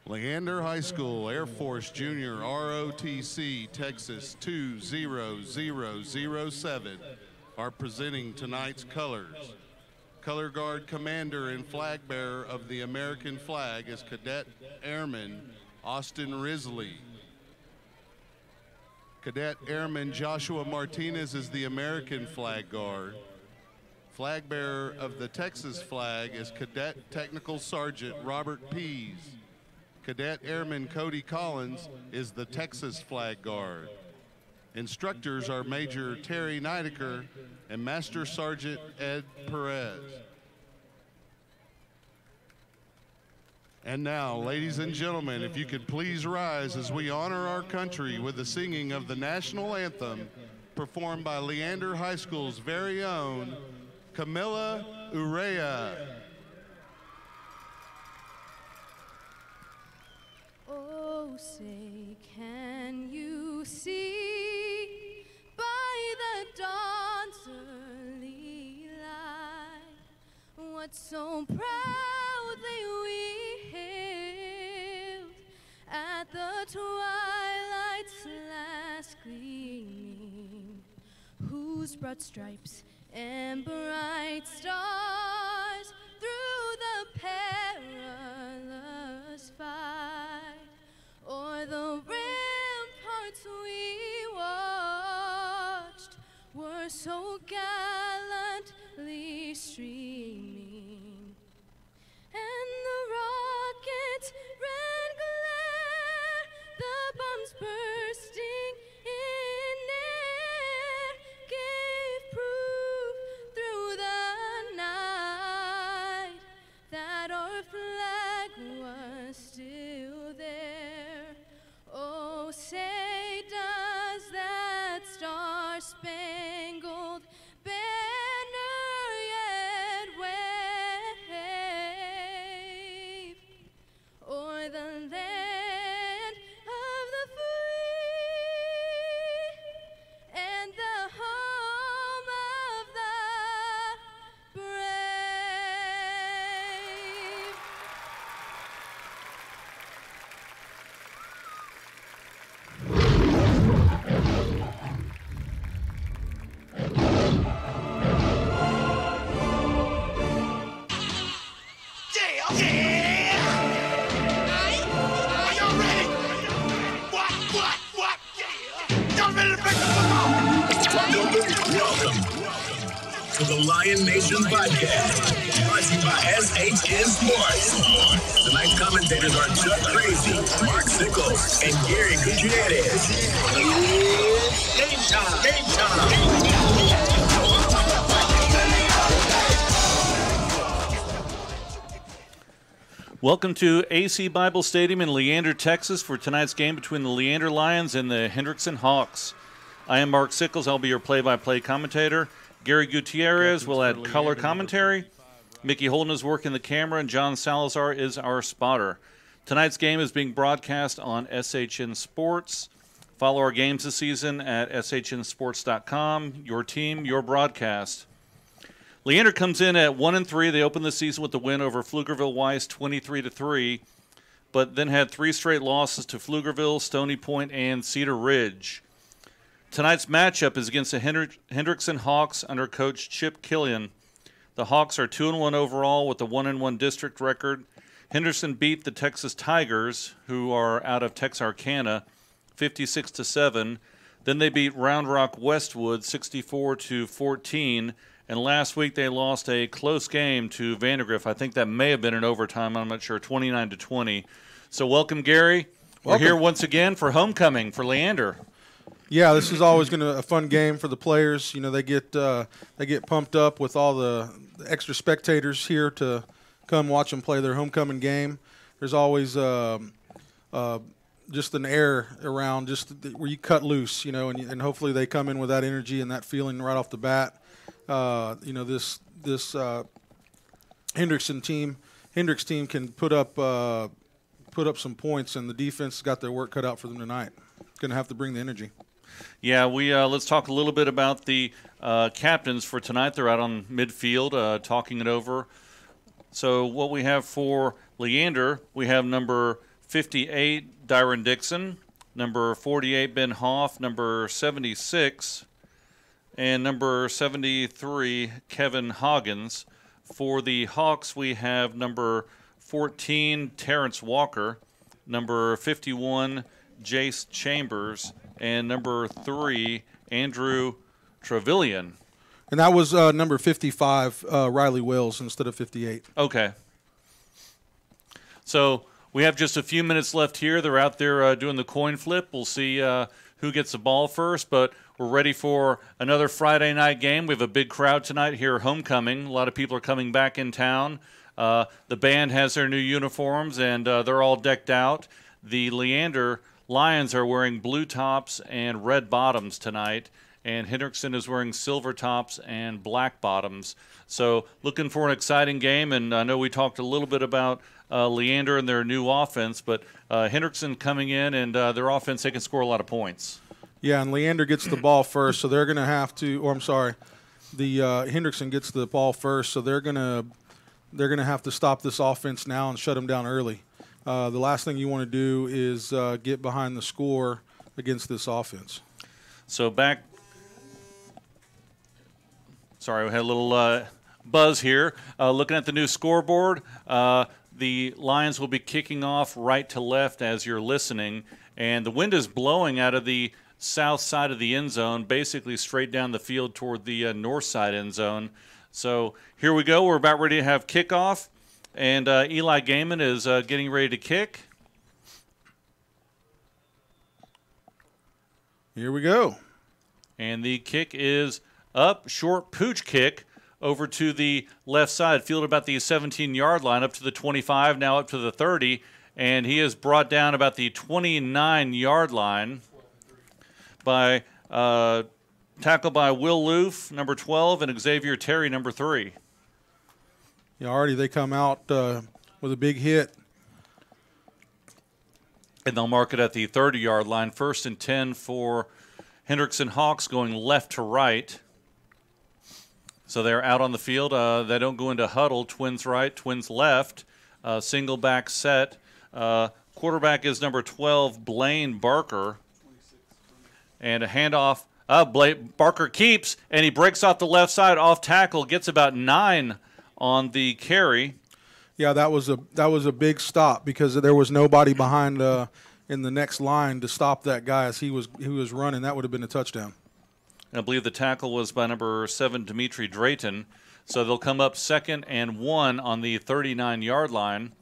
Leander High School, Air Force Junior, ROTC, Texas 20007 are presenting tonight's colors. Color Guard Commander and Flag Bearer of the American flag is Cadet Airman Austin Risley. Cadet Airman Joshua Martinez is the American Flag Guard. Flag Bearer of the Texas flag is Cadet Technical Sergeant Robert Pease. Cadet Airman Cody Collins is the Texas Flag Guard. Instructors are Major Terry Neidecker and Master Sergeant Ed Perez. And now, ladies and gentlemen, if you could please rise as we honor our country with the singing of the national anthem performed by Leander High School's very own Camila Urea. Oh, say, can you see by the dawn's early light what so proudly we hailed at the twilight's last gleaming, whose broad stripes and bright stars through the perilous fight o'er the ramparts we watched were so gallantly streaming, and the rocket's red glare, the bombs bursting in air, gave proof through the night that our flag was still there. Oh, say, does that star-spangled banner yet wave o'er the land of the free and the home of the brave? Welcome to the Lion Nation podcast, brought to you by SHN Sports. Tonight's commentators are Chuck Crazy, Mark Sickles, and Gary Gutierrez. Game time! Game time! Welcome to AC Bible Stadium in Leander, Texas for tonight's game between the Leander Lions and the Hendrickson Hawks. I am Mark Sickles. I'll be your play-by-play commentator. Gary Gutierrez will add color commentary. Mickey Holden is working the camera, and John Salazar is our spotter. Tonight's game is being broadcast on SHN Sports. Follow our games this season at shnsports.com. Your team, your broadcast. Leander comes in at 1-3. They opened the season with the win over Pflugerville-Weiss 23-3, but then had 3 straight losses to Pflugerville, Stony Point, and Cedar Ridge. Tonight's matchup is against the Hendrickson Hawks under Coach Chip Killian. The Hawks are 2-1 overall with a 1-1 district record. Henderson beat the Texas Tigers, who are out of Texarkana, 56-7. Then they beat Round Rock Westwood 64-14. And last week they lost a close game to Vandergrift. I think that may have been an overtime. I'm not sure, 29-20. So welcome, Gary. We're here once again for homecoming for Leander. Yeah, this is always going to be a fun game for the players. You know, they get pumped up with all the extra spectators here to come watch them play their homecoming game. There's always just an air around, where you cut loose, you know, and hopefully they come in with that energy and that feeling right off the bat. You know, this Hendricks team can put up some points, and the defense got their work cut out for them tonight. Going to have to bring the energy. Yeah, let's talk a little bit about the captains for tonight. They're out on midfield talking it over. So what we have for Leander, we have number 58, Hendrickson. Number 48, Ben Hoff. Number 76, and number 73, Kevin Hoggins. For the Hawks, we have number 14, Terrence Walker. Number 51, Jace Chambers. And number 3, Andrew Trevelyan. And that was number 55, Riley Wills, instead of 58. Okay. So we have just a few minutes left here. They're out there doing the coin flip. We'll see who gets the ball first, but we're ready for another Friday night game. We have a big crowd tonight here, homecoming. A lot of people are coming back in town. The band has their new uniforms, and they're all decked out. The Leander Lions are wearing blue tops and red bottoms tonight, and Hendrickson is wearing silver tops and black bottoms. So looking for an exciting game, and I know we talked a little bit about Leander and their new offense, but Hendrickson coming in, and their offense, they can score a lot of points. Yeah, and Leander gets the ball first, so they're going to have to, or I'm sorry, the Hendrickson gets the ball first, so they're going to have to stop this offense now and shut them down early. The last thing you want to do is get behind the score against this offense. So back, sorry, we had a little buzz here. Looking at the new scoreboard, the Lions will be kicking off right to left as you're listening, and the wind is blowing out of the south side of the end zone, basically straight down the field toward the north side end zone. So here we go. We're about ready to have kickoff, and Eli Gaiman is getting ready to kick. Here we go. And the kick is up, short pooch kick over to the left side, fielded about the 17-yard line, up to the 25, now up to the 30, and he is brought down about the 29-yard line by tackle by Will Loof, number 12, and Xavier Terry, number 3. Yeah, already they come out with a big hit. And they'll mark it at the 30-yard line. 1st and 10 for Hendrickson Hawks, going left to right. So they're out on the field. They don't go into huddle. Twins right, twins left. Single back set. Quarterback is number 12, Blaine Barker. And a handoff. Barker keeps, and he breaks off the left side, off tackle, gets about 9 on the carry. Yeah, that was a big stop because there was nobody behind in the next line to stop that guy as he was running. That would have been a touchdown. I believe the tackle was by number 7, Dimitri Drayton. So they'll come up 2nd and 1 on the 39-yard line.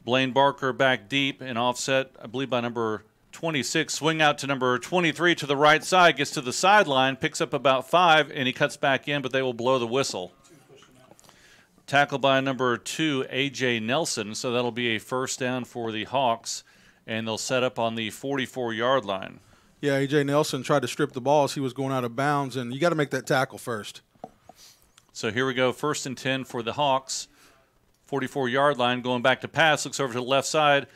Blaine Barker back deep and offset, I believe, by number 26. Swing out to number 23 to the right side, gets to the sideline, picks up about 5, and he cuts back in, but they will blow the whistle. Tackle by number 2, A.J. Nelson, so that'll be a 1st down for the Hawks, and they'll set up on the 44-yard line. Yeah, A.J. Nelson tried to strip the ball as he was going out of bounds, and you got to make that tackle first. So here we go, 1st and 10 for the Hawks. 44-yard line, going back to pass, looks over to the left side,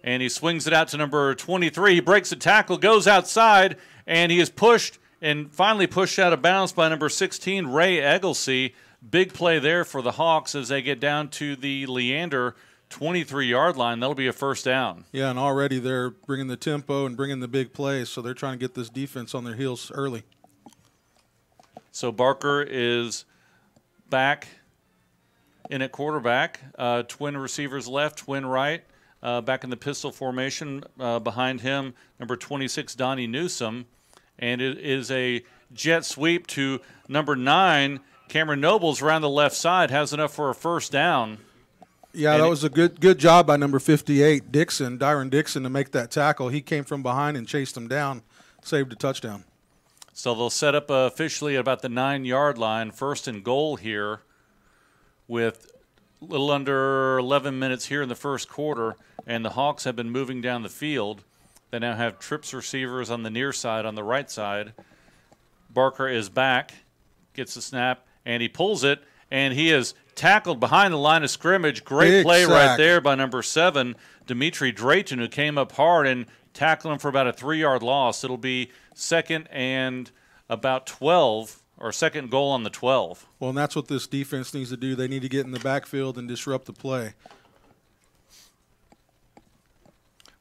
and he swings it out to number 23. He breaks the tackle, goes outside, and he is pushed and finally pushed out of bounds by number 16, Ray Egglesey. Big play there for the Hawks as they get down to the Leander 23-yard line. That'll be a 1st down. Yeah, and already they're bringing the tempo and bringing the big plays, so they're trying to get this defense on their heels early. So Barker is back in at quarterback. Twin receivers left, twin right. Back in the pistol formation. Behind him, number 26, Donnie Newsom. And it is a jet sweep to number 9, Cameron Nobles, around the left side. Has enough for a 1st down. Yeah, that was a good job by number 58, Dyron Dixon, to make that tackle. He came from behind and chased him down, saved a touchdown. So they'll set up officially at about the 9-yard line. 1st and goal here with a little under 11 minutes here in the first quarter, and the Hawks have been moving down the field. They now have trips receivers on the near side, on the right side. Barker is back, gets the snap, and he pulls it, and he is tackled behind the line of scrimmage. Great Big play sack right there by number 7, Dimitri Drayton, who came up hard and tackled him for about a 3-yard loss. It'll be 2nd and about 12, or 2nd goal on the 12. Well, and that's what this defense needs to do. They need to get in the backfield and disrupt the play.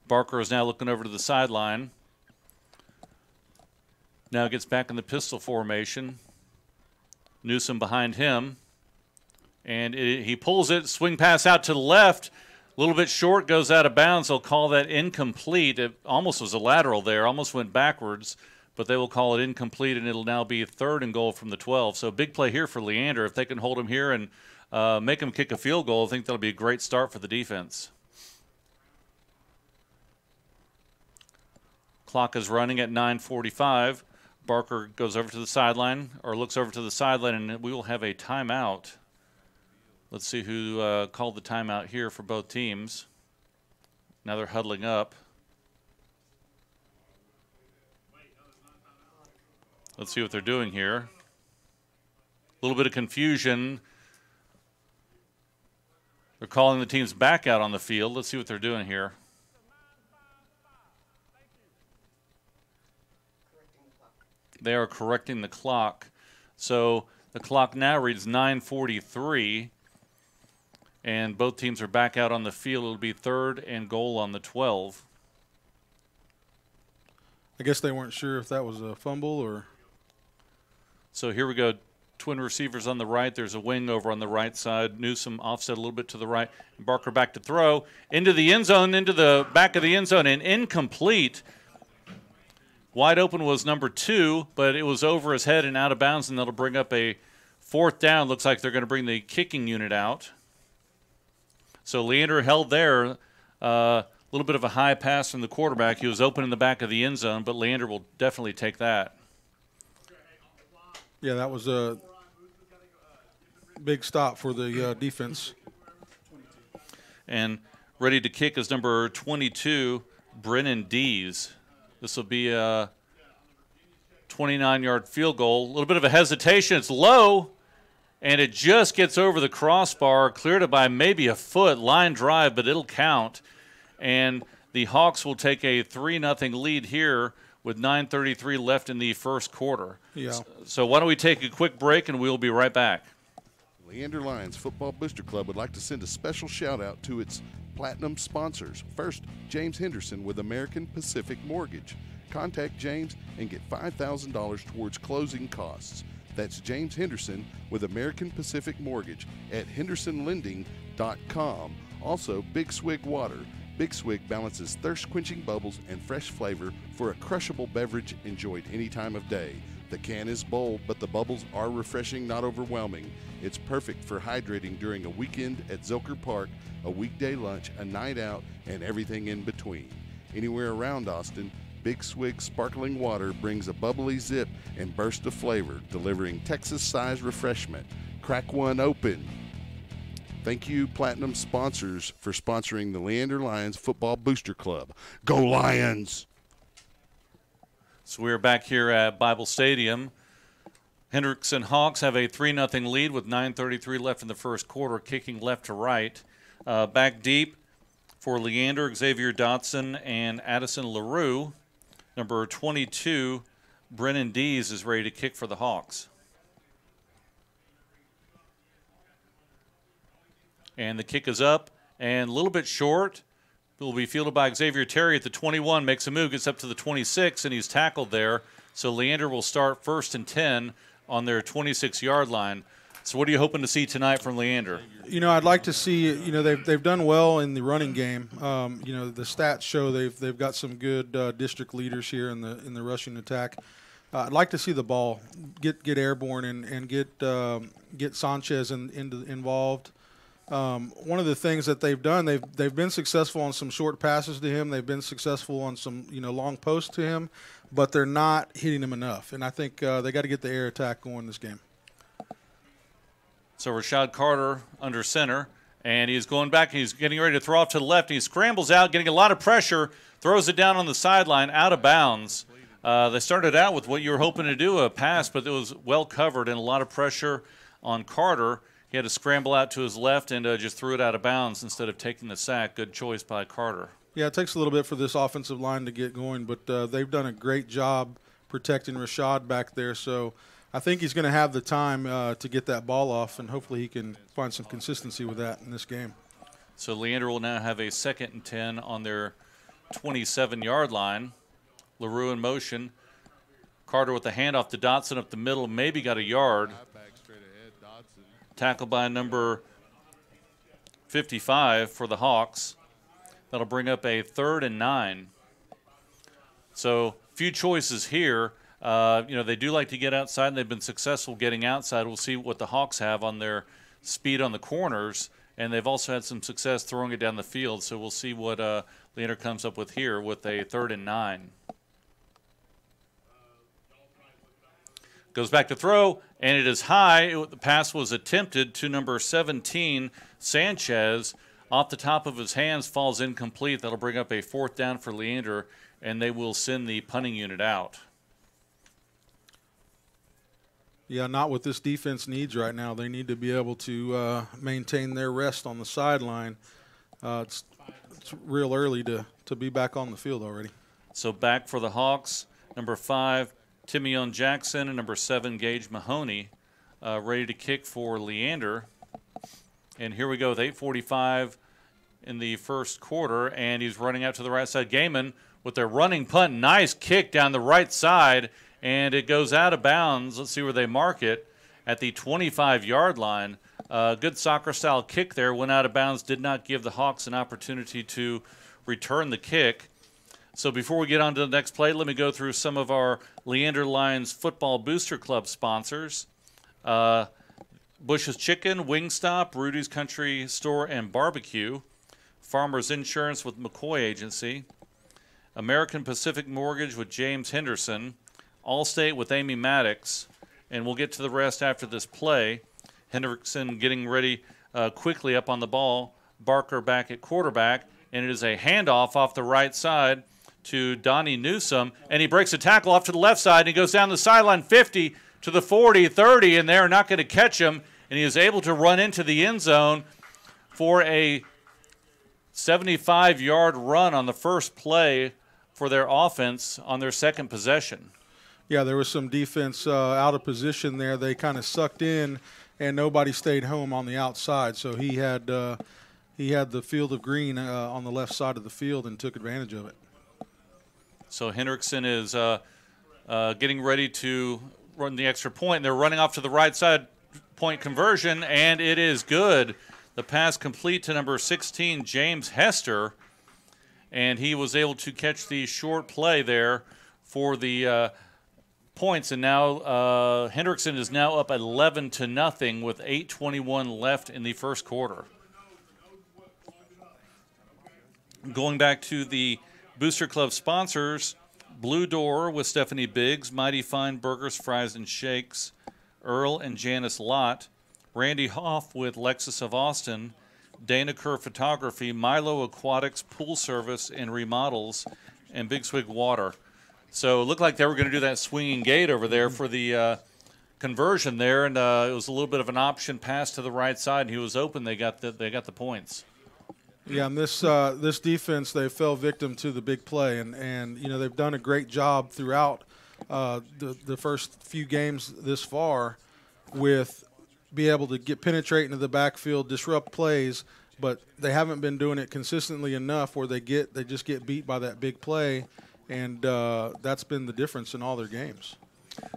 Barker is now looking over to the sideline. Now gets back in the pistol formation. Newsom behind him. And he pulls it, swing pass out to the left. A little bit short, goes out of bounds. They'll call that incomplete. It almost was a lateral there, almost went backwards, but they will call it incomplete, and it'll now be 3rd and goal from the 12. So big play here for Leander. If they can hold him here and make him kick a field goal, I think that'll be a great start for the defense. Clock is running at 9:45. Barker goes over to the sideline, or looks over to the sideline, and we will have a timeout. Let's see who called the timeout here for both teams. Now they're huddling up. Let's see what they're doing here. A little bit of confusion. They're calling the teams back out on the field. Let's see what they're doing here. They are correcting the clock. So the clock now reads 9:43. And both teams are back out on the field. It'll be 3rd and goal on the 12. I guess they weren't sure if that was a fumble or. So here we go. Twin receivers on the right. There's a wing over on the right side. Newsom offset a little bit to the right. Barker back to throw. Into the end zone, into the back of the end zone, and incomplete. Wide open was number 2, but it was over his head and out of bounds, and that'll bring up a 4th down. Looks like they're going to bring the kicking unit out. So Leander held there. A little bit of a high pass from the quarterback. He was open in the back of the end zone, but Leander will definitely take that. Yeah, that was a big stop for the defense. And ready to kick is number 22, Brennan Dees. This will be a 29-yard field goal. A little bit of a hesitation. It's low, and it just gets over the crossbar, cleared it by maybe a foot, line drive, but it'll count. And the Hawks will take a 3-0 lead here with 9:33 left in the first quarter. Yeah. So why don't we take a quick break, and we'll be right back. Leander Lions Football Booster Club would like to send a special shout out to its platinum sponsors. First, James Hendrickson with American Pacific Mortgage. Contact James and get $5,000 towards closing costs. That's James Henderson with American Pacific Mortgage at hendersonlending.com. Also, Big Swig Water. Big Swig balances thirst-quenching bubbles and fresh flavor for a crushable beverage enjoyed any time of day. The can is bold, but the bubbles are refreshing, not overwhelming. It's perfect for hydrating during a weekend at Zilker Park, a weekday lunch, a night out, and everything in between. Anywhere around Austin, Big Swig sparkling water brings a bubbly zip and burst of flavor, delivering Texas-sized refreshment. Crack one open. Thank you, Platinum sponsors, for sponsoring the Leander Lions Football Booster Club. Go Lions! So we're back here at Bible Stadium. Hendrickson Hawks have a 3-0 lead with 9:33 left in the first quarter, kicking left to right. Back deep for Leander, Xavier Dotson, and Addison LaRue. Number 22, Brennan Dees, is ready to kick for the Hawks. And the kick is up and a little bit short. It will be fielded by Xavier Terry at the 21, makes a move, gets up to the 26, and he's tackled there. So Leander will start 1st and 10 on their 26-yard line. So what are you hoping to see tonight from Leander? You know, I'd like to see, you know, they've done well in the running game. You know, the stats show they've got some good district leaders here in the rushing attack. I'd like to see the ball get airborne and get Sanchez involved. One of the things that they've done, they've been successful on some short passes to him. They've been successful on some long posts to him, but they're not hitting him enough. And I think they got to get the air attack going this game. So Rashad Carter under center, and he's going back. He's getting ready to throw off to the left. He scrambles out, getting a lot of pressure, throws it down on the sideline, out of bounds. They started out with what you were hoping to do, a pass, but it was well covered and a lot of pressure on Carter. He had to scramble out to his left and just threw it out of bounds instead of taking the sack. Good choice by Carter. Yeah, it takes a little bit for this offensive line to get going, but they've done a great job protecting Rashad back there. So I think he's going to have the time to get that ball off, and hopefully he can find some consistency with that in this game. So Leander will now have a 2nd and 10 on their 27-yard line. LaRue in motion. Carter with the handoff to Dotson up the middle, maybe got a yard. Tackled by number 55 for the Hawks. That'll bring up a 3rd and 9. So few choices here. They do like to get outside, and they've been successful getting outside. We'll see what the Hawks have on their speed on the corners, and they've also had some success throwing it down the field. So we'll see what Leander comes up with here with a 3rd and 9. Goes back to throw, and it is high. The pass was attempted to number 17, Sanchez. Off the top of his hands, falls incomplete. That'll bring up a 4th down for Leander, and they will send the punting unit out. Yeah, not what this defense needs right now. They need to be able to maintain their rest on the sideline. It's real early to be back on the field already. So back for the Hawks, number 5, Timion Jackson, and number 7, Gage Mahoney, ready to kick for Leander. And here we go with 8:45 in the first quarter, and he's running out to the right side. Gaiman with their running punt. Nice kick down the right side, and it goes out of bounds. Let's see where they mark it, at the 25-yard line. Good soccer-style kick there. Went out of bounds, did not give the Hawks an opportunity to return the kick. So before we get on to the next play, let me go through some of our Leander Lions Football Booster Club sponsors. Bush's Chicken, Wingstop, Rudy's Country Store and Barbecue, Farmers Insurance with McCoy Agency, American Pacific Mortgage with James Henderson, Allstate with Amy Maddox, and we'll get to the rest after this play. Hendrickson getting ready quickly up on the ball. Barker back at quarterback, and it is a handoff off the right side to Donnie Newsome, and he breaks a tackle off to the left side, and he goes down the sideline 50 to the 40, 30, and they're not going to catch him, and he is able to run into the end zone for a 75-yard run on the first play for their offense on their second possession. Yeah, there was some defense out of position there. They kind of sucked in, and nobody stayed home on the outside. So he had the field of green on the left side of the field and took advantage of it. So Hendrickson is getting ready to run the extra point. And they're running off to the right side, point conversion, and it is good. The pass complete to number 16, James Hester, and he was able to catch the short play there for the points. And now Hendrickson is now up 11-0 with 8:21 left in the first quarter. Going back to the Booster Club sponsors, Blue Door with Stephanie Biggs, Mighty Fine Burgers, Fries, and Shakes, Earl and Janice Lott, Randy Hoff with Lexus of Austin, Dana Kerr Photography, Milo Aquatics, Pool Service and Remodels, and Big Swig Water. So it looked like they were going to do that swinging gate over there for the conversion there, and it was a little bit of an option pass to the right side, and he was open. They got the points. Yeah, and this defense, they fell victim to the big play, and they've done a great job throughout the first few games this far with be able to penetrate into the backfield, disrupt plays, but they haven't been doing it consistently enough where they just get beat by that big play, and that's been the difference in all their games.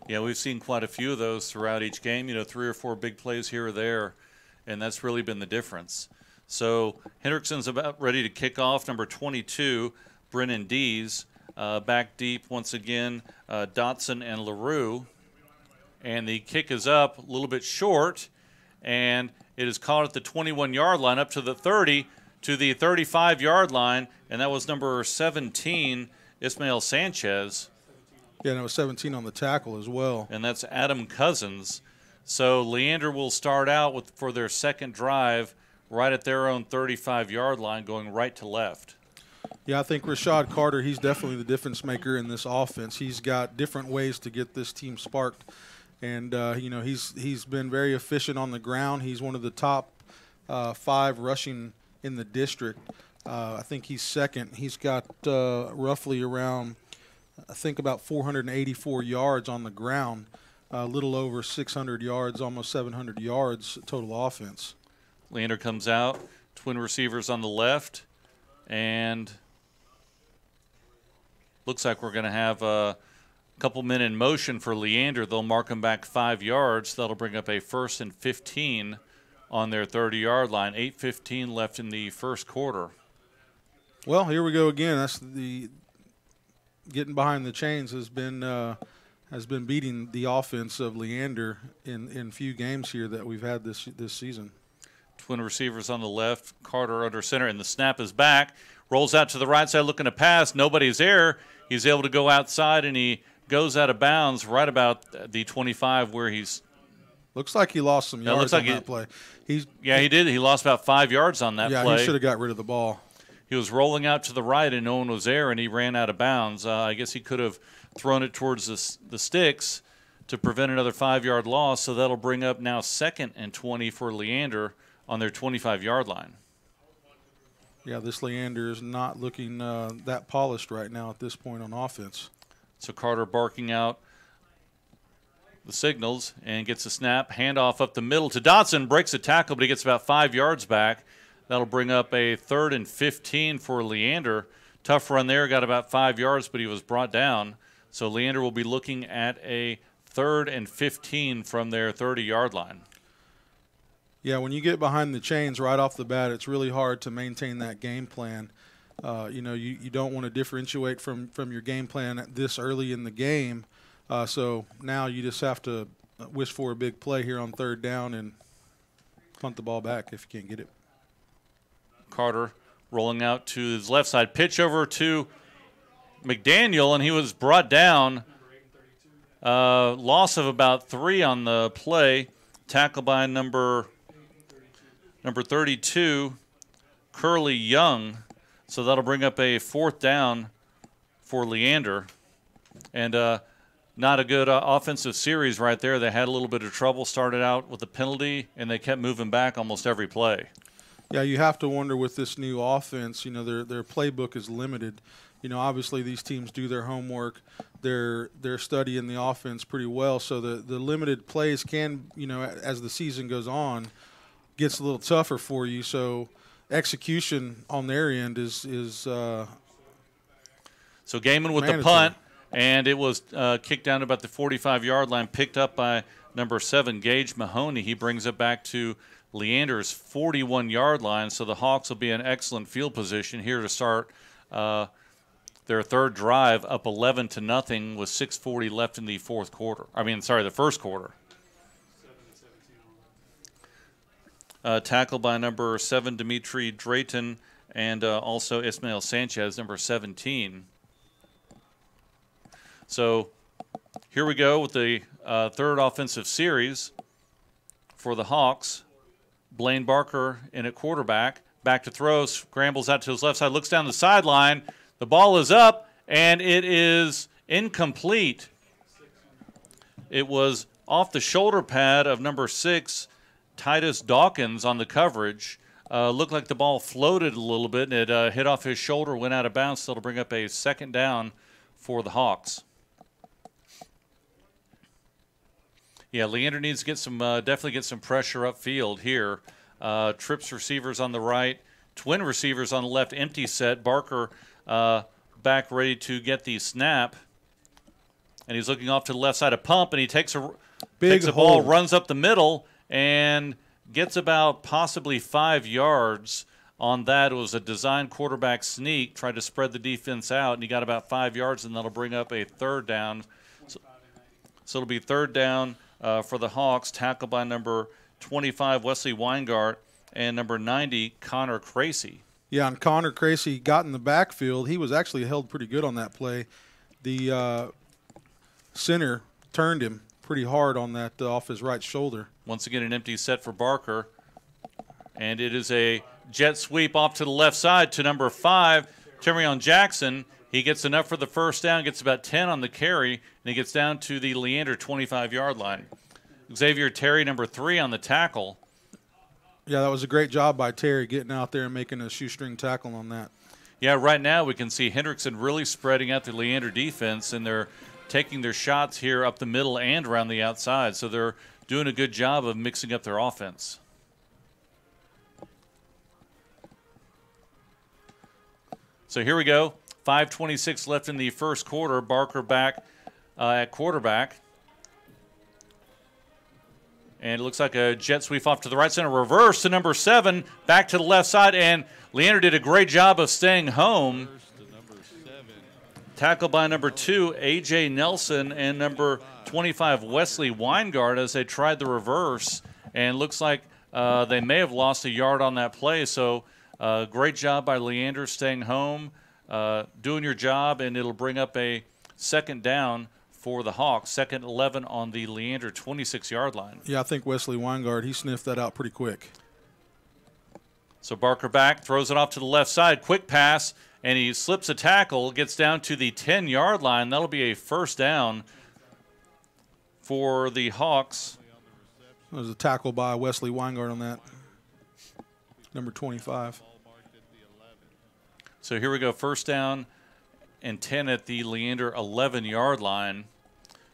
Yeah, we've seen quite a few of those throughout each game. 3 or 4 big plays here or there, and that's really been the difference. So Hendrickson's about ready to kick off. Number 22, Brennan Dees, back deep once again, Dotson and LaRue. And the kick is up a little bit short, and it is caught at the 21-yard line up to the 30 to the 35-yard line, and that was number 17, Ismael Sanchez. Yeah, and it was 17 on the tackle as well. And that's Adam Cousins. So Leander will start out for their second drive right at their own 35-yard line, going right to left. Yeah, I think Rashad Carter, he's definitely the difference maker in this offense. He's got different ways to get this team sparked. And, he's been very efficient on the ground. He's one of the top 5 rushing in the district. I think he's second. He's got roughly around, I think, about 484 yards on the ground, a little over 600 yards, almost 700 yards total offense. Leander comes out, twin receivers on the left, and looks like we're going to have a couple men in motion for Leander. They'll mark him back 5 yards. That'll bring up a 1st and 15 on their 30-yard line. 8:15 left in the first quarter. Well, here we go again. That's the getting behind the chains has been beating the offense of Leander in few games here that we've had this season. Twin receivers on the left, Carter under center, and the snap is back. Rolls out to the right side looking to pass. Nobody's there. He's able to go outside, and he goes out of bounds right about the 25 where he's. Looks like he lost some yards on that play. He did. He lost about 5 yards on that play. Yeah, he should have got rid of the ball. He was rolling out to the right, and no one was there, and he ran out of bounds. I guess he could have thrown it towards the sticks to prevent another 5-yard loss, so that'll bring up now 2nd and 20 for Leander on their 25-yard line. Yeah, this Leander is not looking that polished right now at this point on offense. So Carter barking out the signals and gets a snap. Handoff up the middle to Dotson. Breaks a tackle, but he gets about 5 yards back. That'll bring up a 3rd and 15 for Leander. Tough run there. Got about 5 yards, but he was brought down. So Leander will be looking at a 3rd and 15 from their 30-yard line. Yeah, when you get behind the chains right off the bat, it's really hard to maintain that game plan. You don't want to differentiate from your game plan this early in the game. So now you just have to wish for a big play here on 3rd down and punt the ball back if you can't get it. Carter rolling out to his left side. Pitch over to McDaniel, and he was brought down. Loss of about 3 on the play. Tackle by number 32, Curly Young. So that'll bring up a 4th down for Leander. And not a good offensive series right there. They had a little bit of trouble, started out with a penalty, and they kept moving back almost every play. Yeah, you have to wonder with this new offense, their playbook is limited. Obviously these teams do their homework. They're studying the offense pretty well. So the limited plays can, as the season goes on, gets a little tougher for you. So execution on their end is so Gaiman with mandatory. The punt, and it was kicked down to about the 45-yard line, picked up by number 7, Gage Mahoney. He brings it back to Leander's 41-yard line, so the Hawks will be in excellent field position here to start their 3rd drive, up 11-0 with 6:40 left in the the first quarter. Tackle by number 7, Dimitri Drayton, and also Ismael Sanchez, number 17. So here we go with the 3rd offensive series for the Hawks. Blaine Barker in at quarterback. Back to throw, scrambles out to his left side, looks down the sideline. The ball is up, and it is incomplete. It was off the shoulder pad of number 6, Titus Dawkins, on the coverage. Looked like the ball floated a little bit, and it hit off his shoulder, went out of bounds, so it'll bring up a 2nd down for the Hawks. Yeah, Leander needs to get some, definitely get some pressure upfield here. Trips receivers on the right, twin receivers on the left, empty set. Barker back ready to get the snap. And he's looking off to the left side of pump, and he takes a ball, runs up the middle, and gets about possibly 5 yards on that. It was a design quarterback sneak, tried to spread the defense out, and he got about 5 yards, and that'll bring up a 3rd down. So it'll be 3rd down for the Hawks, tackled by number 25, Wesley Weingart, and number 90, Connor Cracy. Yeah, and Connor Cracy got in the backfield. He was actually held pretty good on that play. The center turned him pretty hard on that off his right shoulder. Once again, an empty set for Barker. And it is a jet sweep off to the left side to number 5, Timion Jackson. He gets enough for the 1st down, gets about 10 on the carry, and he gets down to the Leander 25-yard line. Xavier Terry, number 3, on the tackle. Yeah, that was a great job by Terry getting out there and making a shoestring tackle on that. Yeah, right now we can see Hendrickson really spreading out the Leander defense, and they're taking their shots here up the middle and around the outside. So they're doing a good job of mixing up their offense. So here we go. 5:26 left in the first quarter. Barker back at quarterback. And it looks like a jet sweep off to the right center. Reverse to number 7. Back to the left side. And Leander did a great job of staying home. Tackle by number 2, A.J. Nelson, and number 25, Wesley Weingart, as they tried the reverse. And looks like they may have lost a yard on that play. So great job by Leander staying home, doing your job, and it'll bring up a second down for the Hawks. Second 11 on the Leander 26-yard line. Yeah, I think Wesley Weingart, he sniffed that out pretty quick. So Barker back, throws it off to the left side. Quick pass, and he slips a tackle, gets down to the 10-yard line. That'll be a first down for the Hawks. There's a tackle by Wesley Weingart on that, number 25. So here we go, first down and 10 at the Leander 11-yard line.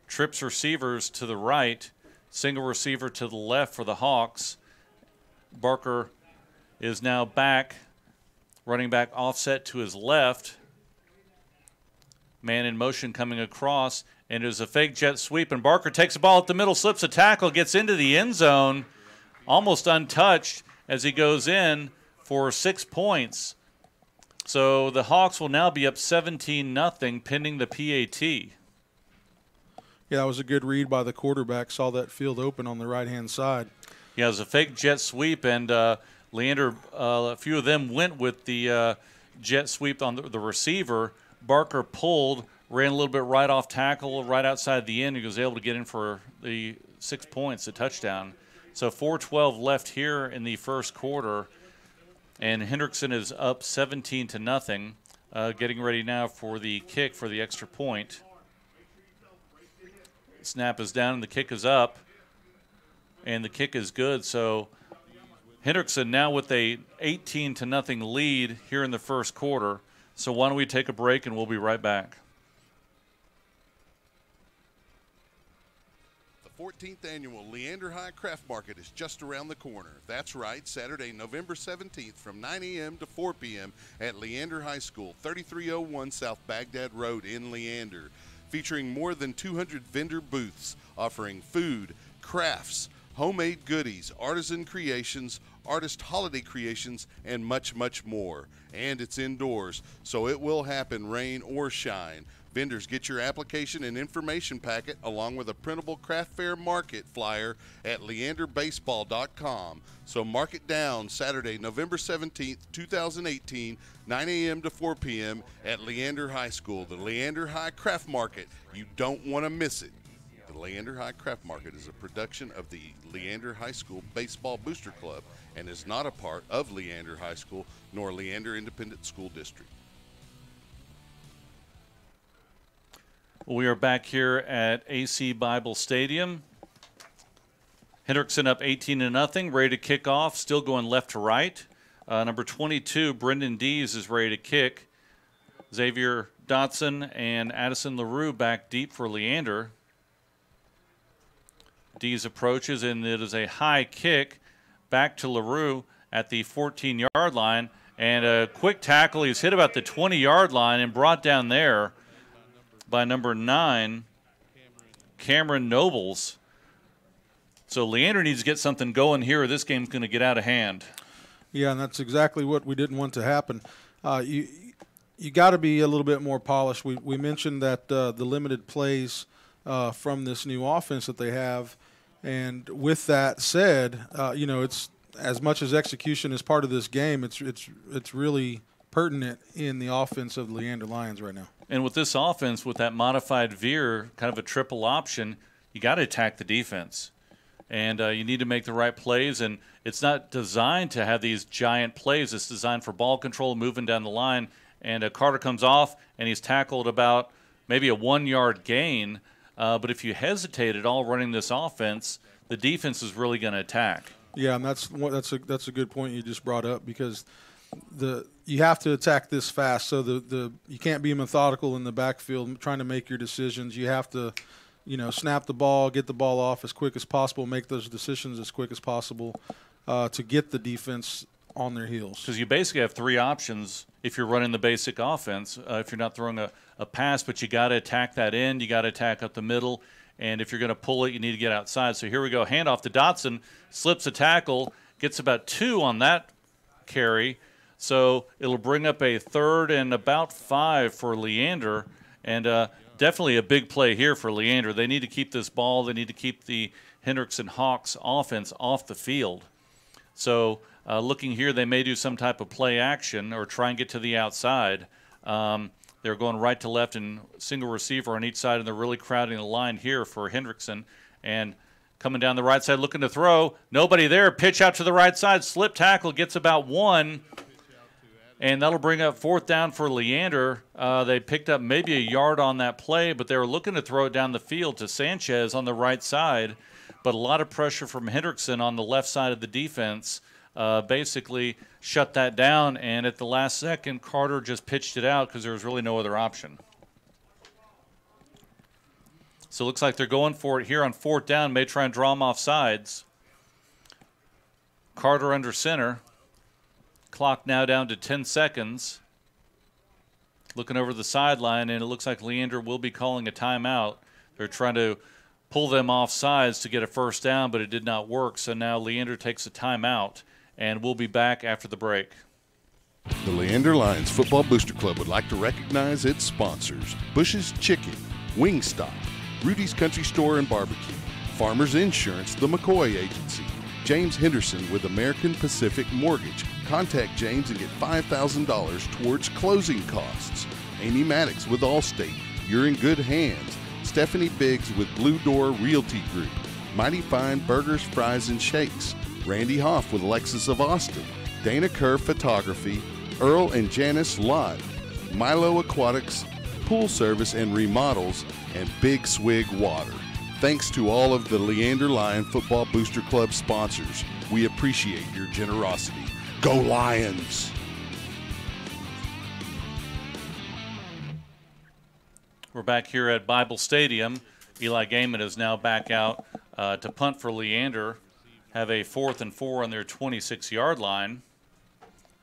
Trips receivers to the right, single receiver to the left for the Hawks. Barker is now back, running back offset to his left. Man in motion coming across, and there's a fake jet sweep, and Barker takes the ball at the middle, slips a tackle, gets into the end zone, almost untouched as he goes in for 6 points. So the Hawks will now be up 17-0 pending the PAT. Yeah, that was a good read by the quarterback. Saw that field open on the right-hand side. Yeah, it was a fake jet sweep, and Leander, a few of them went with the jet sweep on the receiver. Barker pulled, ran a little bit right off tackle, right outside the end. He was able to get in for the 6 points, a touchdown. So 4:12 left here in the first quarter, and Hendrickson is up 17-0, getting ready now for the kick for the extra point. Snap is down and the kick is up, and the kick is good. So Hendrickson now with a 18-0 lead here in the first quarter. So why don't we take a break and we'll be right back. The 14th annual Leander High Craft Market is just around the corner. That's right, Saturday, November 17th from 9 a.m. to 4 p.m. at Leander High School, 3301 South Baghdad Road in Leander. Featuring more than 200 vendor booths offering food, crafts, homemade goodies, artisan creations, artist holiday creations, and much, much more. And it's indoors, so it will happen rain or shine. Vendors, get your application and information packet along with a printable craft fair market flyer at leanderbaseball.com. So mark it down, Saturday, November 17th, 2018, 9 a.m. to 4 p.m. at Leander High School, the Leander High Craft Market. You don't want to miss it. The Leander High Craft Market is a production of the Leander High School Baseball Booster Club and is not a part of Leander High School nor Leander Independent School District. We are back here at AC Bible Stadium. Hendrickson up 18-0, ready to kick off, still going left to right. Number 22, Brendan Dees, is ready to kick. Xavier Dotson and Addison LaRue back deep for Leander. Dees approaches, and it is a high kick back to LaRue at the 14-yard line. And a quick tackle. He's hit about the 20-yard line and brought down there by number 9, Cameron Nobles. So Leander needs to get something going here, or this game's going to get out of hand. Yeah, and that's exactly what we didn't want to happen. You got to be a little bit more polished. We mentioned that the limited plays from this new offense that they have, and with that said, it's as much as execution is part of this game. It's really pertinent in the offense of the Leander Lions right now. And with this offense, with that modified veer, kind of a triple option, you got to attack the defense. And you need to make the right plays. And it's not designed to have these giant plays. It's designed for ball control, moving down the line. And Carter comes off, and he's tackled about maybe a 1-yard gain. But if you hesitate at all running this offense, the defense is really going to attack. Yeah, and that's a good point you just brought up, because you have to attack this fast. So you can't be methodical in the backfield trying to make your decisions. You have to, snap the ball, get the ball off as quick as possible, make those decisions as quick as possible to get the defense on their heels. Because you basically have three options if you're running the basic offense. If you're not throwing a pass, but you got to attack that end, you got to attack up the middle, and if you're going to pull it, you need to get outside. So here we go, handoff to Dotson, slips a tackle, gets about 2 on that carry. So it'll bring up a 3rd and about 5 for Leander, and definitely a big play here for Leander. They need to keep this ball. They need to keep the Hendrickson Hawks offense off the field. So looking here, they may do some type of play action or try and get to the outside. They're going right to left and single receiver on each side, and they're really crowding the line here for Hendrickson. And coming down the right side looking to throw. Nobody there. Pitch out to the right side. Slip tackle gets about 1. And that'll bring up 4th down for Leander. They picked up maybe a yard on that play, but they were looking to throw it down the field to Sanchez on the right side. But a lot of pressure from Hendrickson on the left side of the defense basically shut that down. And at the last second, Carter just pitched it out because there was really no other option. So it looks like they're going for it here on 4th down. May try and draw them off sides. Carter under center. Clock now down to 10 seconds. Looking over the sideline, and it looks like Leander will be calling a timeout. They're trying to pull them off sides to get a 1st down, but it did not work. So now Leander takes a timeout, and we'll be back after the break. The Leander Lions Football Booster Club would like to recognize its sponsors: Bush's Chicken, Wingstop, Rudy's Country Store and Barbecue, Farmers Insurance, the McCoy Agency, James Henderson with American Pacific Mortgage. Contact James and get $5,000 towards closing costs. Amy Maddox with Allstate. You're in good hands. Stephanie Biggs with Blue Door Realty Group. Mighty Fine Burgers, Fries, and Shakes. Randy Hoff with Lexus of Austin. Dana Kerr Photography. Earl and Janice Lott. Milo Aquatics. Pool Service and Remodels. And Big Swig Water. Thanks to all of the Leander Lion Football Booster Club sponsors. We appreciate your generosity. Go Lions! We're back here at Bible Stadium. Eli Gaiman is now back out to punt for Leander. Have a 4th and 4 on their 26-yard line.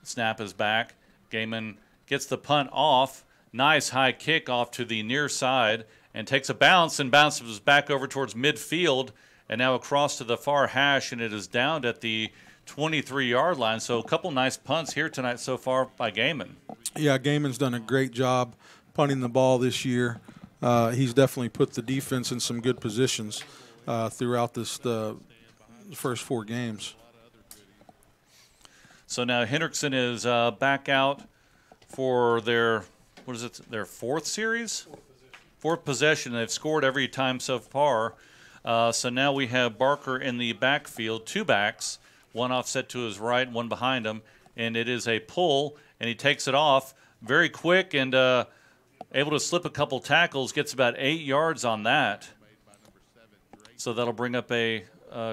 Snap is back. Gaiman gets the punt off. Nice high kick off to the near side and takes a bounce and bounces back over towards midfield and now across to the far hash, and it is downed at the 23-yard line. So a couple nice punts here tonight so far by Gaiman. Yeah, Gaiman's done a great job punting the ball this year. He's definitely put the defense in some good positions throughout the first 4 games. So now Hendrickson is back out for their, their 4th series? 4th possession. They've scored every time so far. So now we have Barker in the backfield, 2 backs. One offset to his right, one behind him, and it is a pull, and he takes it off very quick and able to slip a couple tackles, gets about 8 yards on that. So that'll bring up a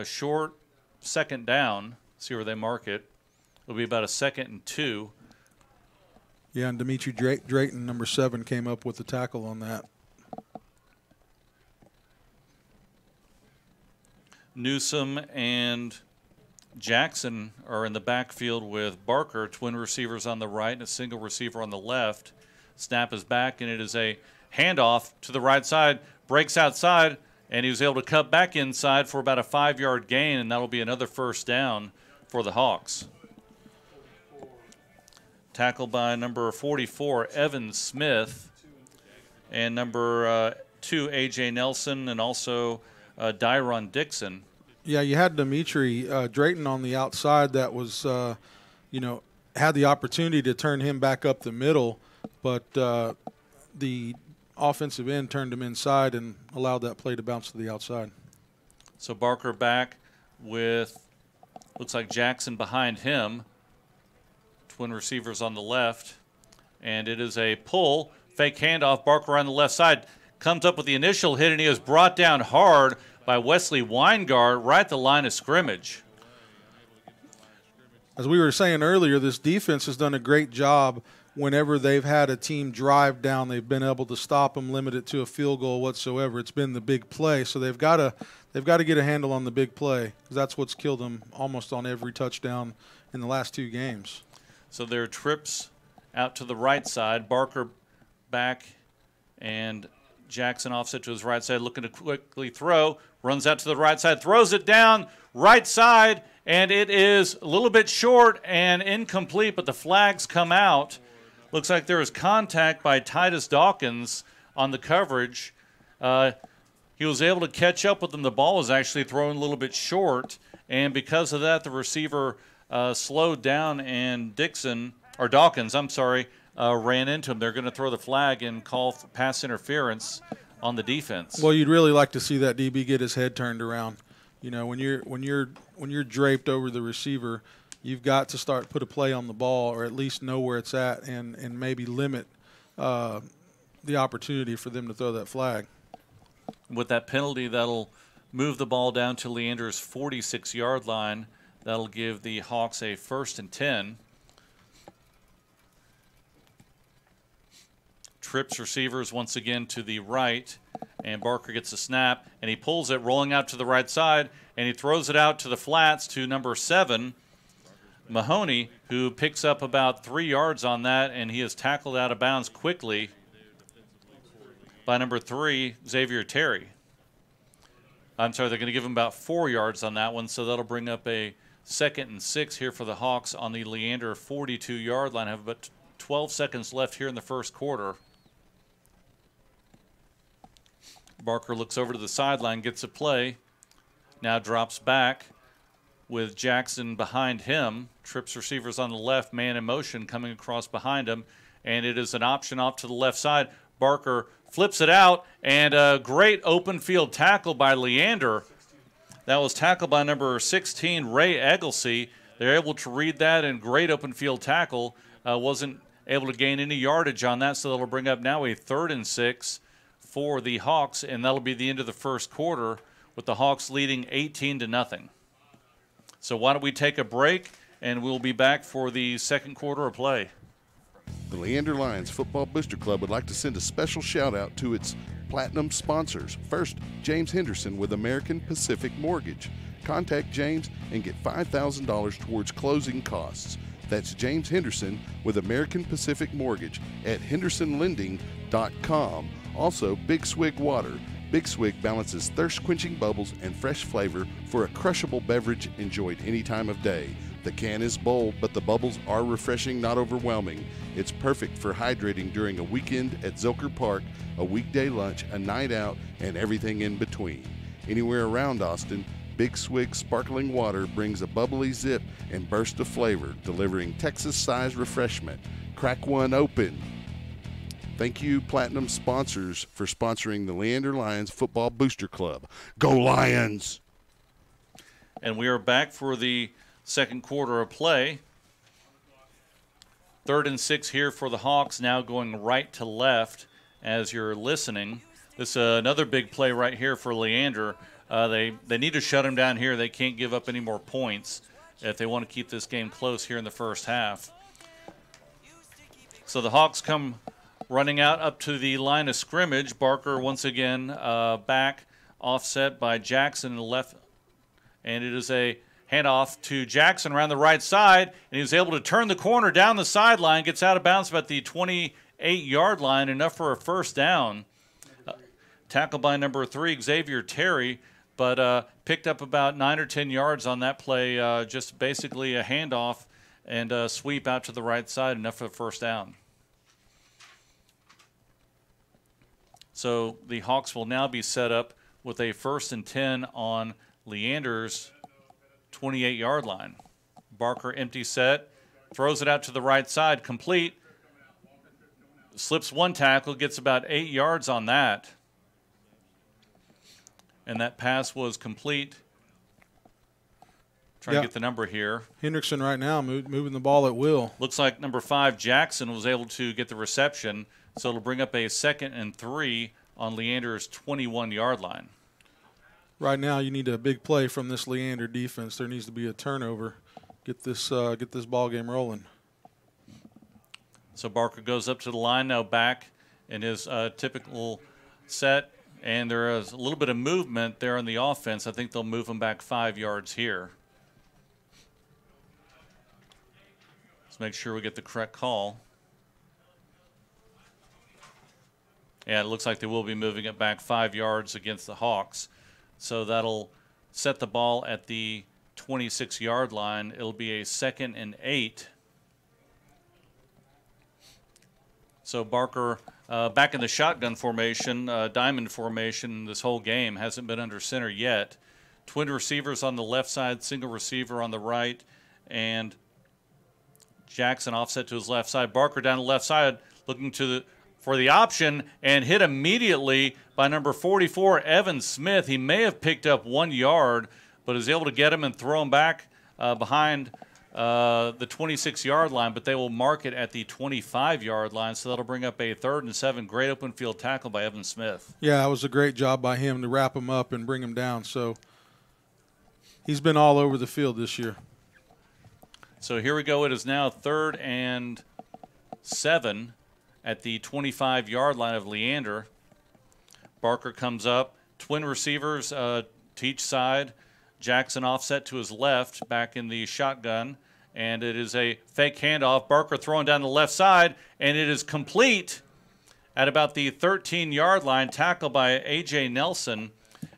short 2nd down. See where they mark it. It'll be about a 2nd and 2. Yeah, and Dimitri Drayton, number 7, came up with the tackle on that. Newsom and Jackson are in the backfield with Barker, twin receivers on the right and a single receiver on the left. Snap is back, and it is a handoff to the right side. Breaks outside, and he was able to cut back inside for about a 5-yard gain, and that'll be another 1st down for the Hawks. Tackled by number 44, Evan Smith, and number 2, A.J. Nelson, and also Dyron Dixon. Yeah, you had Dimitri Drayton on the outside that was, had the opportunity to turn him back up the middle, but the offensive end turned him inside and allowed that play to bounce to the outside. So Barker back with, looks like Jackson behind him. Twin receivers on the left. And it is a pull, fake handoff. Barker on the left side comes up with the initial hit, and he is brought down hard by Wesley Weingart right at the line of scrimmage. As we were saying earlier, this defense has done a great job. Whenever they've had a team drive down, they've been able to stop them, limit it to a field goal whatsoever. It's been the big play, so they've got to get a handle on the big play, because that's what's killed them almost on every touchdown in the last 2 games. So there are trips out to the right side. Barker back and Jackson offset to his right side, looking to quickly throw. Runs out to the right side, throws it down, right side, and it is a little bit short and incomplete, but the flags come out. Looks like there was contact by Titus Dawkins on the coverage. He was able to catch up with him. The ball was actually thrown a little bit short, and because of that, the receiver slowed down, and Dawkins, ran into him. They're going to throw the flag and call for pass interference on the defense. Well, you'd really like to see that DB get his head turned around. You know, when you're draped over the receiver, you've got to put a play on the ball, or at least know where it's at, and maybe limit the opportunity for them to throw that flag. With that penalty, that'll move the ball down to Leander's 46-yard line. That'll give the Hawks a 1st and 10. Trips receivers once again to the right, and Barker gets a snap, and he pulls it, rolling out to the right side, and he throws it out to the flats to number 7, Mahoney, who picks up about 3 yards on that, and he is tackled out of bounds quickly by number 3, Xavier Terry. I'm sorry, they're going to give him about 4 yards on that one, so that'll bring up a 2nd and 6 here for the Hawks on the Leander 42-yard line. Have about 12 seconds left here in the first quarter. Barker looks over to the sideline, gets a play, now drops back with Jackson behind him. Trips receivers on the left, man in motion coming across behind him, and it is an option off to the left side. Barker flips it out, and a great open field tackle by Leander. That was tackled by number 16, Ray Egglesey. They're able to read that, and great open field tackle. Wasn't able to gain any yardage on that, so that'll bring up now a 3rd and 6 for the Hawks, and that'll be the end of the first quarter with the Hawks leading 18-0. So why don't we take a break, and we'll be back for the second quarter of play. The Leander Lions Football Booster Club would like to send a special shout out to its platinum sponsors. First, James Hendrickson with American Pacific Mortgage. Contact James and get $5,000 towards closing costs. That's James Hendrickson with American Pacific Mortgage at hendersonlending.com. Also, Big Swig Water. Big Swig balances thirst-quenching bubbles and fresh flavor for a crushable beverage enjoyed any time of day. The can is bold, but the bubbles are refreshing, not overwhelming. It's perfect for hydrating during a weekend at Zilker Park, a weekday lunch, a night out, and everything in between. Anywhere around Austin, Big Swig sparkling water brings a bubbly zip and burst of flavor, delivering Texas-sized refreshment. Crack one open. Thank you, Platinum sponsors, for sponsoring the Leander Lions Football Booster Club. Go Lions! And we are back for the second quarter of play. 3rd and 6 here for the Hawks, now going right to left as you're listening. This is another big play right here for Leander. They need to shut him down here. They can't give up any more points if they want to keep this game close here in the first half. So the Hawks come running out up to the line of scrimmage. Barker once again back, offset by Jackson in the left. And it is a handoff to Jackson around the right side, and he was able to turn the corner down the sideline, gets out of bounds about the 28-yard line, enough for a first down. Tackled by number 3, Xavier Terry, but picked up about 9 or 10 yards on that play, just basically a handoff and a sweep out to the right side, enough for the first down. So the Hawks will now be set up with a 1st and 10 on Leander's 28-yard line. Barker empty set, throws it out to the right side, complete. Slips one tackle, gets about 8 yards on that. And that pass was complete. Trying to get the number here. Hendrickson right now moving the ball at will. Looks like number 5, Jackson, was able to get the reception, so it'll bring up a 2nd and 3 on Leander's 21-yard line. Right now, you need a big play from this Leander defense. There needs to be a turnover. Get this ball game rolling. So Barker goes up to the line now, back in his typical set, and there is a little bit of movement there on the offense. I think they'll move him back 5 yards here. Let's make sure we get the correct call. Yeah, it looks like they will be moving it back 5 yards against the Hawks. So that'll set the ball at the 26-yard line. It'll be a 2nd and 8. So Barker back in the shotgun formation, diamond formation this whole game. Hasn't been under center yet. Twin receivers on the left side, single receiver on the right, and Jackson offset to his left side. Barker down the left side looking for the option and hit immediately by number 44, Evan Smith. He may have picked up 1 yard, but is able to get him and throw him back behind the 26-yard line, but they will mark it at the 25-yard line, so that'll bring up a 3rd and 7. Great open field tackle by Evan Smith. Yeah, it was a great job by him to wrap him up and bring him down. So he's been all over the field this year. So here we go. It is now 3rd and 7 at the 25-yard line of Leander. Barker comes up. Twin receivers to each side. Jackson offset to his left, back in the shotgun. And it is a fake handoff. Barker throwing down the left side, and it is complete at about the 13-yard line, tackled by A.J. Nelson.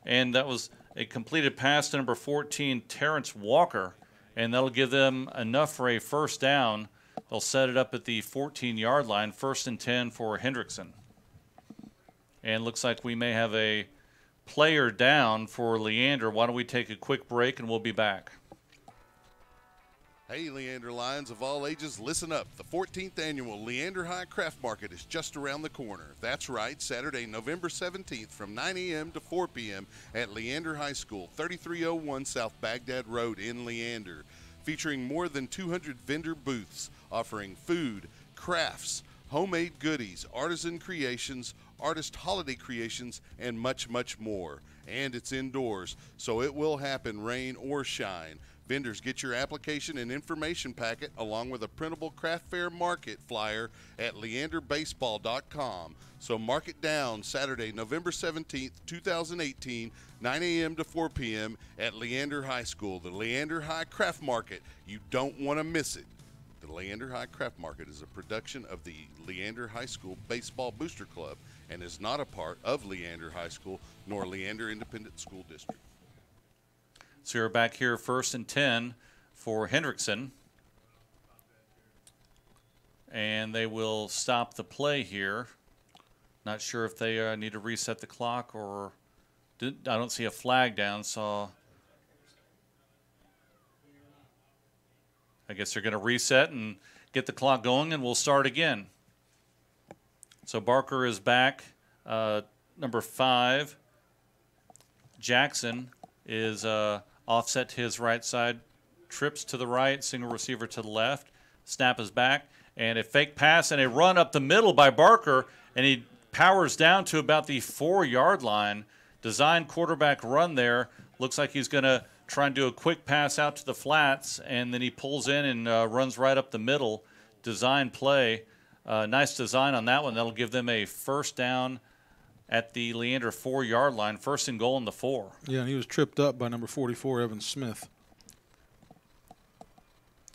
And that was a completed pass to number 14, Terrence Walker. And that'll give them enough for a 1st down. They'll set it up at the 14-yard line, 1st and 10 for Hendrickson. And looks like we may have a player down for Leander. Why don't we take a quick break and we'll be back. Hey, Leander Lions of all ages, listen up. The 14th annual Leander High Craft Market is just around the corner. That's right, Saturday, November 17th from 9 a.m. to 4 p.m. at Leander High School, 3301 South Baghdad Road in Leander. Featuring more than 200 vendor booths offering food, crafts, homemade goodies, artisan creations, artist holiday creations, and much, much more. And it's indoors, so it will happen rain or shine. Vendors, get your application and information packet along with a printable craft fair market flyer at leanderbaseball.com. So mark it down, Saturday, November 17th, 2018, 9 a.m. to 4 p.m. at Leander High School, the Leander High Craft Market. You don't want to miss it. The Leander High Craft Market is a production of the Leander High School Baseball Booster Club and is not a part of Leander High School nor Leander Independent School District. So you're back here, 1st and 10 for Hendrickson. And they will stop the play here. Not sure if they need to reset the clock or I don't see a flag down, so I guess they're going to reset and get the clock going, and we'll start again. So Barker is back. Number 5, Jackson is offset to his right side, trips to the right, single receiver to the left. Snap is back, and a fake pass and a run up the middle by Barker, and he powers down to about the 4-yard line. Design quarterback run there. Looks like he's going to try and do a quick pass out to the flats, and then he pulls in and runs right up the middle. Design play. Nice design on that one. That'll give them a 1st down at the Leander 4-yard line. 1st and goal in the 4. Yeah, and he was tripped up by number 44, Evan Smith.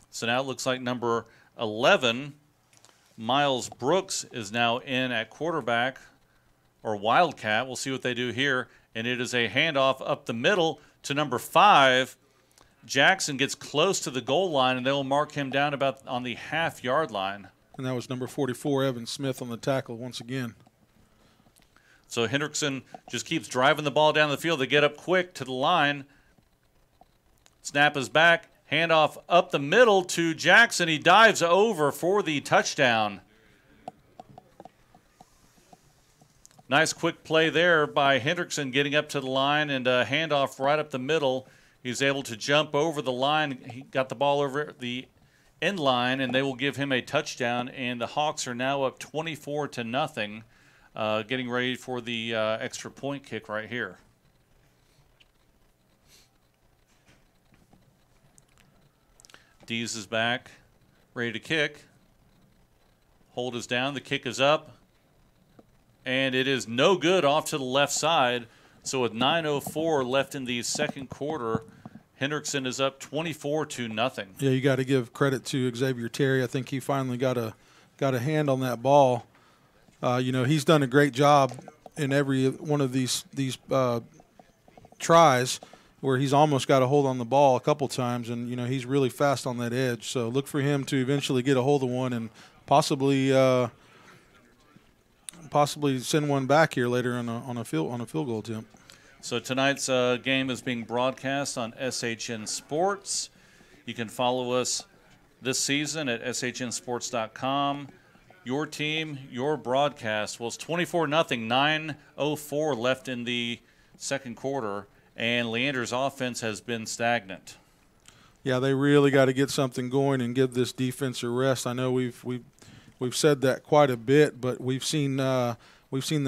So now it looks like number 11, Miles Brooks, is now in at quarterback, or Wildcat. We'll see what they do here. And it is a handoff up the middle to number 5. Jackson gets close to the goal line, and they will mark him down about on the half-yard line. And that was number 44, Evan Smith, on the tackle once again. So Hendrickson just keeps driving the ball down the field. They get up quick to the line. Snap is back. Handoff up the middle to Jackson. He dives over for the touchdown. Nice quick play there by Hendrickson, getting up to the line, and a handoff right up the middle. He's able to jump over the line. He got the ball over the end line, and they will give him a touchdown. And the Hawks are now up 24-0, getting ready for the extra point kick right here. Dees is back, ready to kick. Hold is down. The kick is up. And it is no good, off to the left side. So with 9:04 left in the second quarter, Hendrickson is up 24-0. Yeah, you got to give credit to Xavier Terry. I think he finally got a hand on that ball. He's done a great job in every one of these tries where he's almost got a hold on the ball a couple times, and he's really fast on that edge. So look for him to eventually get a hold of one and possibly send one back here later on a field goal attempt. So tonight's game is being broadcast on SHN Sports. You can follow us this season at shnsports.com. Your team, your broadcast. Well, it's 24-0, 9:04 left in the second quarter, and Leander's offense has been stagnant. Yeah, they really got to get something going and give this defense a rest. I know we've said that quite a bit, but we've seen the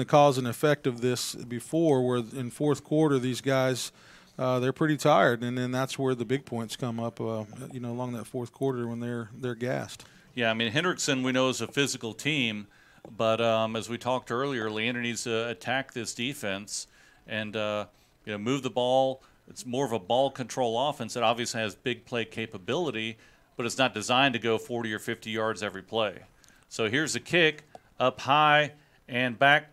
cause and effect of this before, where in fourth quarter these guys they're pretty tired, and then that's where the big points come up. Along that fourth quarter when they're gassed. Yeah, I mean Hendrickson we know is a physical team, but as we talked earlier, Leander needs to attack this defense and move the ball. It's more of a ball control offense that obviously has big play capability, but it's not designed to go 40 or 50 yards every play. So here's the kick up high and back,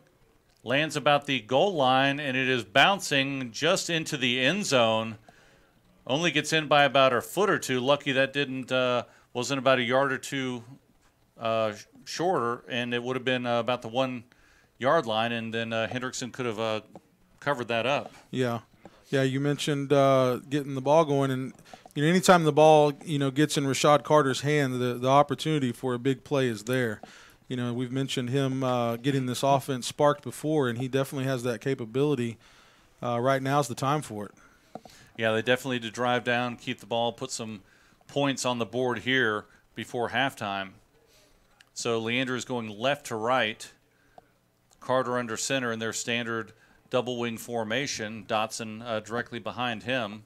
lands about the goal line, and it is bouncing just into the end zone. Only gets in by about a foot or two. Lucky that wasn't about a yard or two shorter, and it would have been about the 1 yard line, and then Hendrickson could have covered that up. Yeah, you mentioned getting the ball going, and anytime the ball gets in Rashad Carter's hand, the opportunity for a big play is there. We've mentioned him getting this offense sparked before, and he definitely has that capability. Right now's the time for it. Yeah, they definitely need to drive down, keep the ball, put some points on the board here before halftime. So Leander is going left to right. Carter under center in their standard double wing formation. Dotson directly behind him.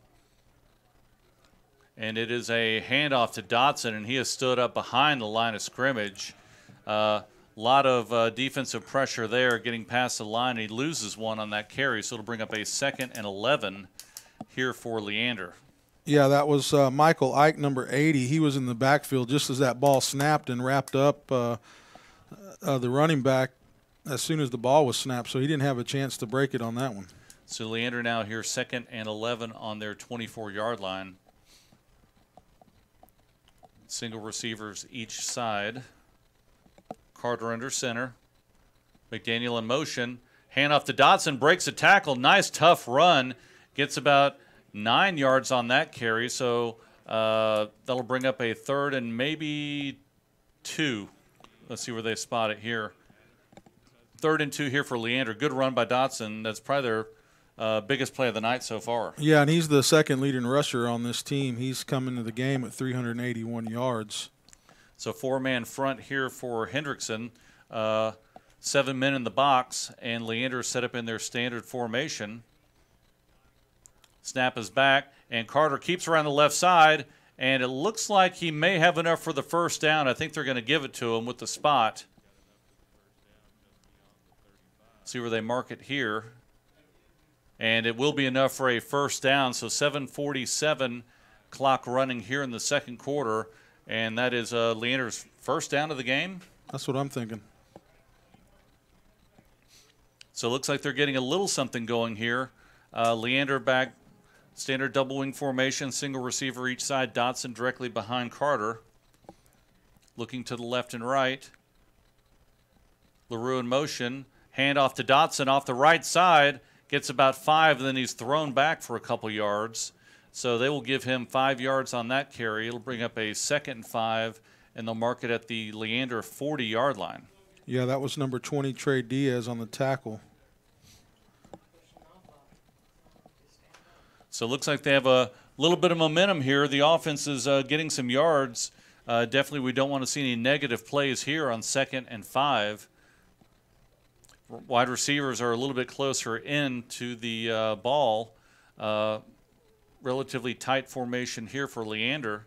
And it is a handoff to Dotson, and he has stood up behind the line of scrimmage. A lot of defensive pressure there, getting past the line. He loses one on that carry, so it'll bring up a 2nd and 11 here for Leander. Yeah, that was Michael Ike, number 80. He was in the backfield just as that ball snapped and wrapped up the running back as soon as the ball was snapped, so he didn't have a chance to break it on that one. So Leander now here 2nd and 11 on their 24-yard line. Single receivers each side. Carter under center. McDaniel in motion. Handoff to Dotson, breaks a tackle. Nice, tough run. Gets about 9 yards on that carry, so that'll bring up a 3rd and maybe 2. Let's see where they spot it here. 3rd and 2 here for Leander. Good run by Dotson. That's probably their biggest play of the night so far. Yeah, and he's the 2nd leading rusher on this team. He's come into the game at 381 yards. So 4-man front here for Hendrickson. 7 men in the box, and Leander set up in their standard formation. Snap is back, and Carter keeps around the left side, and it looks like he may have enough for the first down. I think they're going to give it to him with the spot. See where they mark it here. And it will be enough for a first down, so 7:47 clock running here in the second quarter, and that is Leander's first down of the game. That's what I'm thinking. So it looks like they're getting a little something going here. Leander back, standard double wing formation, single receiver each side. Dotson directly behind Carter. Looking to the left and right. LaRue in motion. Hand off to Dotson off the right side. Gets about 5, and then he's thrown back for a couple yards. So they will give him 5 yards on that carry. It'll bring up a 2nd and 5, and they'll mark it at the Leander 40-yard line. Yeah, that was number 20, Trey Diaz, on the tackle. So it looks like they have a little bit of momentum here. The offense is getting some yards. Definitely we don't want to see any negative plays here on 2nd and 5. Wide receivers are a little bit closer into the ball. Relatively tight formation here for Leander.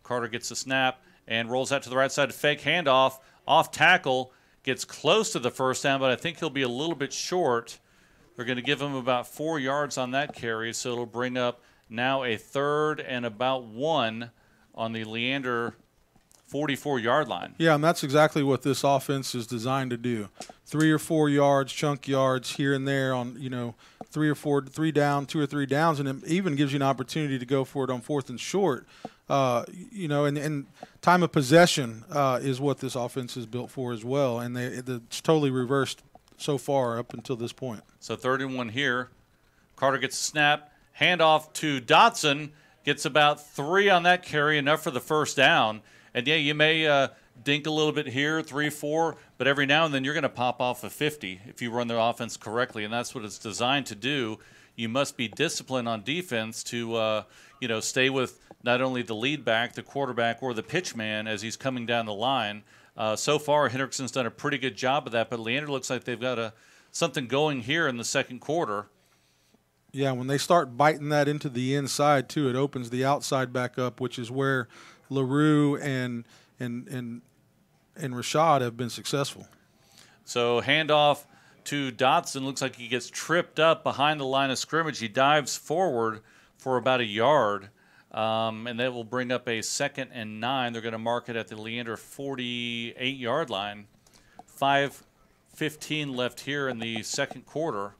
Carter gets the snap and rolls out to the right side. Fake handoff, off tackle, gets close to the first down, but I think he'll be a little bit short. They're going to give him about 4 yards on that carry, so it'll bring up now a 3rd and about 1 on the Leander 44-yard line. Yeah, and that's exactly what this offense is designed to do. 3 or 4 yards, chunk yards here and there on, 3 or 3 down, 2 or 3 downs, and it even gives you an opportunity to go for it on 4th and short. And time of possession is what this offense is built for as well, and it's totally reversed so far up until this point. So 3rd and 1 here. Carter gets a snap, handoff to Dotson, gets about 3 on that carry, enough for the first down. And, yeah, you may dink a little bit here, 3, 4, but every now and then you're going to pop off a 50 if you run the offense correctly, and that's what it's designed to do. You must be disciplined on defense to, stay with not only the lead back, the quarterback, or the pitch man as he's coming down the line. So far, Hendrickson's done a pretty good job of that, but Leander looks like they've got something going here in the second quarter. Yeah, when they start biting that into the inside, too, it opens the outside back up, which is where LaRue and Rashad have been successful. So handoff to Dotson. Looks like he gets tripped up behind the line of scrimmage. He dives forward for about a yard, and that will bring up a 2nd and 9. They're going to mark it at the Leander 48-yard line. 5:15 left here in the second quarter.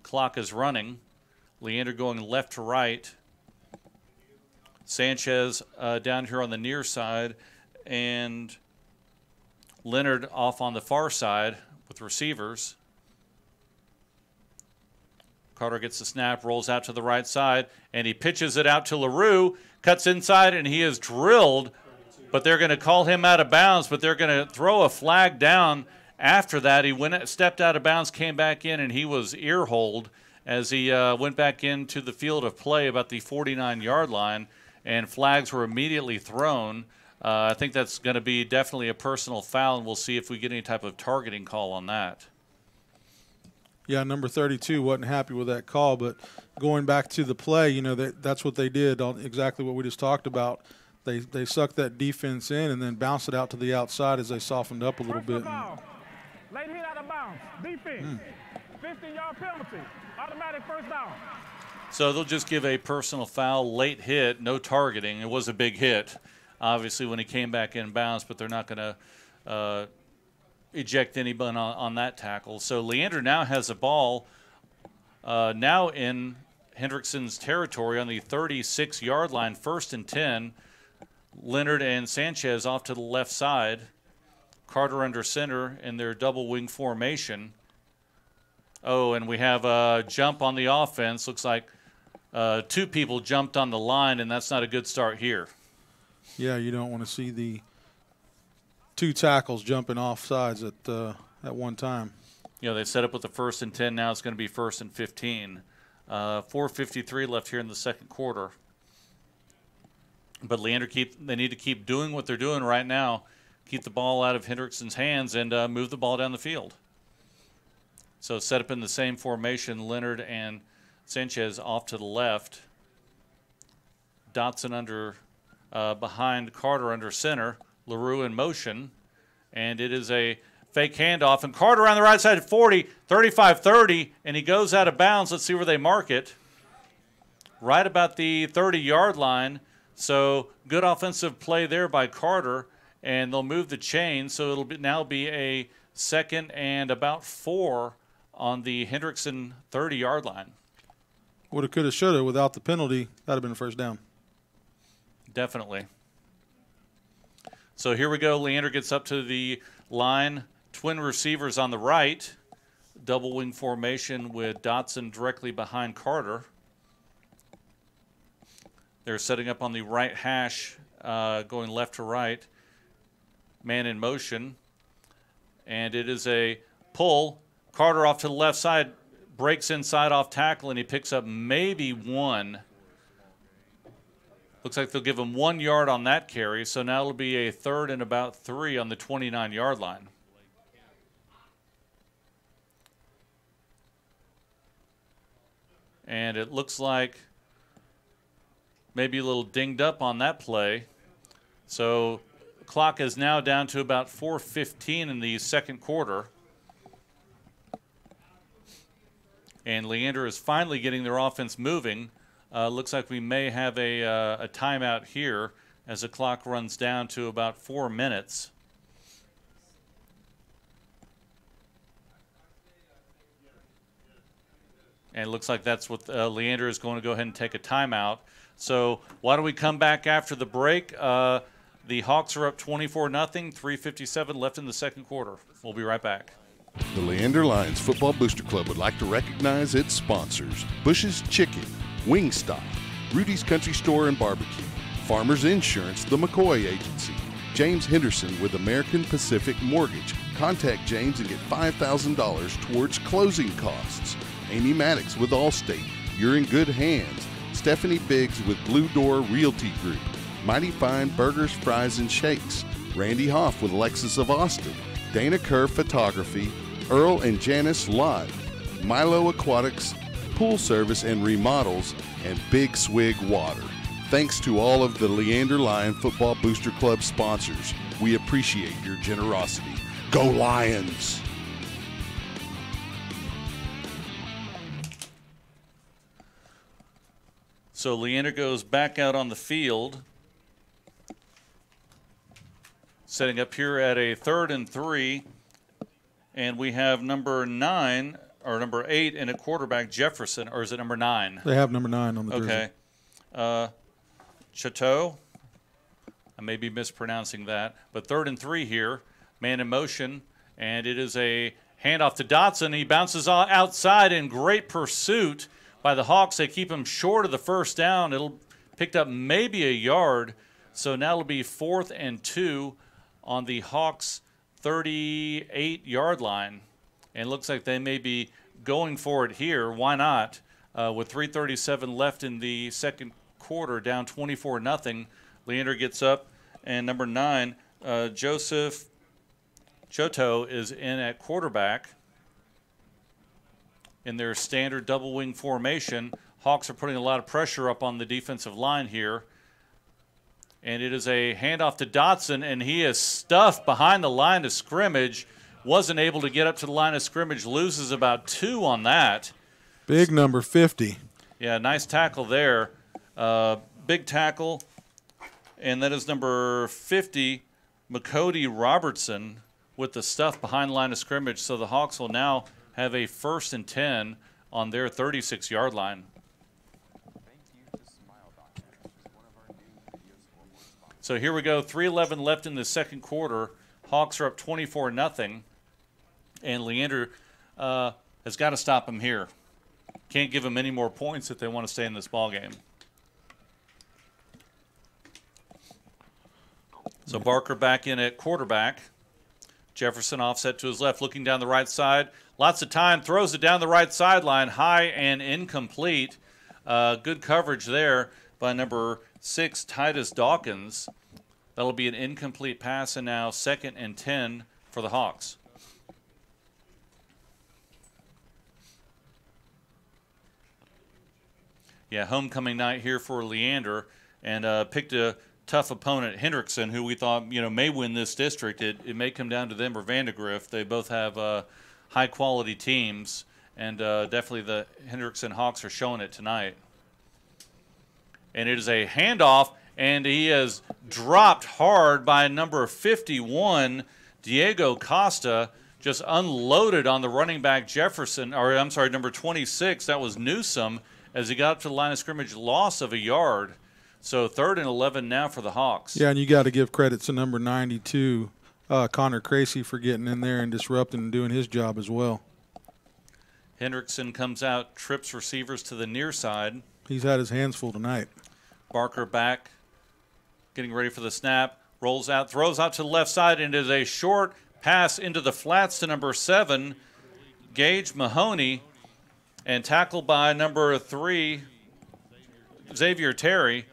Clock is running. Leander going left to right. Sanchez down here on the near side, and Leonard off on the far side with receivers. Carter gets the snap, rolls out to the right side, and he pitches it out to LaRue, cuts inside, and he is drilled, but they're going to call him out of bounds, but they're going to throw a flag down after that. He stepped out of bounds, came back in, and he was ear-holed as he went back into the field of play about the 49-yard line, and flags were immediately thrown. I think that's going to be definitely a personal foul, and we'll see if we get any type of targeting call on that. Yeah, number 32 wasn't happy with that call, but going back to the play, that's what they did, exactly what we just talked about. They sucked that defense in and then bounced it out to the outside as they softened up a little bit. Late hit out of bounds. Defense. 15-yard penalty. Automatic first down. So they'll just give a personal foul, late hit, no targeting. It was a big hit, obviously, when he came back in bounds, but they're not going to eject anyone on that tackle. So Leander now has a ball now in Hendrickson's territory on the 36-yard line, 1st and 10. Leonard and Sanchez off to the left side. Carter under center in their double wing formation. Oh, and we have a jump on the offense. Looks like 2 people jumped on the line, and that's not a good start here. Yeah, you don't want to see the 2 tackles jumping off sides at one time. They set up with the 1st and 10. Now it's going to be 1st and 15. 4:53 left here in the second quarter. But Leander they need to keep doing what they're doing right now. Keep the ball out of Hendrickson's hands and move the ball down the field. So set up in the same formation, Leonard and Sanchez off to the left. Dotson behind Carter under center. LaRue in motion. And it is a fake handoff. And Carter on the right side at 40, 35-30, and he goes out of bounds. Let's see where they mark it. Right about the 30-yard line. So good offensive play there by Carter, and they'll move the chain. So it'll now be a 2nd and about 4 on the Hendrickson 30-yard line. Woulda, coulda, shoulda. Without the penalty, that would have been a first down. Definitely. So here we go. Leander gets up to the line. Twin receivers on the right. Double wing formation with Dotson directly behind Carter. They're setting up on the right hash, going left to right. Man in motion. And it is a pull. Carter off to the left side, breaks inside off tackle, and he picks up maybe 1. Looks like they'll give him 1 yard on that carry, so now it'll be a 3rd and about 3 on the 29-yard line. And it looks like maybe a little dinged up on that play. So clock is now down to about 4:15 in the second quarter. And Leander is finally getting their offense moving. Looks like we may have a timeout here as the clock runs down to about 4 minutes. And it looks like that's what Leander is going to go ahead and take a timeout. So why don't we come back after the break? The Hawks are up 24-0, 3:57 left in the second quarter. We'll be right back. The Leander Lions Football Booster Club would like to recognize its sponsors: Bush's Chicken, Wingstop, Rudy's Country Store and Barbecue, Farmers Insurance, the McCoy Agency, James Henderson with American Pacific Mortgage. Contact James and get $5,000 towards closing costs. Amy Maddox with Allstate, you're in good hands. Stephanie Biggs with Blue Door Realty Group, Mighty Fine Burgers, Fries, and Shakes. Randy Hoff with Lexus of Austin, Dana Kerr Photography, Earl and Janice Lott, Milo Aquatics, Pool Service and Remodels, and Big Swig Water. Thanks to all of the Leander Lion Football Booster Club sponsors. We appreciate your generosity. Go Lions! So Leander goes back out on the field, setting up here at a 3rd and 3, and we have number 9 or number 8 in a quarterback, Jefferson, or is it number 9? They have number 9 on the jersey. Okay. Chateau, I may be mispronouncing that, but 3rd and 3 here, man in motion, and it is a handoff to Dotson. He bounces outside in great pursuit by the Hawks. They keep him short of the first down. It'll picked up maybe a yard, so now it'll be 4th and 2 on the Hawks' 38-yard line. And it looks like they may be going for it here. Why not? With 3:37 left in the second quarter, down 24-0. Leander gets up, and number 9, Joseph Choto, is in at quarterback. In their standard double wing formation, Hawks are putting a lot of pressure up on the defensive line here. And it is a handoff to Dotson, and he is stuffed behind the line of scrimmage. Wasn't able to get up to the line of scrimmage, loses about 2 on that. Big number 50. Yeah, nice tackle there. Big tackle. And that is number 50, McCody Robertson, with the stuff behind the line of scrimmage. So the Hawks will now have a 1st and 10 on their 36-yard line. So here we go, 3:11 left in the second quarter. Hawks are up 24-0, and Leander has got to stop him here. Can't give them any more points if they want to stay in this ballgame. So Barker back in at quarterback. Jefferson offset to his left, looking down the right side. Lots of time, throws it down the right sideline, high and incomplete. Good coverage there by number 6, Titus Dawkins. That'll be an incomplete pass, and now 2nd and 10 for the Hawks. Yeah, homecoming night here for Leander, and picked a tough opponent, Hendrickson, who we thought may win this district. It may come down to them or Vandegrift. They both have high-quality teams, and definitely the Hendrickson Hawks are showing it tonight. And it is a handoff, and he is dropped hard by number 51, Diego Costa, just unloaded on the running back Jefferson, or I'm sorry, number 26, that was Newsom, as he got up to the line of scrimmage, loss of a yard. So 3rd and 11 now for the Hawks. Yeah, and you got to give credit to number 92, Connor Cracy, for getting in there and disrupting and doing his job as well. Hendrickson comes out, trips receivers to the near side. He's had his hands full tonight. Barker back, getting ready for the snap, rolls out, throws out to the left side, and it is a short pass into the flats to number 7, Gage Mahoney, and tackled by number 3, Xavier Terry.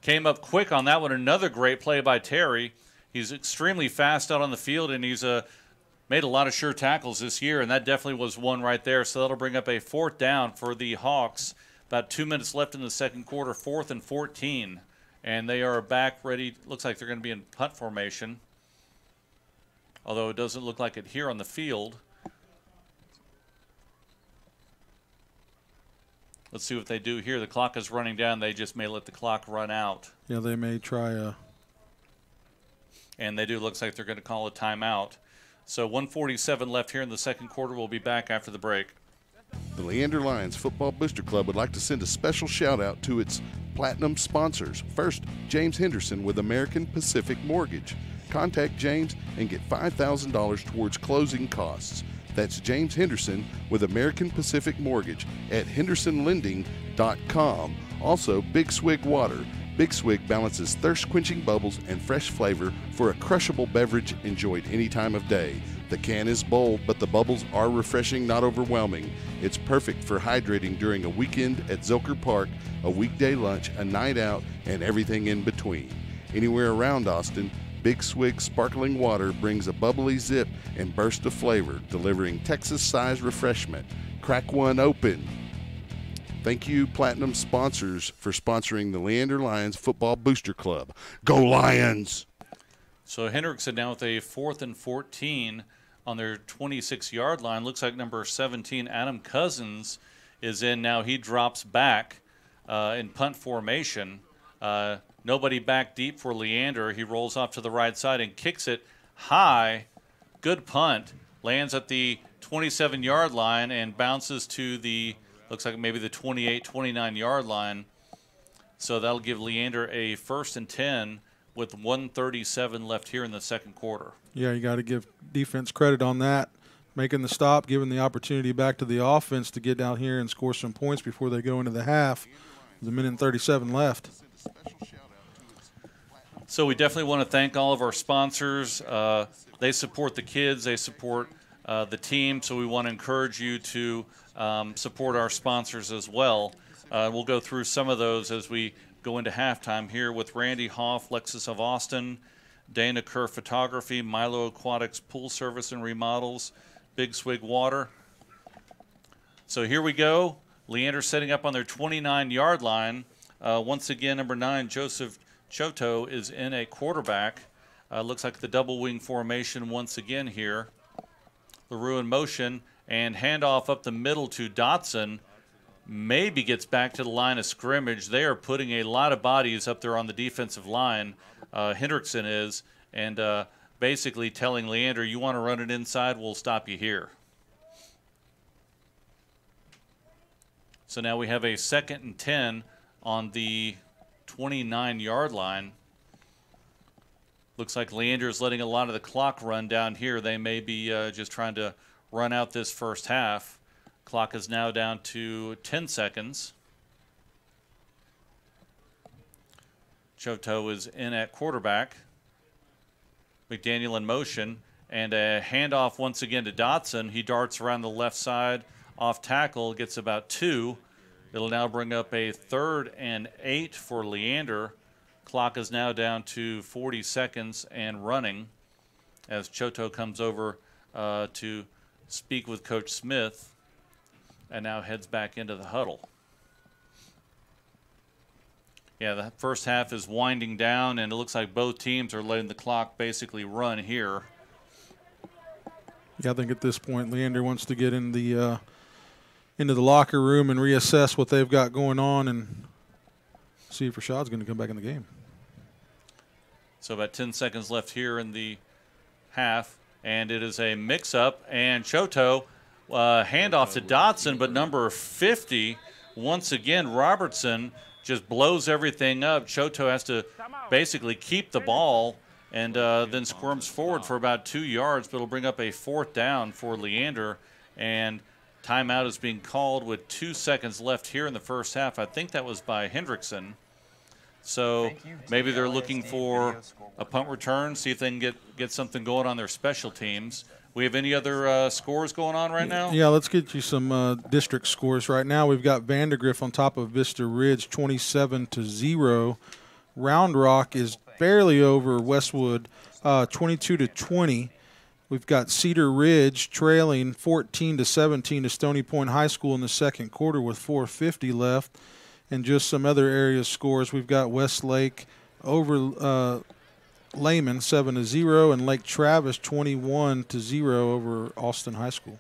Came up quick on that one. Another great play by Terry. He's extremely fast out on the field, and he's made a lot of sure tackles this year, and that definitely was one right there. So that'll bring up a 4th down for the Hawks. About 2 minutes left in the second quarter, 4th and 14. And they are back ready. Looks like they're going to be in punt formation, although it doesn't look like it here on the field. Let's see what they do here. The clock is running down. They just may let the clock run out. Yeah, they may try a. And they do. Looks like they're going to call a timeout. So 1:47 left here in the second quarter. We'll be back after the break. The Leander Lions Football Booster Club would like to send a special shout out to its platinum sponsors. First, James Hendrickson with American Pacific Mortgage. Contact James and get $5,000 towards closing costs. That's James Henderson with American Pacific Mortgage at hendersonlending.com. Also, Big Swig Water. Big Swig balances thirst-quenching bubbles and fresh flavor for a crushable beverage enjoyed any time of day. The can is bold, but the bubbles are refreshing, not overwhelming. It's perfect for hydrating during a weekend at Zilker Park, a weekday lunch, a night out, and everything in between. Anywhere around Austin, Big Swig sparkling water brings a bubbly zip and burst of flavor, delivering Texas-sized refreshment. Crack one open. Thank you, Platinum sponsors, for sponsoring the Leander Lions Football Booster Club. Go Lions! So Hendrickson now with a 4th and 14 on their 26-yard line. Looks like number 17, Adam Cousins, is in now. He drops back in punt formation. Nobody back deep for Leander. He rolls off to the right side and kicks it high. Good punt. Lands at the 27-yard line and bounces to the, looks like maybe the 28, 29-yard line. So that'll give Leander a 1st and 10 with 1:37 left here in the second quarter. Yeah, you got to give defense credit on that. Making the stop, giving the opportunity back to the offense to get down here and score some points before they go into the half. There's 1:37 left. So we definitely want to thank all of our sponsors. They support the kids. They support the team. So we want to encourage you to support our sponsors as well. We'll go through some of those as we go into halftime here with Randy Hoff, Lexus of Austin, Dana Kerr Photography, Milo Aquatics Pool Service and Remodels, Big Swig Water. So here we go. Leander setting up on their 29-yard line. Once again, number 9, Joseph Choto is in a quarterback. Looks like the double wing formation once again here. LaRue in motion and handoff up the middle to Dotson. Maybe gets back to the line of scrimmage. They are putting a lot of bodies up there on the defensive line. Hendrickson is, and basically telling Leander, you want to run it inside, we'll stop you here. So now we have a 2nd and 10 on the 29-yard line. Looks like Leander is letting a lot of the clock run down here. They may be just trying to run out this first half. Clock is now down to 10 seconds. Choto is in at quarterback. McDaniel in motion. And a handoff once again to Dotson. He darts around the left side off tackle, gets about 2. It'll now bring up a 3rd and 8 for Leander. Clock is now down to 40 seconds and running as Choto comes over to speak with Coach Smith and now heads back into the huddle. Yeah, the first half is winding down, and it looks like both teams are letting the clock basically run here. Yeah, I think at this point Leander wants to get in the into the locker room and reassess what they've got going on and see if Rashad's going to come back in the game. So about 10 seconds left here in the half, and it is a mix-up, and Choto handoff to Dotson, but number 50, once again, Robertson just blows everything up. Choto has to basically keep the ball and then squirms forward for about 2 yards, but it'll bring up a 4th down for Leander, and timeout is being called with 2 seconds left here in the first half. I think that was by Hendrickson. So maybe they're looking for a punt return, see if they can get something going on their special teams. We have any other scores going on right now? Yeah, let's get you some district scores right now. We've got Vandergrift on top of Vista Ridge, 27-0. Round Rock is barely over Westwood, 22-20. We've got Cedar Ridge trailing 14-17 to Stony Point High School in the second quarter with 4:50 left. And just some other area scores. We've got Westlake over Lehman 7-0 and Lake Travis 21-0 over Austin High School.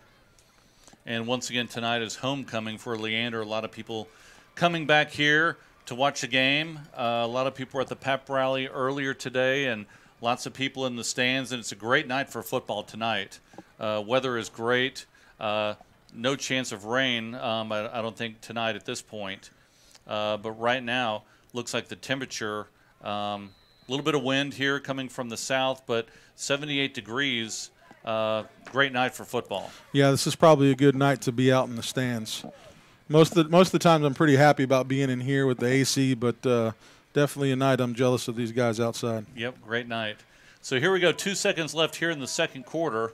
And once again, tonight is homecoming for Leander. A lot of people coming back here to watch the game. A lot of people were at the pep rally earlier today, and lots of people in the stands. And it's a great night for football tonight. Weather is great. No chance of rain, I don't think, tonight at this point. But right now, looks like the temperature, a little bit of wind here coming from the south, but 78 degrees. Great night for football. Yeah, this is probably a good night to be out in the stands. Most of the times I'm pretty happy about being in here with the AC, but definitely a night I'm jealous of these guys outside. Yep, great night. So here we go, 2 seconds left here in the second quarter.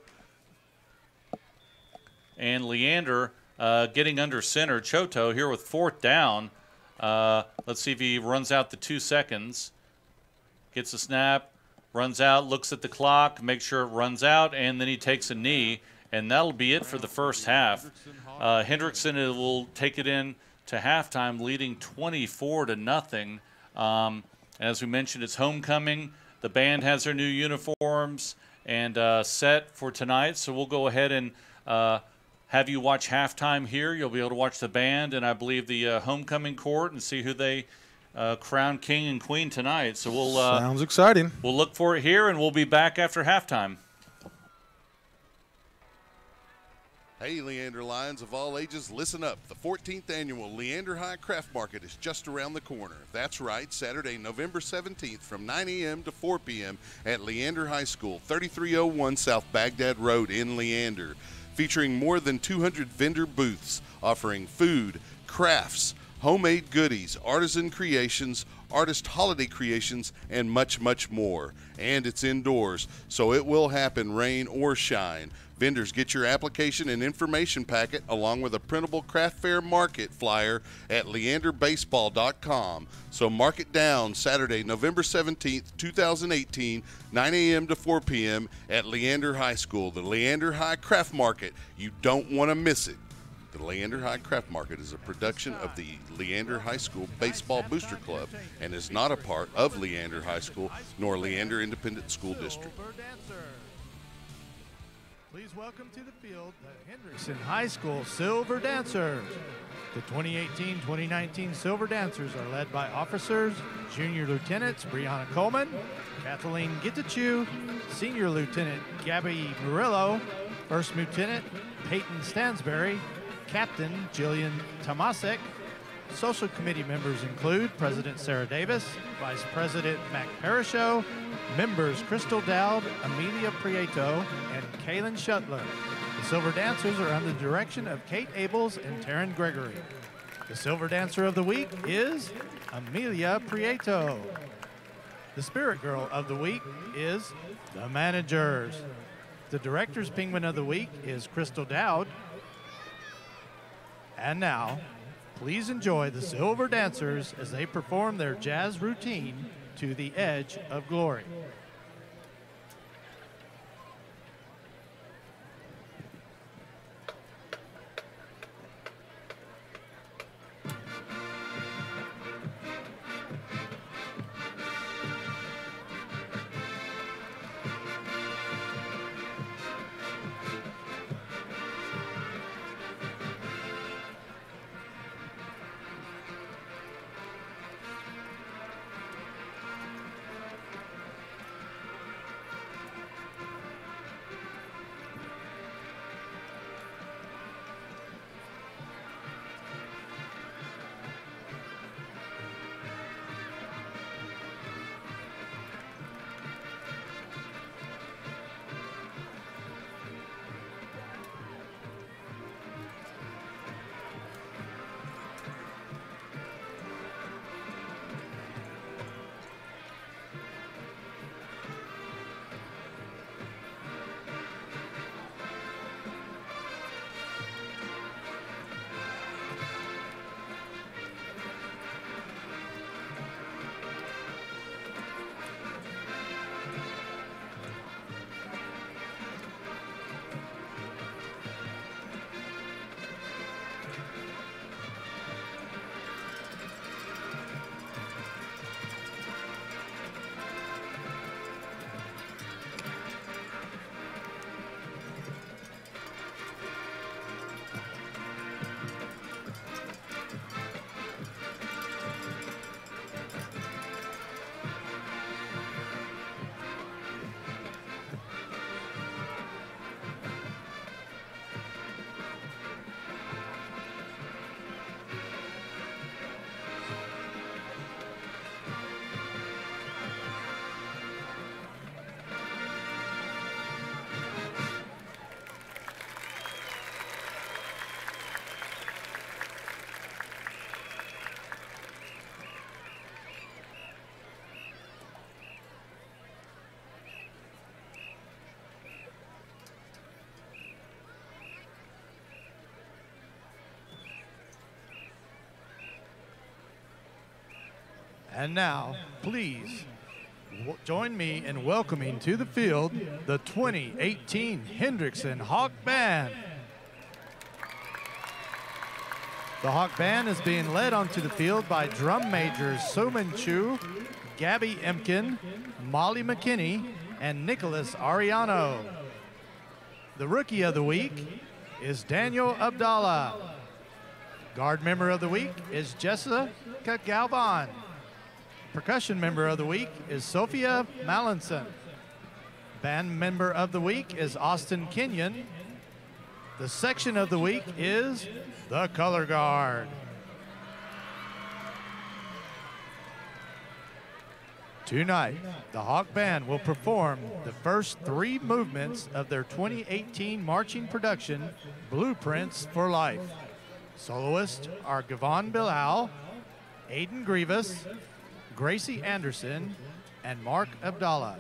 And Leander getting under center. Choto here with 4th down. Let's see if he runs out the 2 seconds. Gets a snap, runs out, looks at the clock, makes sure it runs out, and then he takes a knee. And that'll be it for the first half. Hendrickson will take it in to halftime, leading 24-0. As we mentioned, it's homecoming. The band has their new uniforms and set for tonight. So we'll go ahead and have you watch halftime here. You'll be able to watch the band and I believe the homecoming court and see who they crown king and queen tonight. So we'll sounds exciting. We'll look for it here, and we'll be back after halftime. Hey, Leander Lions of all ages, listen up. The 14th annual Leander High Craft Market is just around the corner. That's right, Saturday, November 17th from 9 a.m. to 4 p.m. at Leander High School, 3301 South Baghdad Road in Leander. Featuring more than 200 vendor booths offering food, crafts, homemade goodies, artisan creations, artist holiday creations, and much, much more. And it's indoors, so it will happen rain or shine. Vendors, get your application and information packet along with a printable craft fair market flyer at leanderbaseball.com. So mark it down, Saturday, November 17th, 2018, 9 a.m. to 4 p.m. at Leander High School, the Leander High Craft Market. You don't want to miss it. The Leander High Craft Market is a production of the Leander High School Baseball Booster Club and is not a part of Leander High School nor Leander Independent School District. Please welcome to the field the Hendrickson High School Silver Dancers. The 2018-2019 Silver Dancers are led by officers, Junior Lieutenants Brianna Coleman, Kathleen Gitachu, Senior Lieutenant Gabby Murillo, First Lieutenant Peyton Stansberry, Captain Jillian Tomasek. Social committee members include President Sarah Davis, Vice President Mac Parashow, members Crystal Dowd, Amelia Prieto, and Kaylin Shuttler. The Silver Dancers are under the direction of Kate Abels and Taryn Gregory. The Silver Dancer of the Week is Amelia Prieto. The Spirit Girl of the Week is the Managers. The Director's Penguin of the Week is Crystal Dowd. And now, please enjoy the Silver Dancers as they perform their jazz routine, To the Edge of Glory. And now, please join me in welcoming to the field the 2018 Hendrickson Hawk Band. The Hawk Band is being led onto the field by drum majors Soman Chu, Gabby Emkin, Molly McKinney, and Nicholas Ariano. The Rookie of the Week is Daniel Abdallah. Guard Member of the Week is Jessica Galvan. Percussion Member of the Week is Sophia Mallinson. Band Member of the Week is Austin Kenyon. The Section of the Week is the Color Guard. Tonight, the Hawk Band will perform the first 3 movements of their 2018 marching production, Blueprints for Life. Soloists are Gavon Bilal, Aiden Grievous, Gracie Anderson, and Mark Abdallah.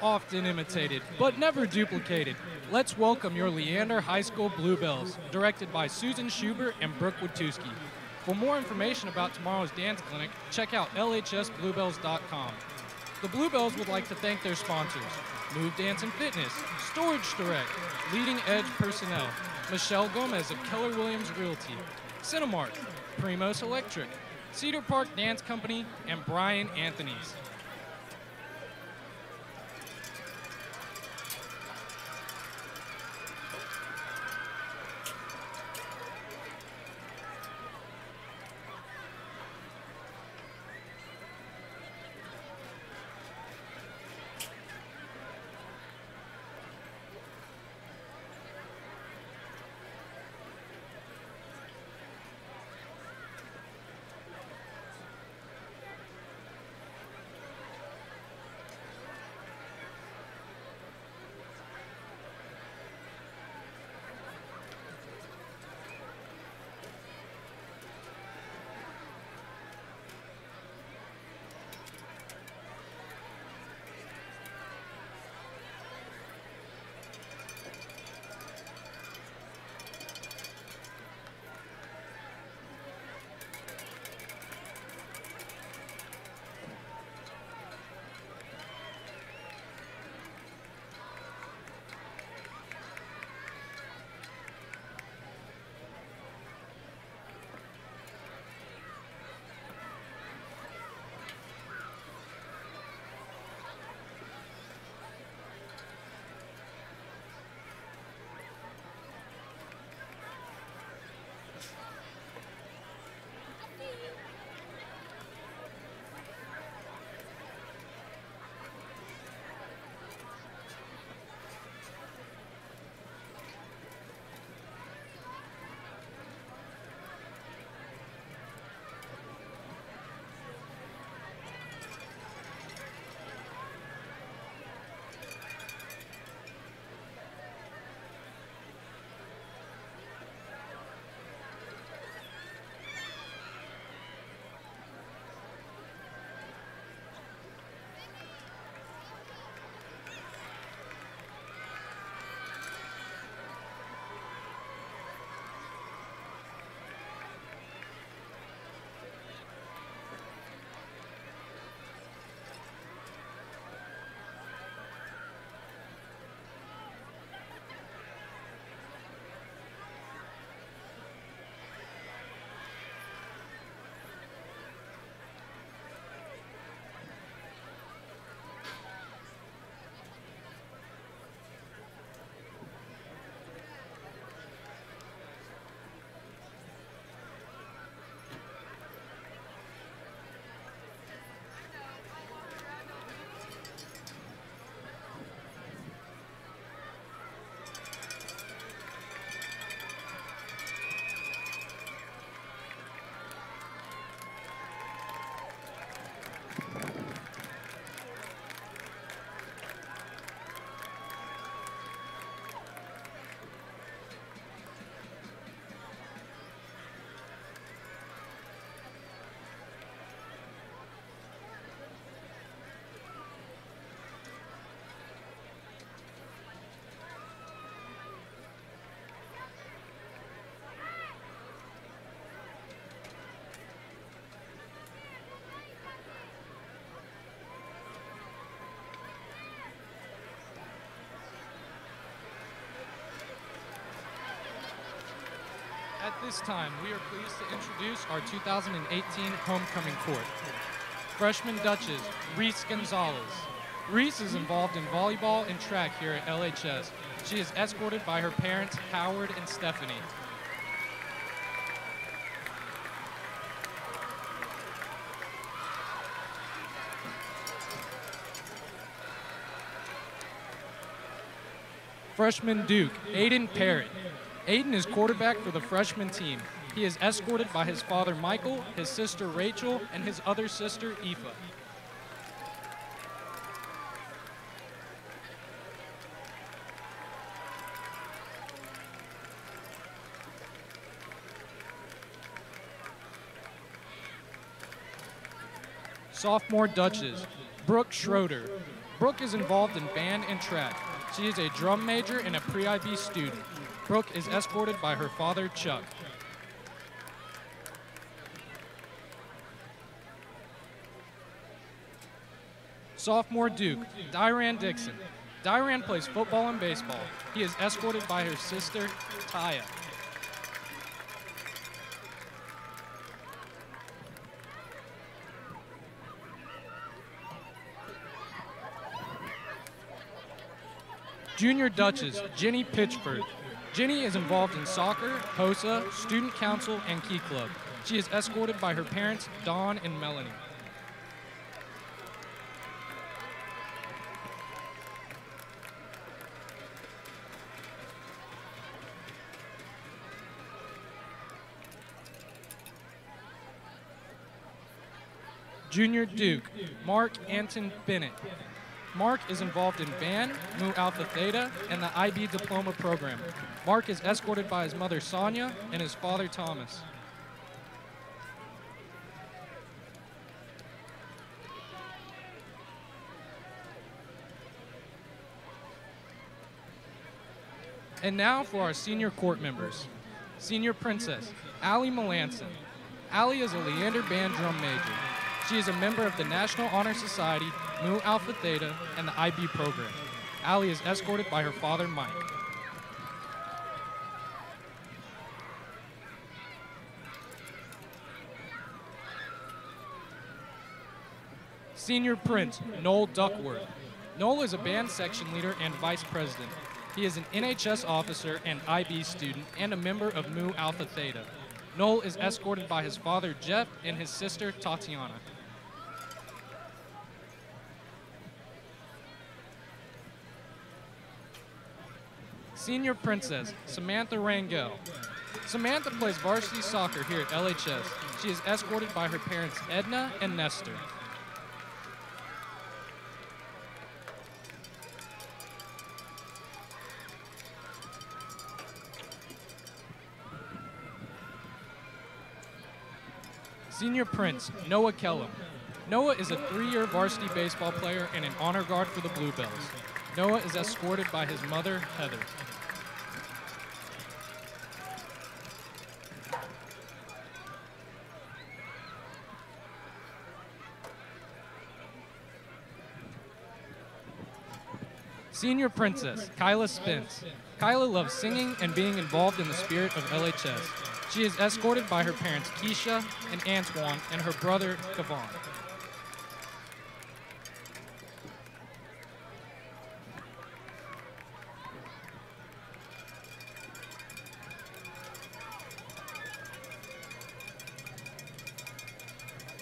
often imitated, but never duplicated. Let's welcome your Leander High School Bluebells, directed by Susan Schubert and Brooke Watuski. For more information about tomorrow's dance clinic, check out lhsbluebells.com. The Bluebells would like to thank their sponsors: Move Dance and Fitness, Storage Direct, Leading Edge Personnel, Michelle Gomez of Keller Williams Realty, Cinemark, Primos Electric, Cedar Park Dance Company, and Brian Anthony's. At this time, we are pleased to introduce our 2018 homecoming court. Freshman Duchess, Reese Gonzalez. Reese is involved in volleyball and track here at LHS. She is escorted by her parents, Howard and Stephanie. Freshman Duke, Aiden Parrott. Aiden is quarterback for the freshman team. He is escorted by his father Michael, his sister Rachel, and his other sister Aoife. Sophomore Duchess, Brooke Schroeder. Brooke is involved in band and track. She is a drum major and a pre-IB student. Brooke is escorted by her father, Chuck. Sophomore Duke, Dyran Dixon. Dyran plays football and baseball. He is escorted by her sister, Taya. Junior Duchess, Jenny Pitchford. Jenny is involved in soccer, HOSA, student council, and Key Club. She is escorted by her parents, Dawn and Melanie. Junior Duke, Mark Anton Bennett. Mark is involved in band, Mu Alpha Theta, and the IB Diploma program. Mark is escorted by his mother, Sonia, and his father, Thomas. And now for our senior court members. Senior Princess, Allie Melanson. Allie is a Leander Band drum major. She is a member of the National Honor Society, Mu Alpha Theta, and the IB program. Allie is escorted by her father, Mike. Senior Prince, Noel Duckworth. Noel is a band section leader and vice president. He is an NHS officer and IB student and a member of Mu Alpha Theta. Noel is escorted by his father, Jeff, and his sister, Tatiana. Senior Princess, Samantha Rangel. Samantha plays varsity soccer here at LHS. She is escorted by her parents, Edna and Nestor. Senior Prince, Noah Kellum. Noah is a 3-year varsity baseball player and an honor guard for the Bluebells. Noah is escorted by his mother, Heather. Senior Princess, Kyla Spence. Kyla loves singing and being involved in the spirit of LHS. She is escorted by her parents, Keisha and Antoine, and her brother, Kavan.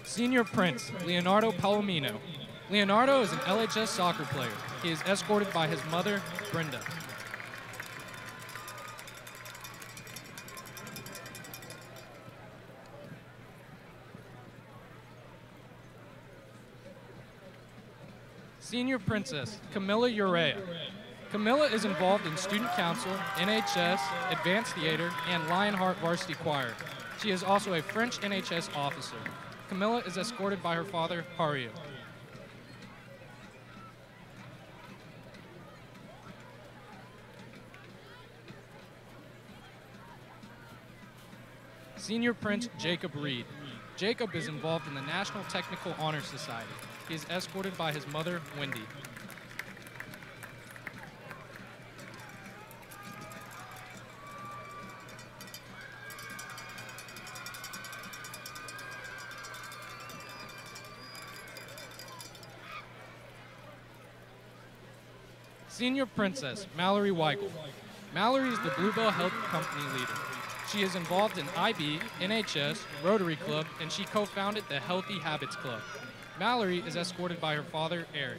Senior Prince, Leonardo Palomino. Leonardo is an LHS soccer player. He is escorted by his mother, Brenda. Senior Princess, Camilla Urea. Camilla is involved in Student Council, NHS, Advanced Theater, and Lionheart Varsity Choir. She is also a French NHS officer. Camilla is escorted by her father, Hario. Senior Prince Jacob Reed. Jacob is involved in the National Technical Honor Society. He is escorted by his mother, Wendy. Senior Princess, Mallory Weigel. Mallory is the Bluebell Health Company leader. She is involved in IB, NHS, Rotary Club, and she co-founded the Healthy Habits Club. Mallory is escorted by her father, Eric.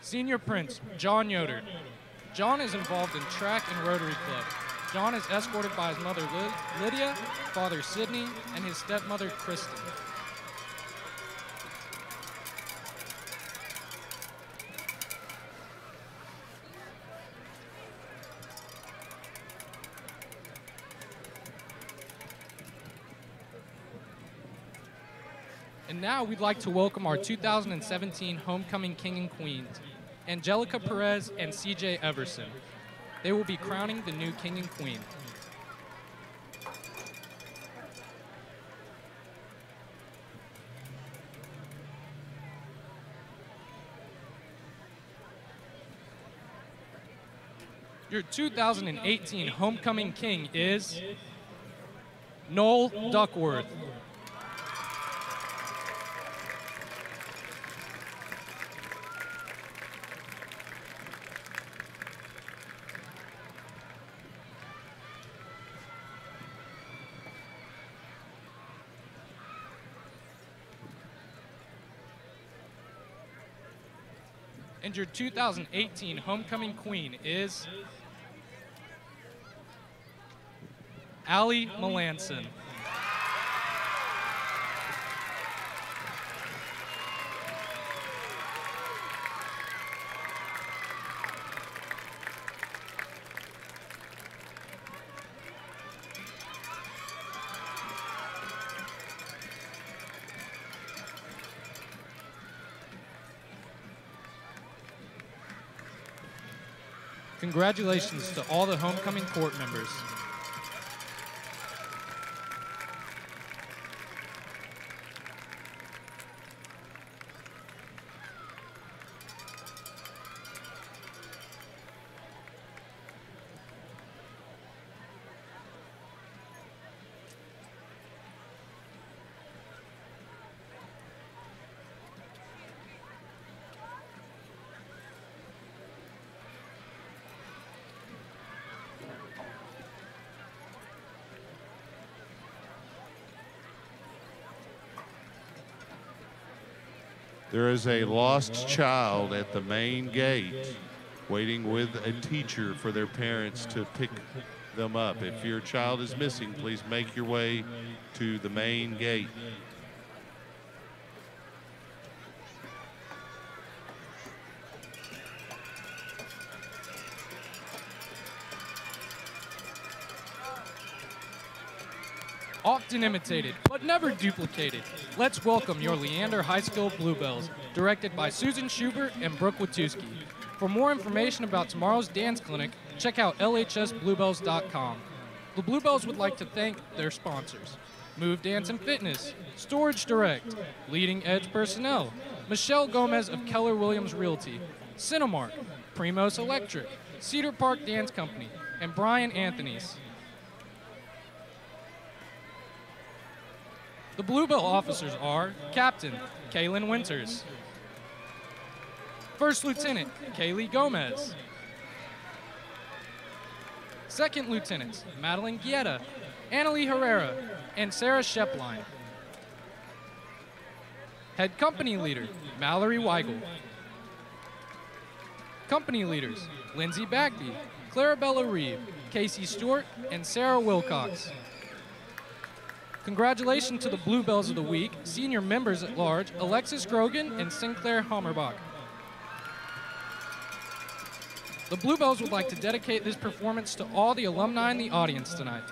Senior Prince, John Yoder. John is involved in track and Rotary Club. John is escorted by his mother, Lydia, father, Sydney, and his stepmother, Kristen. And now we'd like to welcome our 2017 Homecoming King and Queens, Angelica Perez and CJ Everson. They will be crowning the new King and Queen. Your 2018 Homecoming King is Noel Duckworth. And your 2018 Homecoming Queen is Allie Melanson. Congratulations to all the homecoming court members. There is a lost child at the main gate waiting with a teacher for their parents to pick them up. If your child is missing, please make your way to the main gate. Often imitated, but never duplicated. Let's welcome your Leander High School Bluebells, directed by Susan Schubert and Brooke Watuski. For more information about tomorrow's dance clinic, check out lhsbluebells.com. The Bluebells would like to thank their sponsors: Move Dance and Fitness, Storage Direct, Leading Edge Personnel, Michelle Gomez of Keller Williams Realty, Cinemark, Primos Electric, Cedar Park Dance Company, and Brian Anthony's. The Bluebell officers are Captain Kaylin Winters, First Lieutenant Kaylee Gomez, Second Lieutenants Madeline Guietta, Annalie Herrera, and Sarah Shepline. Head Company Leader Mallory Weigel. Company Leaders Lindsay Bagby, Clarabella Reeve, Casey Stewart, and Sarah Wilcox. Congratulations to the Bluebells of the Week, senior members at large, Alexis Grogan and Sinclair Hammerbach. The Bluebells would like to dedicate this performance to all the alumni in the audience tonight.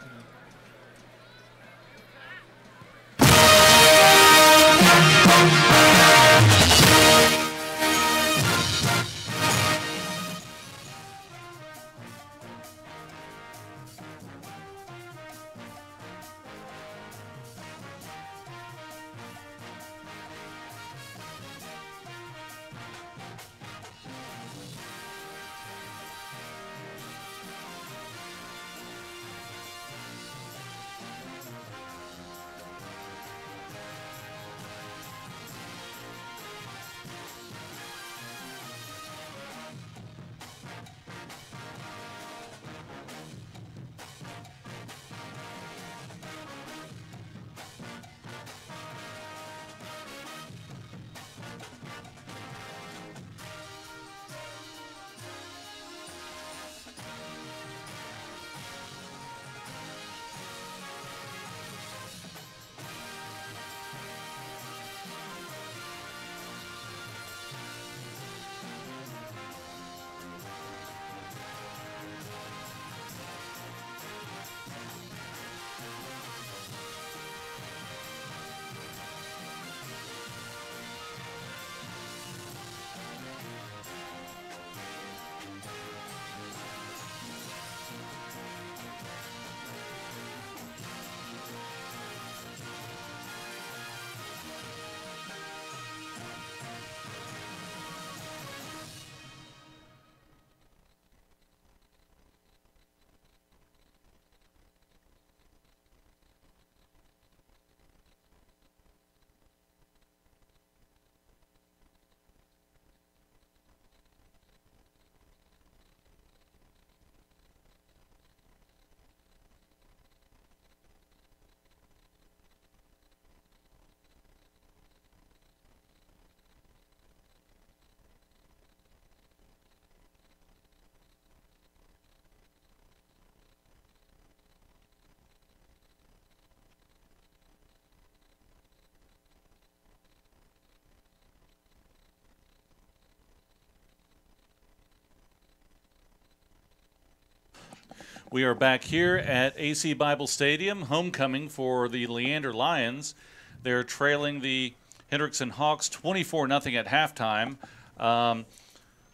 We are back here at AC Bible Stadium, homecoming for the Leander Lions. They're trailing the Hendrickson Hawks 24-0 at halftime.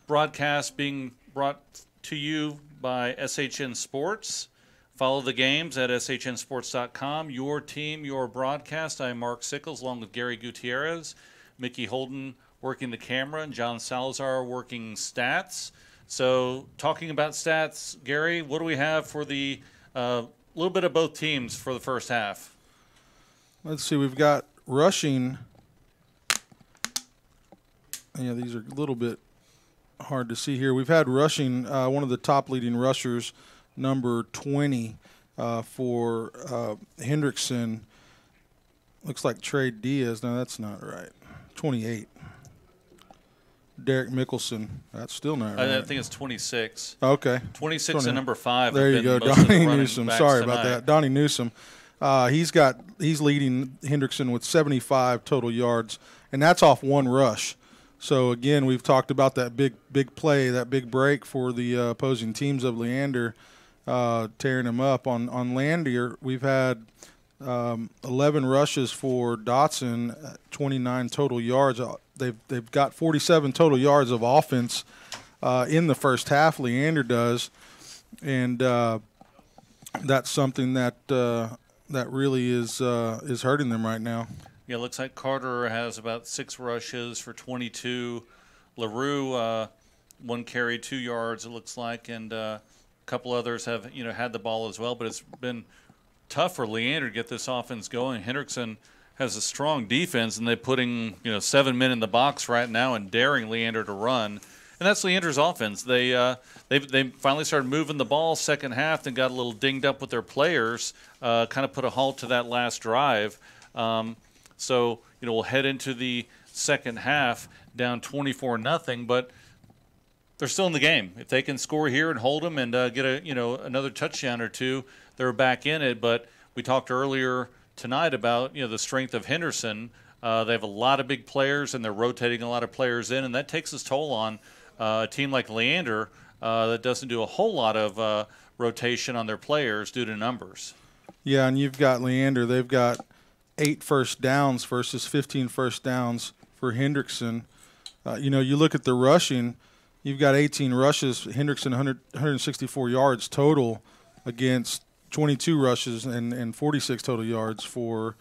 Broadcast being brought to you by SHN Sports. Follow the games at shnsports.com. Your team, your broadcast. I'm Mark Sickles along with Gary Gutierrez, Mickey Holden working the camera, and John Salazar working stats. So talking about stats, Gary, what do we have for the little bit of both teams for the first half? Let's see. We've got rushing. Yeah, these are a little bit hard to see here. We've had rushing, one of the top leading rushers, number 20 for Hendrickson. Looks like Trey Diaz. No, that's not right. 28. Derek Mickelson. That's still not right. I think it's 26. Okay. 26 and number 5. There you go, Donnie Newsom. Sorry about that. Donnie Newsom. He's leading Hendrickson with 75 total yards, and that's off one rush. So again, we've talked about that big play, that big break for the opposing teams of Leander, tearing them up. On Leander, we've had 11 rushes for Dotson, 29 total yards. They've got 47 total yards of offense in the first half. Leander does, and that's something that really is hurting them right now. Yeah, it looks like Carter has about 6 rushes for 22. LaRue, 1 carry, 2 yards, it looks like, and a couple others have had the ball as well. But it's been tough for Leander to get this offense going. Hendrickson has a strong defense, and they're putting 7 men in the box right now and daring Leander to run. And that's Leander's offense. They finally started moving the ball second half, then got a little dinged up with their players, kind of put a halt to that last drive. So we'll head into the second half down 24-0, but they're still in the game. If they can score here and hold them and get another touchdown or two, they're back in it. But we talked earlier tonight about the strength of Henderson. They have a lot of big players, and they're rotating a lot of players in, and that takes its toll on a team like Leander that doesn't do a whole lot of rotation on their players due to numbers. Yeah, and you've got Leander. They've got 8 first downs versus 15 first downs for Hendrickson. You look at the rushing, you've got 18 rushes, Hendrickson 164 yards total against 22 rushes and 46 total yards for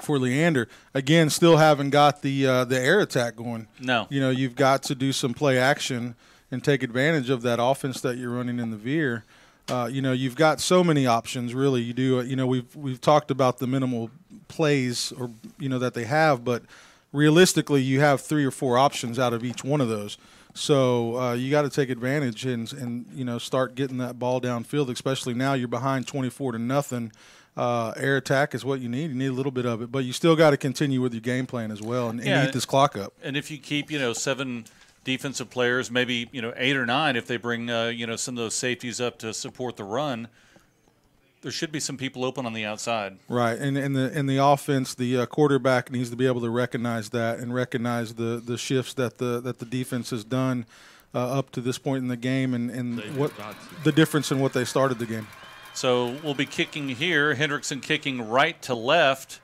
Leander. Again, still haven't got the air attack going. No. You've got to do some play action and take advantage of that offense that you're running in the veer. You've got so many options, really. You do. We've talked about the minimal plays or that they have, but realistically, you have 3 or 4 options out of each one of those. So you got to take advantage and start getting that ball downfield. Especially now, you're behind 24-0. Air attack is what you need. You need a little bit of it, but you still got to continue with your game plan as well and eat this clock up. And if you keep 7 defensive players, maybe 8 or 9, if they bring some of those safeties up to support the run, there should be some people open on the outside. Right, and in the offense, the quarterback needs to be able to recognize that and recognize the shifts that the defense has done up to this point in the game and what the difference in what they started the game. So we'll be kicking here. Hendrickson kicking right to left,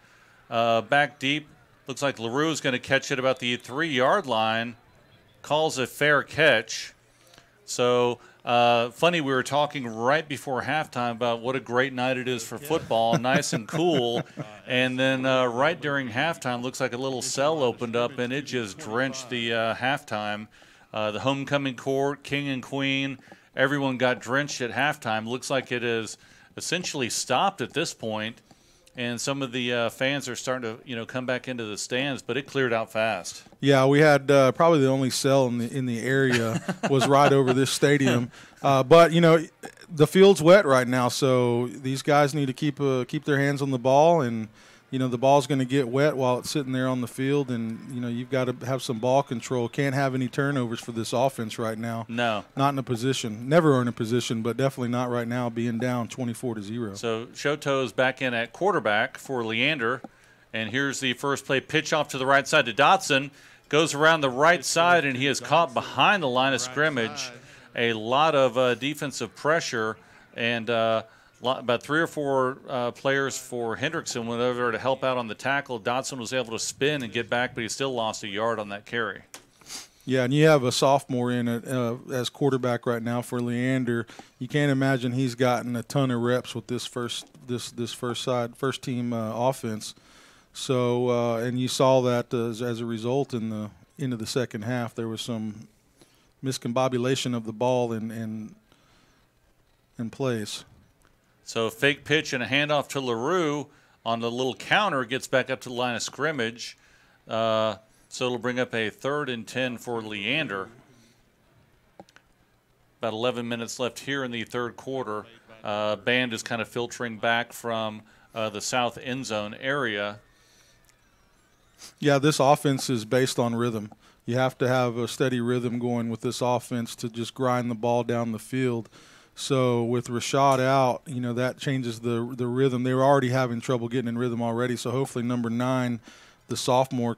back deep. Looks like LaRue is going to catch it about the 3-yard line. Calls a fair catch. So funny, we were talking right before halftime about what a great night it is for football, nice and cool. And then right during halftime, looks like a little cell opened up, and it just drenched the halftime. The homecoming court, king and queen, everyone got drenched at halftime. Looks like it is essentially stopped at this point. And some of the fans are starting to, come back into the stands, but it cleared out fast. Yeah, we had probably the only cell in the area was right over this stadium. But the field's wet right now, so these guys need to keep their hands on the ball, and the ball's going to get wet while it's sitting there on the field, and you've got to have some ball control. Can't have any turnovers for this offense right now. No, not in a position. Never in a position, but definitely not right now, being down 24-0. So Shoto is back in at quarterback for Leander, and here's the first play pitch off to the right side to Dotson. Goes around the right side, and he is caught behind the line of scrimmage. A lot of defensive pressure, and about 3 or 4 players for Hendrickson went over to help out on the tackle. Dodson was able to spin and get back, but he still lost a yard on that carry. Yeah, and you have a sophomore in it as quarterback right now for Leander. You can't imagine he's gotten a ton of reps with this first team offense. So and you saw that as a result in the end of the second half, there was some miscombobulation of the ball in plays. So a fake pitch and a handoff to LaRue on the little counter, gets back up to the line of scrimmage. So it'll bring up a 3rd and 10 for Leander. About 11 minutes left here in the third quarter. Band is kind of filtering back from the south end zone area. Yeah, this offense is based on rhythm. You have to have a steady rhythm going with this offense to just grind the ball down the field. So with Rashad out, that changes the rhythm. They were already having trouble getting in rhythm already, so hopefully number 9, the sophomore,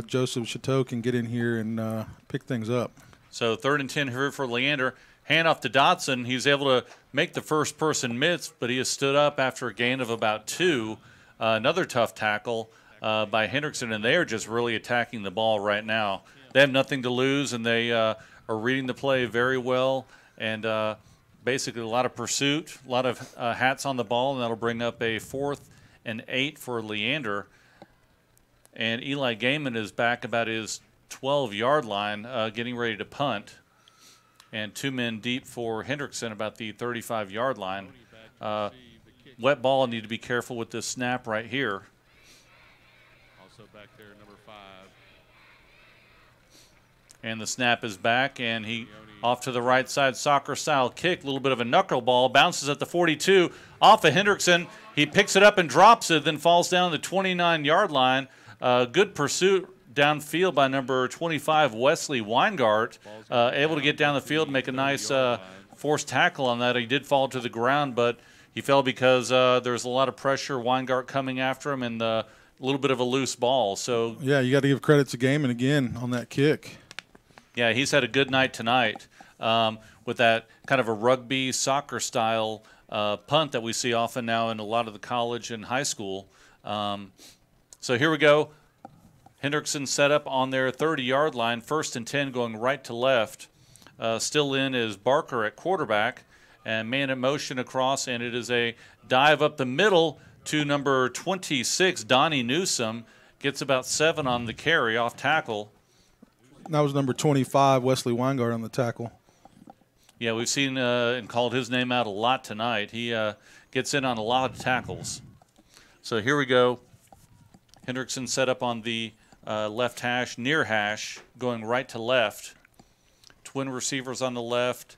Joseph Chateau, can get in here and pick things up. So 3rd and 10 here for Leander. Handoff to Dodson. He's able to make the first person miss, but he has stood up after a gain of about 2. Another tough tackle by Hendrickson, and they are just really attacking the ball right now. They have nothing to lose, and they are reading the play very well, and basically a lot of pursuit, a lot of hats on the ball, and that'll bring up a 4th and 8 for Leander. And Eli Gaiman is back about his 12-yard line, getting ready to punt. And 2 men deep for Hendrickson about the 35-yard line. Wet ball, need to be careful with this snap right here. Also back there, number 5. And the snap is back, and he off to the right side, soccer-style kick, a little bit of a knuckleball, bounces at the 42, off of Hendrickson. He picks it up and drops it, then falls down the 29-yard line. Good pursuit downfield by number 25, Wesley Weingart, able to get down the field and make a nice forced tackle on that. He did fall to the ground, but he fell because there was a lot of pressure, Weingart coming after him, and a little bit of a loose ball. So yeah, you got to give credit to Gaiman again on that kick. Yeah, he's had a good night tonight with that kind of a rugby soccer-style punt that we see often now in a lot of the college and high school. So here we go. Hendrickson set up on their 30-yard line, 1st and 10 going right to left. Still in is Barker at quarterback, and man in motion across, and it is a dive up the middle to number 26, Donnie Newsom. Gets about 7 on the carry off tackle. That was number 25, Wesley Weingart, on the tackle. Yeah, we've seen and called his name out a lot tonight. He gets in on a lot of tackles. So here we go. Hendrickson set up on the left hash, near hash, going right to left. Twin receivers on the left.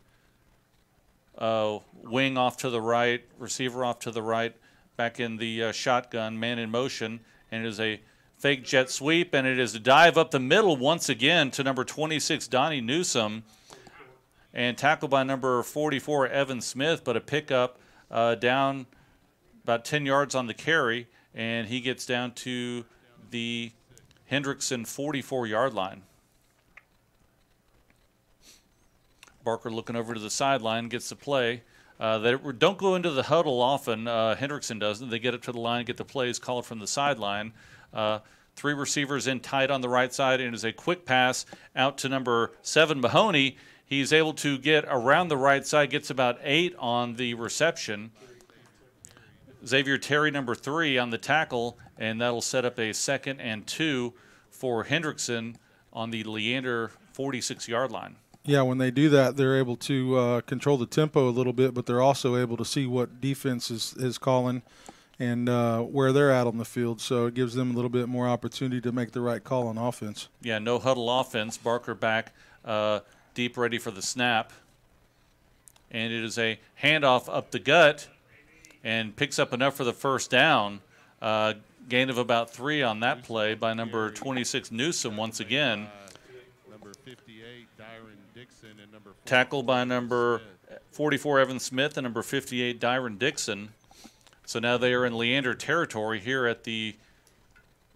Wing off to the right, receiver off to the right. Back in the shotgun, man in motion. And it is a fake jet sweep, and it is a dive up the middle once again to number 26, Donnie Newsom. And tackled by number 44, Evan Smith, but a pickup down about 10 yards on the carry, and he gets down to the Hendrickson 44-yard line. Barker looking over to the sideline, gets the play. They don't go into the huddle often. Hendrickson doesn't. They get up to the line, get the plays called from the sideline. 3 receivers in tight on the right side, and it is a quick pass out to number 7, Mahoney. He's able to get around the right side, gets about 8 on the reception. Xavier Terry, number 3, on the tackle, and that'll set up a 2nd and 2 for Hendrickson on the Leander 46-yard line. Yeah, when they do that, they're able to control the tempo a little bit, but they're also able to see what defense is calling and where they're at on the field. So it gives them a little bit more opportunity to make the right call on offense. Yeah, no huddle offense. Barker back deep, ready for the snap. And it is a handoff up the gut and picks up enough for the first down. Gain of about 3 on that play by number 26, Newsom once again. Number 58, Dyron Dixon, and number 44, Tackled by number 44, Evan Smith, and number 58, Dyron Dixon. So now they are in Leander territory here at the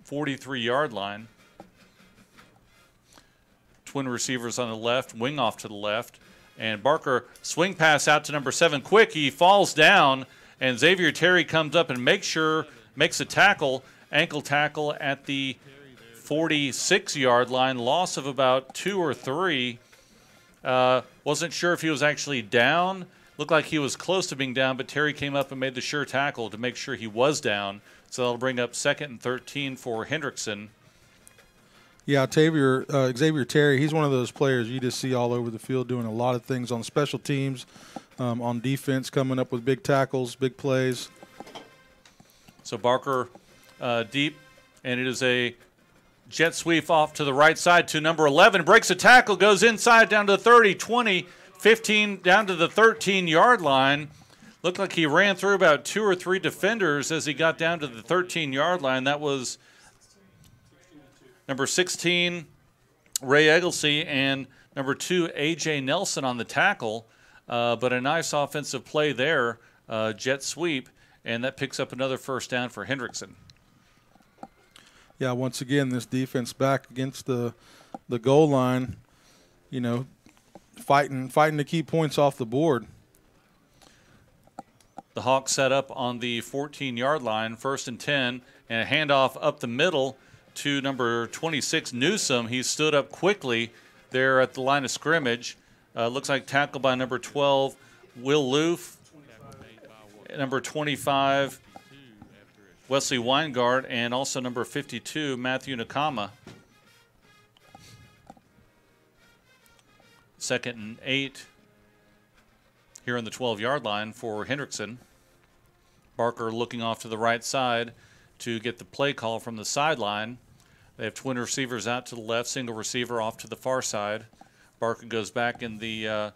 43-yard line. Twin receivers on the left, wing off to the left. And Barker swing pass out to number 7. Quick, he falls down, and Xavier Terry comes up and makes a tackle, ankle tackle at the 46-yard line, loss of about 2 or 3. Wasn't sure if he was actually down. Looked like he was close to being down, but Terry came up and made the sure tackle to make sure he was down. So that'll bring up 2nd and 13 for Hendrickson. Yeah, Xavier Terry, he's one of those players you just see all over the field doing a lot of things on special teams, on defense, coming up with big tackles, big plays. So Barker deep, and it is a jet sweep off to the right side to number 11. Breaks a tackle, goes inside down to the 30, 20, 15, down to the 13-yard line. Looked like he ran through about 2 or 3 defenders as he got down to the 13-yard line. That was number 16, Ray Egglesey, and number 2, A.J. Nelson on the tackle. But a nice offensive play there, jet sweep, and that picks up another first down for Hendrickson. Yeah, once again, this defense back against the goal line, fighting to keep points off the board. The Hawks set up on the 14-yard line, 1st and 10, and a handoff up the middle to number 26, Newsom. He stood up quickly there at the line of scrimmage. Looks like tackled by number 12, Will Loof, number 25, Wesley Weingart, and also number 52, Matthew Nakama. 2nd and 8 here on the 12-yard line for Hendrickson. Barker looking off to the right side to get the play call from the sideline. They have twin receivers out to the left, single receiver off to the far side. Barker goes back in the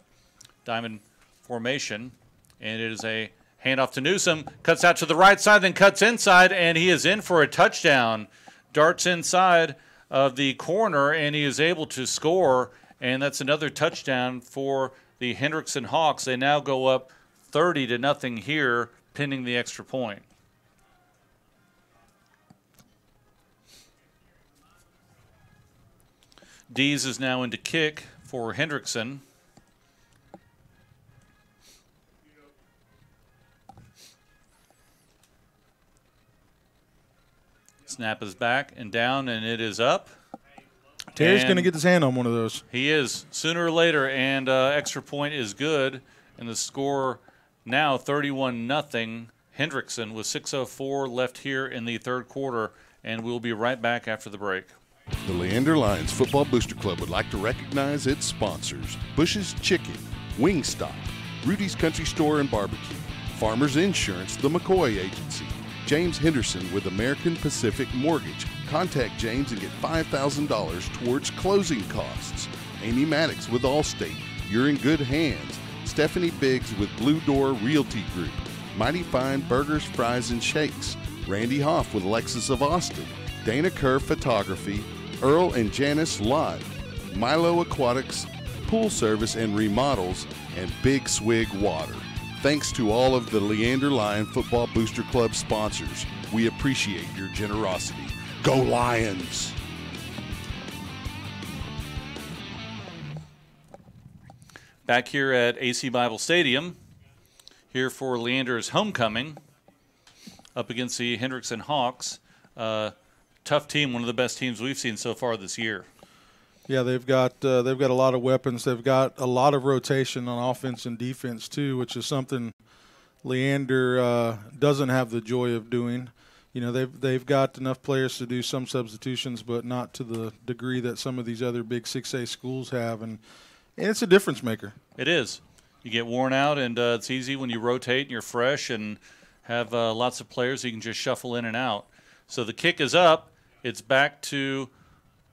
diamond formation, and it is a handoff to Newsom. Cuts out to the right side, then cuts inside, and he is in for a touchdown. Darts inside of the corner, and he is able to score, and that's another touchdown for the Hendrickson Hawks. They now go up 30-0 here, pinning the extra point. Dees is now into kick for Hendrickson. Snap is back and down, and it is up. Terry's going to get his hand on one of those. He is, sooner or later, and extra point is good. And the score now 31-0. Hendrickson with 6:04 left here in the third quarter, and we'll be right back after the break. The Leander Lions Football Booster Club would like to recognize its sponsors: Bush's Chicken, Wingstop, Rudy's Country Store and Barbecue, Farmers Insurance, the McCoy Agency, James Henderson with American Pacific Mortgage. Contact James and get $5,000 towards closing costs. Amy Maddox with Allstate. You're in good hands. Stephanie Biggs with Blue Door Realty Group. Mighty Fine Burgers, Fries, and Shakes. Randy Hoff with Lexus of Austin. Dana Kerr Photography. Earl and Janice Lott. Milo Aquatics, Pool Service and Remodels, and Big Swig Water. Thanks to all of the Leander Lion Football Booster Club sponsors. We appreciate your generosity. Go Lions! Back here at AC Bible Stadium, here for Leander's homecoming, up against the Hendrickson Hawks. Tough team, one of the best teams we've seen so far this year. Yeah, they've got a lot of weapons. They've got a lot of rotation on offense and defense too, which is something Leander doesn't have the joy of doing. They've got enough players to do some substitutions, but not to the degree that some of these other big 6A schools have, and it's a difference maker. It is. You get worn out, and it's easy when you rotate and you're fresh and have lots of players you can just shuffle in and out. So the kick is up. It's back to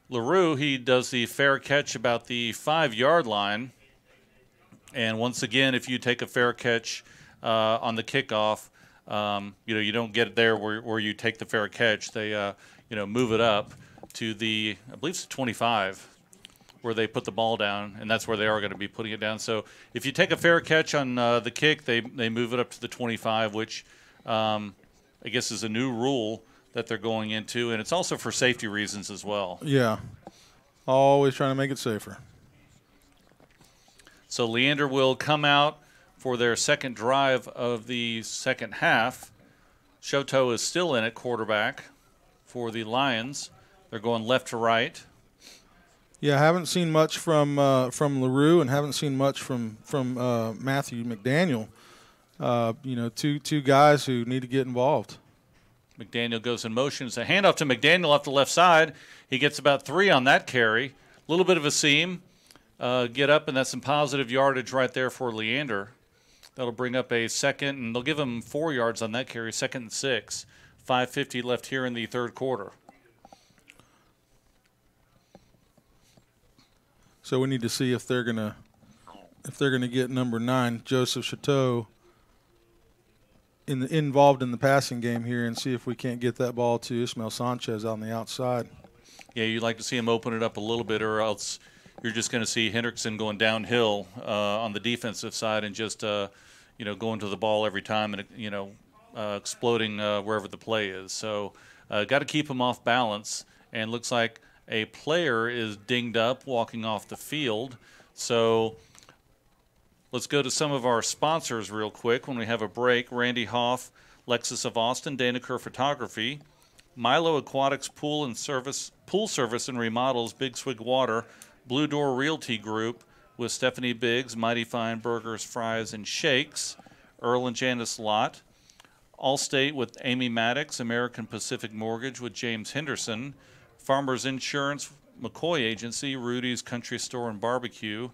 LaRue. He does the fair catch about the 5-yard line. And once again, if you take a fair catch on the kickoff, you don't get it there where you take the fair catch. They, move it up to the, I believe it's 25, where they put the ball down, and that's where they are going to be putting it down. So if you take a fair catch on the kick, they move it up to the 25, which I guess is a new rule that they're going into, and it's also for safety reasons as well. Yeah, always trying to make it safer. So Leander will come out for their second drive of the second half. Shoto is still in at quarterback for the Lions. They're going left to right. Yeah, I haven't seen much from LaRue and haven't seen much from Matthew McDaniel. Two guys who need to get involved. McDaniel goes in motion. It's a handoff to McDaniel off the left side. He gets about 3 on that carry. A little bit of a seam. Get up, and that's some positive yardage right there for Leander. That'll bring up a second, and they'll give him 4 yards on that carry, 2nd and 6. 5:50 left here in the third quarter. So we need to see if they're gonna get number 9, Joseph Chateau, involved in the passing game here, and see if we can't get that ball to Ismael Sanchez on the outside. Yeah, you'd like to see him open it up a little bit, or else you're just going to see Hendrickson going downhill on the defensive side and just going to the ball every time and exploding wherever the play is. So got to keep him off balance, and looks like a player is dinged up walking off the field. So let's go to some of our sponsors real quick when we have a break. Randy Hoff, Lexus of Austin, Danaker Photography, Milo Aquatics Pool Service and Remodels, Big Swig Water, Blue Door Realty Group with Stephanie Biggs, Mighty Fine Burgers, Fries, and Shakes, Earl and Janice Lott, Allstate with Amy Maddox, American Pacific Mortgage with James Henderson, Farmers Insurance, McCoy Agency, Rudy's Country Store and Barbecue,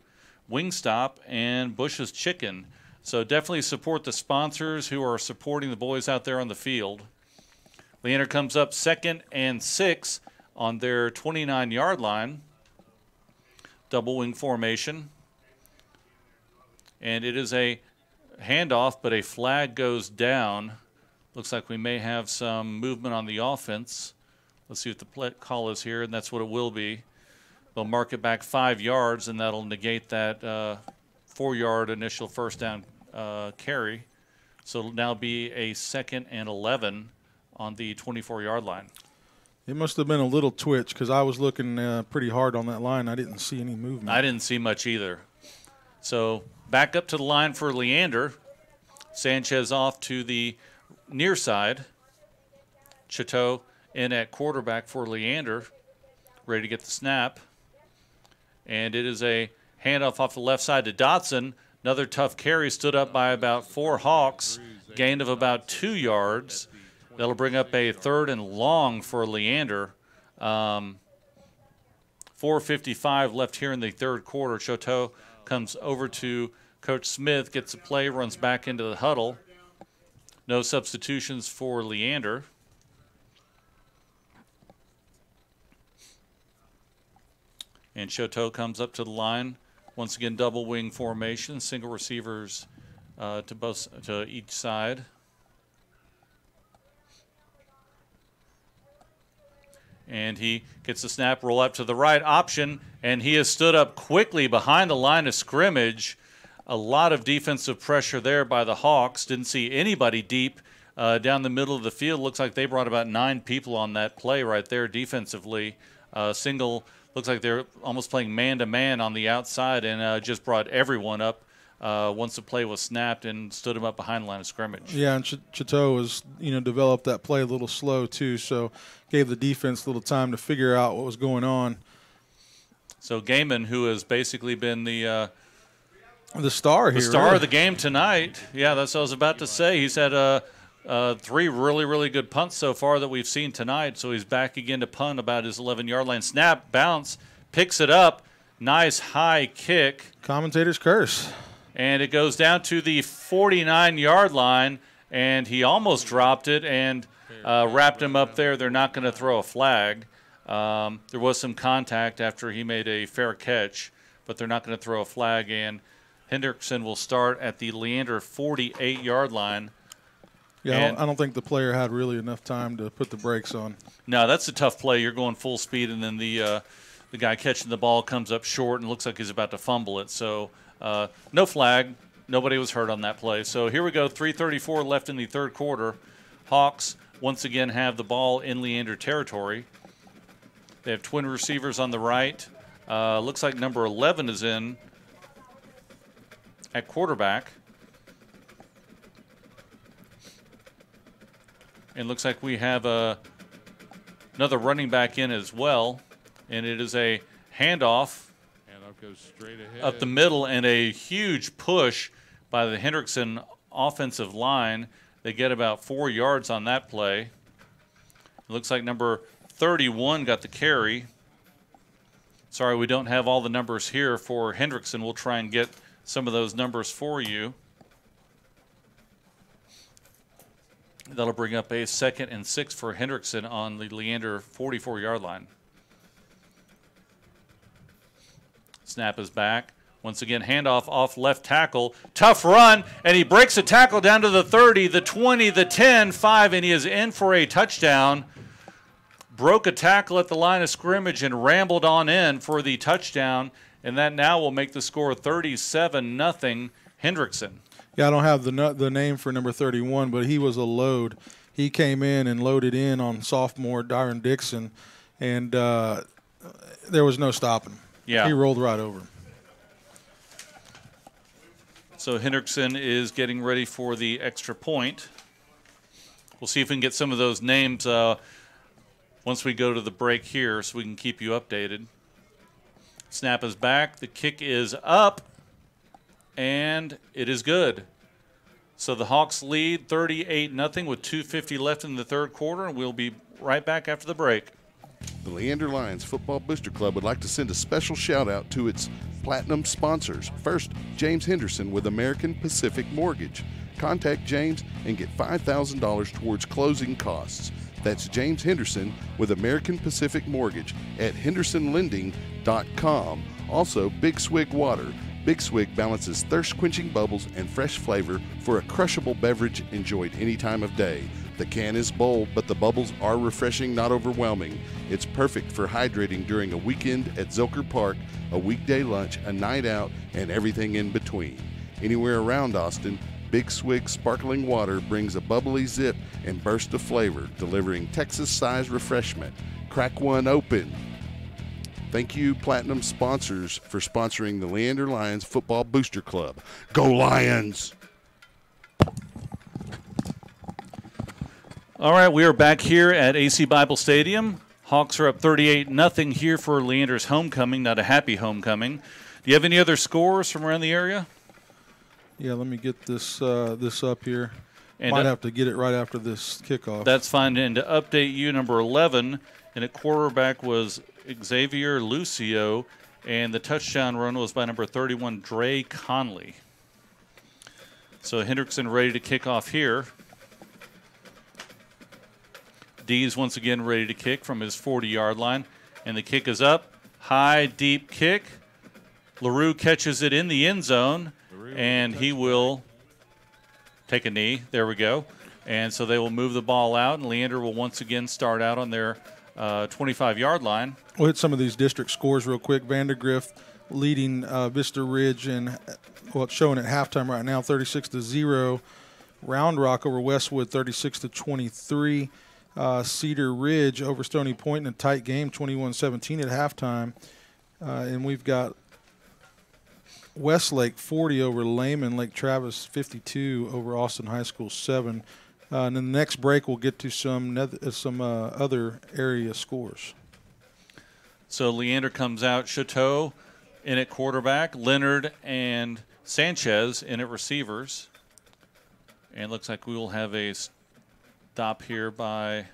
Wingstop, and Bush's Chicken. So definitely support the sponsors who are supporting the boys out there on the field. Leander comes up 2nd and 6 on their 29-yard line. Double wing formation. And it is a handoff, but a flag goes down. Looks like we may have some movement on the offense. Let's see what the call is here, and that's what it will be. They'll mark it back 5 yards, and that'll negate that 4-yard initial first down carry. So it'll now be a 2nd and 11 on the 24-yard line. It must have been a little twitch because I was looking pretty hard on that line. I didn't see any movement. I didn't see much either. So back up to the line for Leander. Sanchez off to the near side. Chateau in at quarterback for Leander, ready to get the snap. And it is a handoff off the left side to Dotson. Another tough carry, stood up by about 4 Hawks, gain of about 2 yards. That'll bring up a 3rd and long for Leander. 4:55 left here in the third quarter. Chateau comes over to Coach Smith, gets a play, runs back into the huddle. No substitutions for Leander. And Chateau comes up to the line. Once again, double wing formation, single receivers to each side. And he gets the snap, roll out to the right option, and he has stood up quickly behind the line of scrimmage. A lot of defensive pressure there by the Hawks. Didn't see anybody deep down the middle of the field. Looks like they brought about 9 people on that play right there defensively. Single. Looks like they're almost playing man-to-man on the outside, and just brought everyone up once the play was snapped and stood him up behind the line of scrimmage. Yeah, and Chateau was, developed that play a little slow too, so gave the defense a little time to figure out what was going on. So Gaiman, who has basically been the star here, the star of the game tonight. Yeah, that's what I was about to say. He's had 3 really, really good punts so far that we've seen tonight. So he's back again to punt about his 11-yard line. Snap, bounce, picks it up. Nice high kick. Commentator's curse. And it goes down to the 49-yard line, and he almost dropped it and wrapped him up there. They're not going to throw a flag. There was some contact after he made a fair catch, but they're not going to throw a flag. And Hendrickson will start at the Leander 48-yard line. Yeah, I don't think the player had really enough time to put the brakes on. No, that's a tough play. You're going full speed, and then the guy catching the ball comes up short and looks like he's about to fumble it. So no flag. Nobody was hurt on that play. So here we go, 3:34 left in the third quarter. Hawks once again have the ball in Leander territory. They have twin receivers on the right. Looks like number 11 is in. at quarterback. And looks like we have another running back in as well. And it is a handoff Goes straight ahead. up the middle and a huge push by the Hendrickson offensive line. They get about 4 yards on that play. It looks like number 31 got the carry. Sorry, we don't have all the numbers here for Hendrickson. We'll try and get some of those numbers for you. That'll bring up a 2nd and 6 for Hendrickson on the Leander 44-yard line. Snap is back. Once again, handoff off left tackle. Tough run, and he breaks a tackle down to the 30, the 20, the 10, 5, and he is in for a touchdown. Broke a tackle at the line of scrimmage and rambled on in for the touchdown, and that now will make the score 37-0 Hendrickson. Yeah, I don't have the name for number 31, but he was a load. He came in and loaded in on sophomore Dyron Dixon, and there was no stopping him. Yeah. He rolled right over him. So Hendrickson is getting ready for the extra point. We'll see if we can get some of those names once we go to the break here so we can keep you updated. Snap is back. The kick is up, and it is good. So the Hawks lead 38-0 with 2:50 left in the third quarter, and we'll be right back after the break. The Leander Lions Football Booster Club would like to send a special shout out to its platinum sponsors. First, James Henderson with American Pacific Mortgage. Contact James and get $5,000 towards closing costs. That's James Henderson with American Pacific Mortgage at hendersonlending.com. Also, Big Swig Water. Big Swig balances thirst-quenching bubbles and fresh flavor for a crushable beverage enjoyed any time of day. The can is bold, but the bubbles are refreshing, not overwhelming. It's perfect for hydrating during a weekend at Zilker Park, a weekday lunch, a night out, and everything in between. Anywhere around Austin, Big Swig sparkling water brings a bubbly zip and burst of flavor, delivering Texas-sized refreshment. Crack one open. Thank you, Platinum sponsors, for sponsoring the Leander Lions Football Booster Club. Go Lions! All right, we are back here at AC Bible Stadium. Hawks are up 38-0 here for Leander's homecoming, not a happy homecoming. Do you have any other scores from around the area? Yeah, let me get this up here. And might have to get it right after this kickoff. That's fine. And to update you, number 11, and at quarterback was Xavier Lucio, and the touchdown run was by number 31, Dre Conley. So Hendrickson ready to kick off here. D's once again ready to kick from his 40-yard line. And the kick is up. High, deep kick. LaRue catches it in the end zone, and he will take a knee. There we go. And so they will move the ball out, and Leander will once again start out on their 25-yard line. We'll hit some of these district scores real quick. Vandergrift leading Vista Ridge, and it's showing at halftime right now, 36-0. Round Rock over Westwood, 36-23. Cedar Ridge over Stony Point in a tight game, 21-17 at halftime. And we've got Westlake 40 over Lehman, Lake Travis 52 over Austin High School 7. And then the next break we'll get to some other area scores. So Leander comes out, Chateau in at quarterback, Leonard and Sanchez in at receivers. And it looks like we will have a stop here by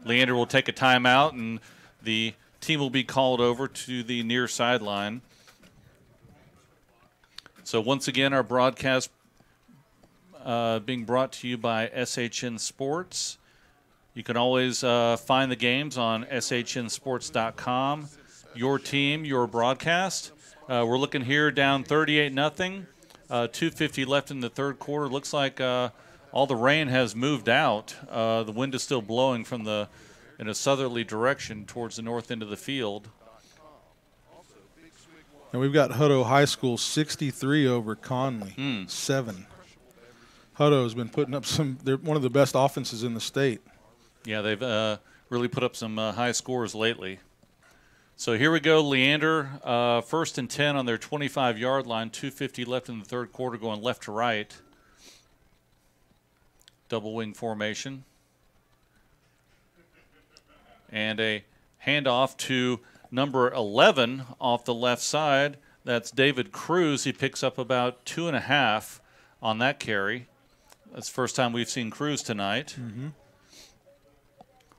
Leander. Will take a timeout, and the team will be called over to the near sideline. So once again, our broadcast being brought to you by SHN Sports. You can always find the games on shnsports.com. Your team, your broadcast. We're looking here down 38-0. 2:50 left in the third quarter. Looks like all the rain has moved out. The wind is still blowing from in a southerly direction towards the north end of the field. And we've got Hutto High School 63 over Conley, 7. Hutto has been putting up they're one of the best offenses in the state. Yeah, they've really put up some high scores lately. So here we go, Leander, first and 10 on their 25-yard line, 2:50 left in the third quarter, going left to right. Double wing formation. And a handoff to number 11 off the left side. That's David Cruz. He picks up about 2.5 on that carry. That's the first time we've seen Cruz tonight.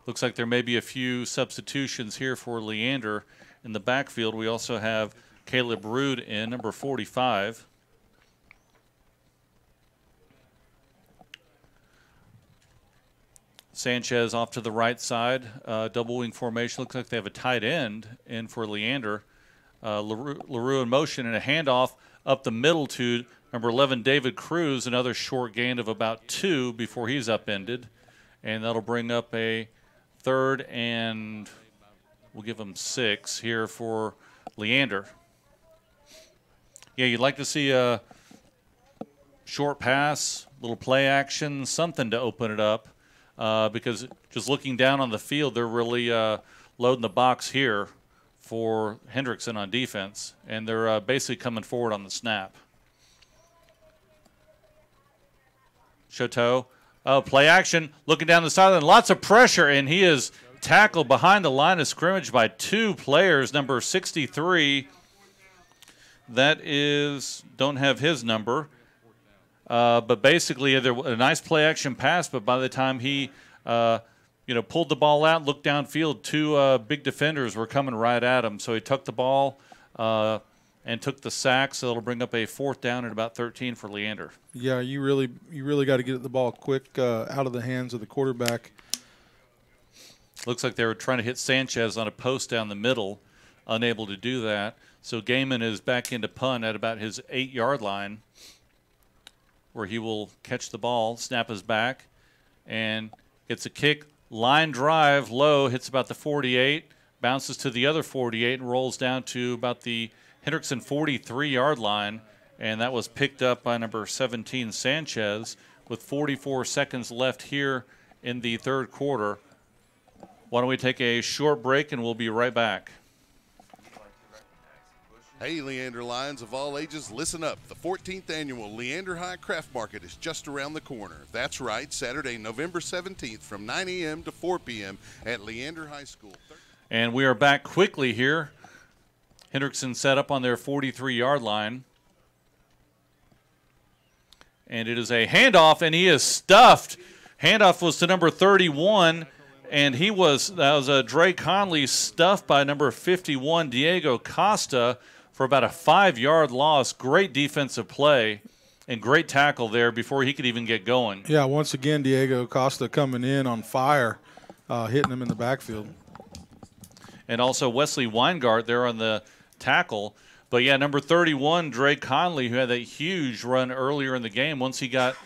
Looks like there may be a few substitutions here for Leander. In the backfield, we also have Caleb Rude in, number 45. Sanchez off to the right side, double wing formation. Looks like they have a tight end in for Leander. LaRue in motion and a handoff up the middle to number 11, David Cruz, another short gain of about 2 before he's upended. And that'll bring up a third and we'll give him 6 here for Leander. Yeah, you'd like to see a short pass, little play action, something to open it up. Because just looking down on the field, they're really loading the box here for Hendrickson on defense, and they're basically coming forward on the snap. Choteau, play action, looking down the sideline, lots of pressure, and he is tackled behind the line of scrimmage by 2 players. Number 63, that is, don't have his number. But basically, a nice play action pass. But by the time he, pulled the ball out, looked downfield, 2 big defenders were coming right at him. So he took the ball and took the sack. So that'll bring up a 4th down at about 13 for Leander. Yeah, you really got to get the ball quick out of the hands of the quarterback. Looks like they were trying to hit Sanchez on a post down the middle, unable to do that. So Gaiman is back into punt at about his 8-yard line, where he will catch the ball, snap his back, and gets a kick, line drive, low, hits about the 48, bounces to the other 48, and rolls down to about the Hendrickson 43-yard line, and that was picked up by number 17, Sanchez, with 44 seconds left here in the third quarter. Why don't we take a short break, and we'll be right back. Hey, Leander Lions of all ages, listen up. The 14th annual Leander High Craft Market is just around the corner. That's right, Saturday, November 17th from 9 a.m. to 4 p.m. at Leander High School. And we are back quickly here. Hendrickson set up on their 43-yard line. And it is a handoff, and he is stuffed. Handoff was to number 31, and that was Dre Conley stuffed by number 51, Diego Costa, for about a 5-yard loss. Great defensive play and great tackle there before he could even get going. Yeah, once again, Diego Costa coming in on fire, hitting him in the backfield. And also Wesley Weingart there on the tackle. But, yeah, number 31, Dre Conley, who had that huge run earlier in the game. Once he got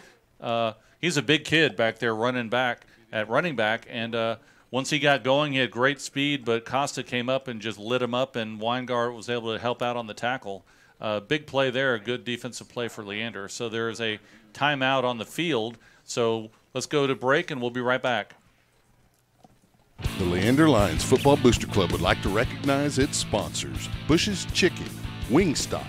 he's a big kid back there running back at running back. And once he got going, he had great speed, but Costa came up and just lit him up, and Weingart was able to help out on the tackle. Big play there, a good defensive play for Leander. So there is a timeout on the field. So let's go to break, and we'll be right back. The Leander Lions Football Booster Club would like to recognize its sponsors: Bush's Chicken, Wingstop,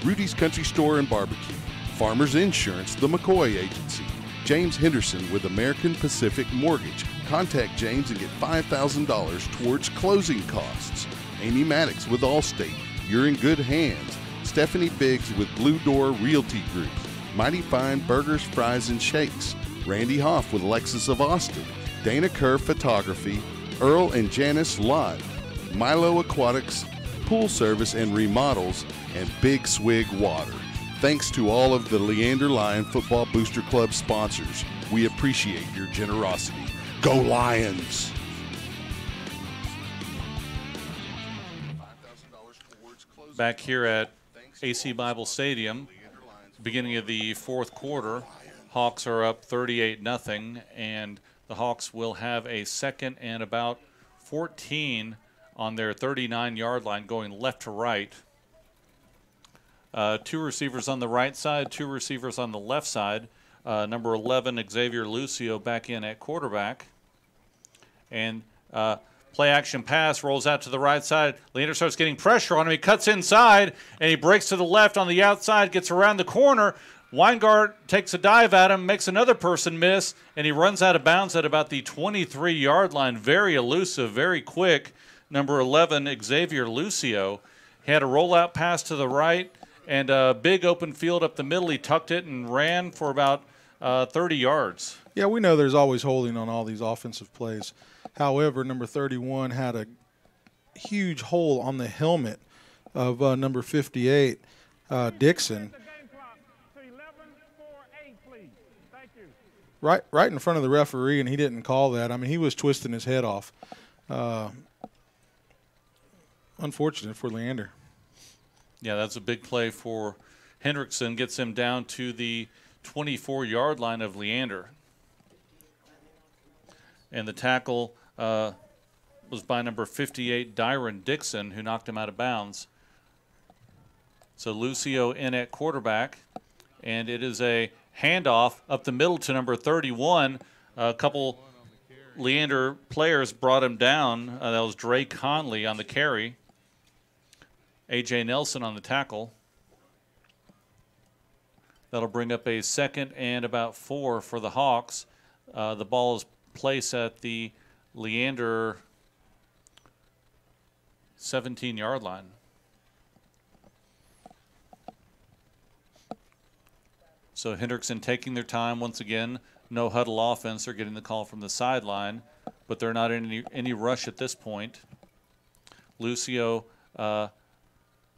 Rudy's Country Store and Barbecue, Farmers Insurance, the McCoy Agency, James Henderson with American Pacific Mortgage. Contact James and get $5,000 towards closing costs. Amy Maddox with Allstate. You're in good hands. Stephanie Biggs with Blue Door Realty Group. Mighty Fine Burgers, Fries, and Shakes. Randy Hoff with Lexus of Austin. Dana Kerr Photography. Earl and Janice Lott. Milo Aquatics, Pool Service and Remodels, and Big Swig Water. Thanks to all of the Leander Lion Football Booster Club sponsors. We appreciate your generosity. Go Lions! Back here at AC Bible Stadium, beginning of the fourth quarter, Hawks are up 38-0, and the Hawks will have a second and about 14 on their 39-yard line going left to right. 2 receivers on the right side, 2 receivers on the left side. Number 11, Xavier Lucio, back in at quarterback. And Play action pass, rolls out to the right side. Leander starts getting pressure on him. He cuts inside, and he breaks to the left on the outside, gets around the corner. Weingart takes a dive at him, makes another person miss, and he runs out of bounds at about the 23-yard line. Very elusive, very quick. Number 11, Xavier Lucio. He had a rollout pass to the right and a big open field up the middle. He tucked it and ran for about 30 yards. Yeah, we know there's always holding on all these offensive plays. However, number 31 had a huge hole on the helmet of number 58, Dixon. Right in front of the referee, and he didn't call that. I mean, he was twisting his head off. Unfortunate for Leander. Yeah, that's a big play for Hendrickson. Gets him down to the 24-yard line of Leander. And the tackle was by number 58, Dyron Dixon, who knocked him out of bounds. So Lucio in at quarterback, and it is a handoff up the middle to number 31. A couple Leander players brought him down. That was Dre Conley on the carry. A.J. Nelson on the tackle. That'll bring up a 2nd and about 4 for the Hawks. The ball is placed at the Leander 17-yard line. So Hendrickson taking their time once again. No huddle offense. They're getting the call from the sideline, but they're not in any rush at this point. Lucio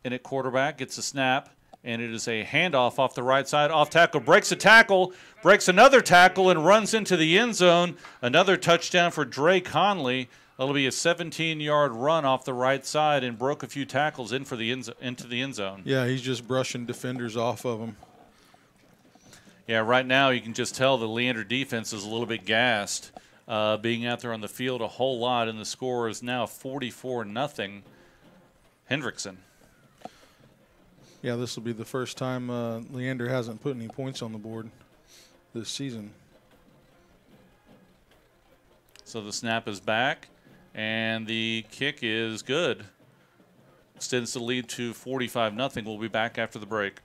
in at quarterback, gets a snap, and it is a handoff off the right side. Off tackle, breaks a tackle, breaks another tackle, and runs into the end zone. Another touchdown for Dre Conley. That'll be a 17-yard run off the right side and broke a few tackles into the end zone. Yeah, he's just brushing defenders off of him. Yeah, right now you can just tell the Leander defense is a little bit gassed, being out there on the field a whole lot, and the score is now 44-0 Hendrickson. Yeah, this will be the first time Leander hasn't put any points on the board this season. So the snap is back, and the kick is good. Extends the lead to 45-0. We'll be back after the break.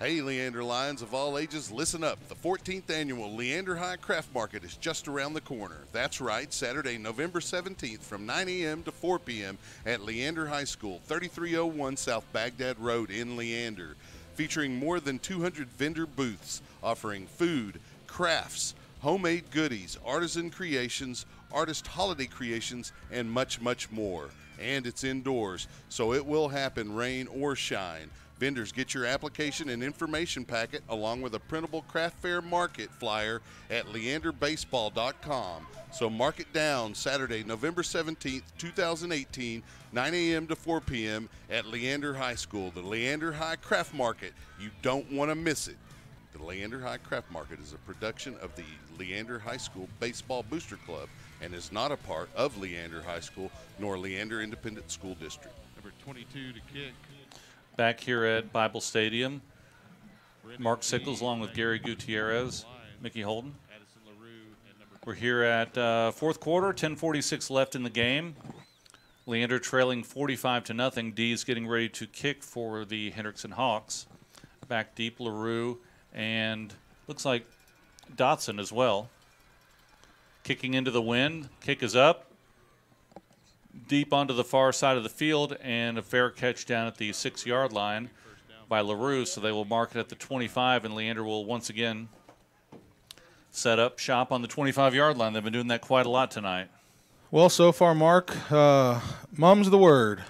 Hey, Leander Lions of all ages, listen up. The 14th annual Leander High Craft Market is just around the corner. That's right, Saturday, November 17th from 9 a.m. to 4 p.m. at Leander High School, 3301 South Baghdad Road in Leander. Featuring more than 200 vendor booths offering food, crafts, homemade goodies, artisan creations, artist holiday creations, and much, much more. And it's indoors, so it will happen rain or shine. Vendors, get your application and information packet along with a printable craft fair market flyer at leanderbaseball.com. So mark it down, Saturday, November 17th, 2018, 9 a.m. to 4 p.m. at Leander High School, the Leander High Craft Market. You don't want to miss it. The Leander High Craft Market is a production of the Leander High School Baseball Booster Club and is not a part of Leander High School nor Leander Independent School District. Number 22 to kick. Back here at Bible Stadium, Mark Sickles along with Gary Gutierrez, Mickey Holden. We're here at fourth quarter, 10:46 left in the game. Leander trailing 45-0. D's getting ready to kick for the Hendrickson Hawks. Back deep, LaRue, and looks like Dotson as well. Kicking into the wind, kick is up. Deep onto the far side of the field, and a fair catch down at the 6-yard line by LaRue, so they will mark it at the 25, and Leander will once again set up shop on the 25-yard line. They've been doing that quite a lot tonight. Well, so far, Mark, mum's the word.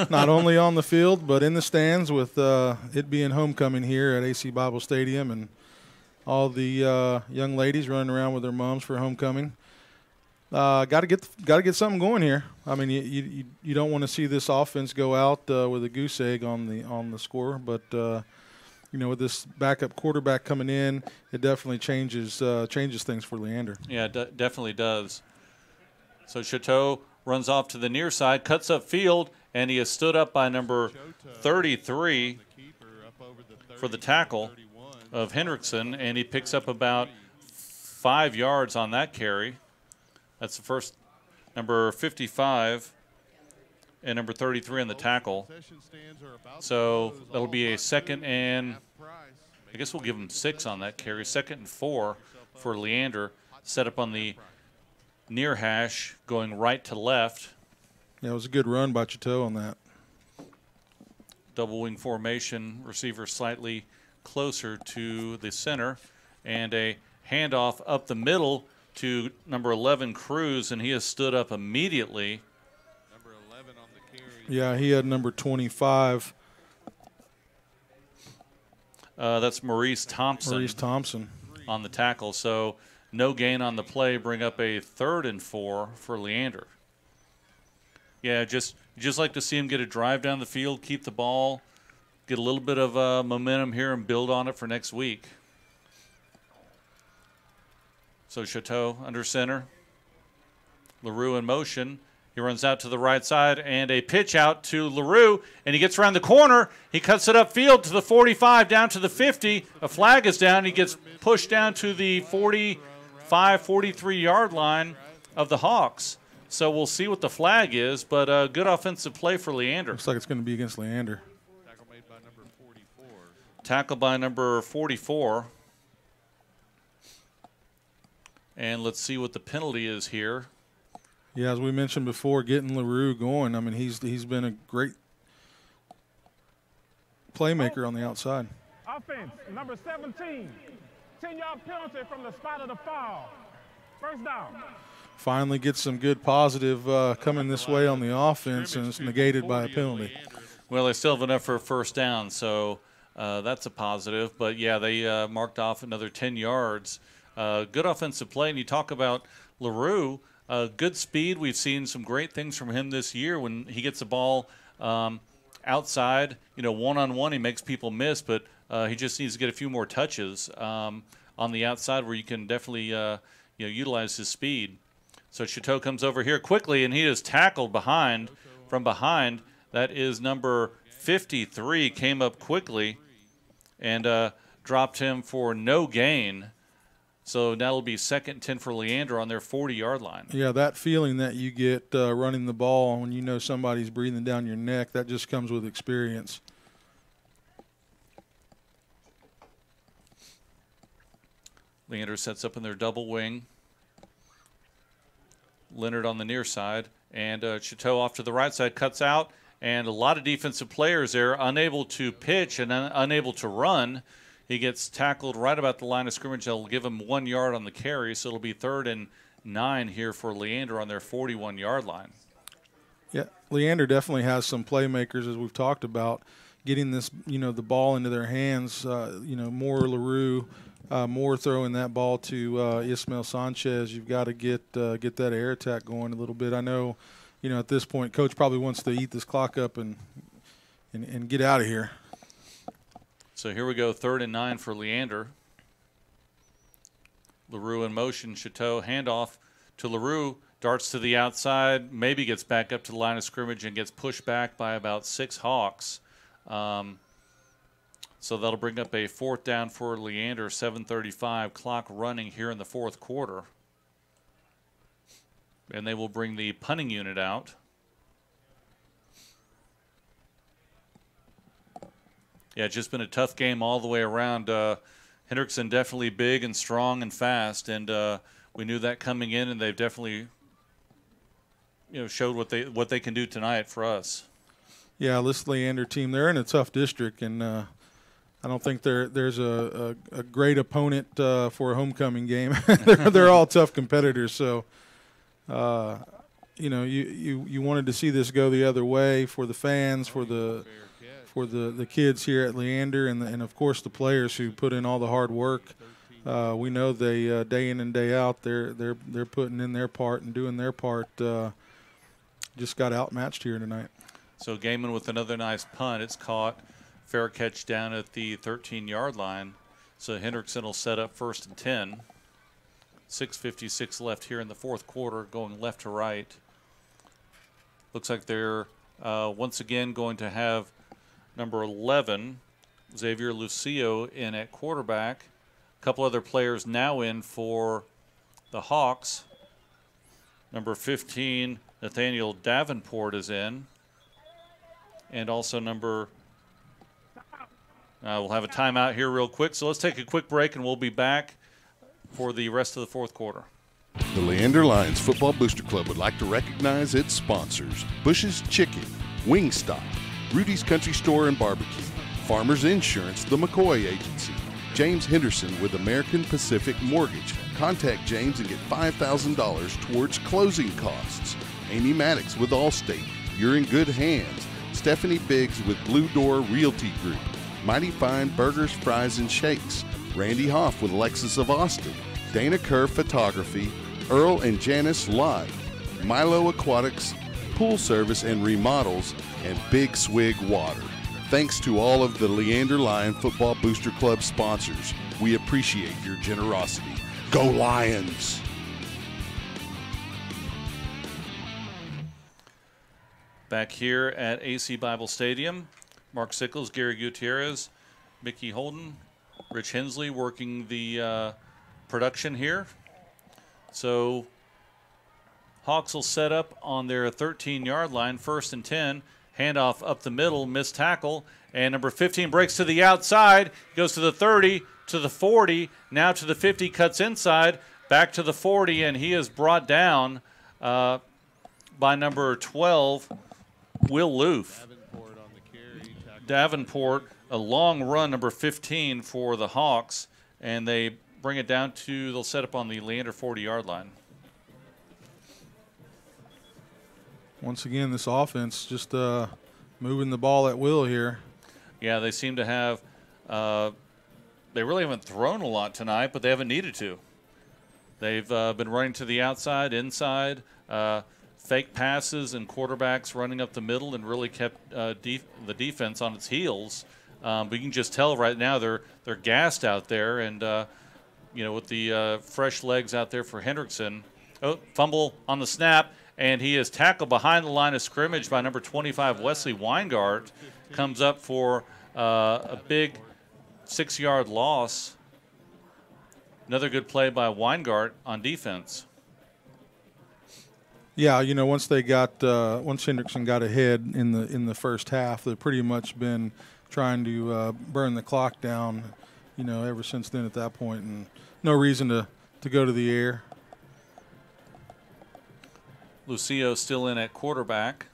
Not only on the field, but in the stands with it being homecoming here at AC Bible Stadium and all the young ladies running around with their moms for homecoming. Got to get something going here. I mean, you don't want to see this offense go out with a goose egg on the score, but you know, with this backup quarterback coming in, it definitely changes things for Leander. Yeah, it definitely does. So Chateau runs off to the near side, cuts up field, and he is stood up by number 33 for the tackle of Hendrickson, and he picks up about 5 yards on that carry. That's the first, number 55 and number 33 on the tackle. So that'll be a second and, I guess we'll give him 6 on that carry. 2nd and 4 for Leander. Set up on the near hash, going right to left. Yeah, it was a good run by Chateau on that. Double wing formation, receiver slightly closer to the center, and a handoff up the middle to number 11, Cruz, and he has stood up immediately. Number 11 on the carry. Yeah, he had number 25. That's Maurice Thompson. Maurice Thompson. On the tackle, so no gain on the play, bring up a 3rd and 4 for Leander. Yeah, just like to see him get a drive down the field, keep the ball, get a little bit of momentum here and build on it for next week. So Chateau under center. LaRue in motion. He runs out to the right side, and a pitch out to LaRue, and he gets around the corner. He cuts it upfield to the 45, down to the 50. A flag is down. He gets pushed down to the 45, 43-yard line of the Hawks. So we'll see what the flag is, but good offensive play for Leander. Looks like it's going to be against Leander. Tackle made by number 44. Tackle by number 44. And let's see what the penalty is here. Yeah, as we mentioned before, getting LaRue going. I mean, he's been a great playmaker on the outside. Offense, number 17. 10-yard penalty from the spot of the foul. First down. Finally gets some good positive coming this way on the offense, and it's negated by a penalty. Well, they still have enough for a first down, so that's a positive. But, yeah, they marked off another 10 yards. Good offensive play, and you talk about LaRue. Good speed. We've seen some great things from him this year when he gets the ball outside. You know, one-on-one he makes people miss, but he just needs to get a few more touches on the outside where you can definitely utilize his speed. So Chateau comes over here quickly, and he is tackled from behind. That is number 53, came up quickly and dropped him for no gain. So now it'll be 2nd and 10 for Leander on their 40-yard line. Yeah, that feeling that you get running the ball when you know somebody's breathing down your neck, that just comes with experience. Leander sets up in their double wing. Leonard on the near side. And Chateau off to the right side, cuts out. And a lot of defensive players there, unable to pitch and unable to run. He gets tackled right about the line of scrimmage. They'll give him 1 yard on the carry, so it'll be 3rd and 9 here for Leander on their 41-yard line. Yeah, Leander definitely has some playmakers, as we've talked about, getting this, the ball into their hands. More LaRue, more throwing that ball to Ismael Sanchez. You've got to get that air attack going a little bit. I know, at this point, Coach probably wants to eat this clock up and get out of here. So here we go, 3rd and 9 for Leander. LaRue in motion, Chateau, handoff to LaRue, darts to the outside, maybe gets back up to the line of scrimmage and gets pushed back by about 6 Hawks. So that'll bring up a 4th down for Leander, 7:35, clock running here in the 4th quarter. And they will bring the punting unit out. Yeah, it's just been a tough game all the way around. Hendrickson definitely big and strong and fast, and we knew that coming in, and they've definitely, showed what they can do tonight for us. Yeah, this Leander team, they're in a tough district, and I don't think there's a great opponent for a homecoming game. they're all tough competitors, so you wanted to see this go the other way for the fans, for the kids here at Leander, and of course the players who put in all the hard work. We know they day in and day out they're putting in their part and doing their part. Just got outmatched here tonight. So Gaiman with another nice punt. It's caught. Fair catch down at the 13-yard line. So Hendrickson will set up 1st and 10. 6:56 left here in the 4th quarter, going left to right. Looks like they're once again going to have number 11, Xavier Lucio, in at quarterback. A couple other players now in for the Hawks. Number 15, Nathaniel Davenport is in. And also number, we'll have a timeout here real quick. So let's take a quick break and we'll be back for the rest of the fourth quarter. The Leander Lions Football Booster Club would like to recognize its sponsors: Bush's Chicken, Wingstop, Rudy's Country Store and Barbecue, Farmers Insurance, the McCoy Agency, James Henderson with American Pacific Mortgage. Contact James and get $5,000 towards closing costs. Amy Maddox with Allstate, you're in good hands. Stephanie Biggs with Blue Door Realty Group, Mighty Fine Burgers, Fries, and Shakes. Randy Hoff with Lexus of Austin, Dana Kerr Photography, Earl and Janice Lott, Milo Aquatics, Pool Service and Remodels, and Big Swig Water. Thanks to all of the Leander Lion Football Booster Club sponsors. We appreciate your generosity. Go Lions! Back here at AC Bible Stadium, Mark Sickles, Gary Gutierrez, Mickey Holden, Rich Hensley working the production here. So Hawks will set up on their 13-yard line, 1st and 10. Handoff up the middle, missed tackle, and number 15 breaks to the outside, goes to the 30, to the 40, now to the 50, cuts inside, back to the 40, and he is brought down by number 12, Will Loof. Davenport, a long run, number 15 for the Hawks, and they bring it down to, they'll set up on the Leander 40-yard line. Once again, this offense just moving the ball at will here. Yeah, they seem to have they really haven't thrown a lot tonight, but they haven't needed to. They've been running to the outside, inside, fake passes and quarterbacks running up the middle, and really kept the defense on its heels. But you can just tell right now they're gassed out there, and with the fresh legs out there for Hendrickson. Oh, fumble on the snap. And he is tackled behind the line of scrimmage by number 25, Wesley Weingart. Comes up for a big 6-yard loss. Another good play by Weingart on defense. Yeah, once they got once Hendrickson got ahead in the first half, they've pretty much been trying to burn the clock down, ever since then at that point, and no reason to go to the air. Lucio still in at quarterback.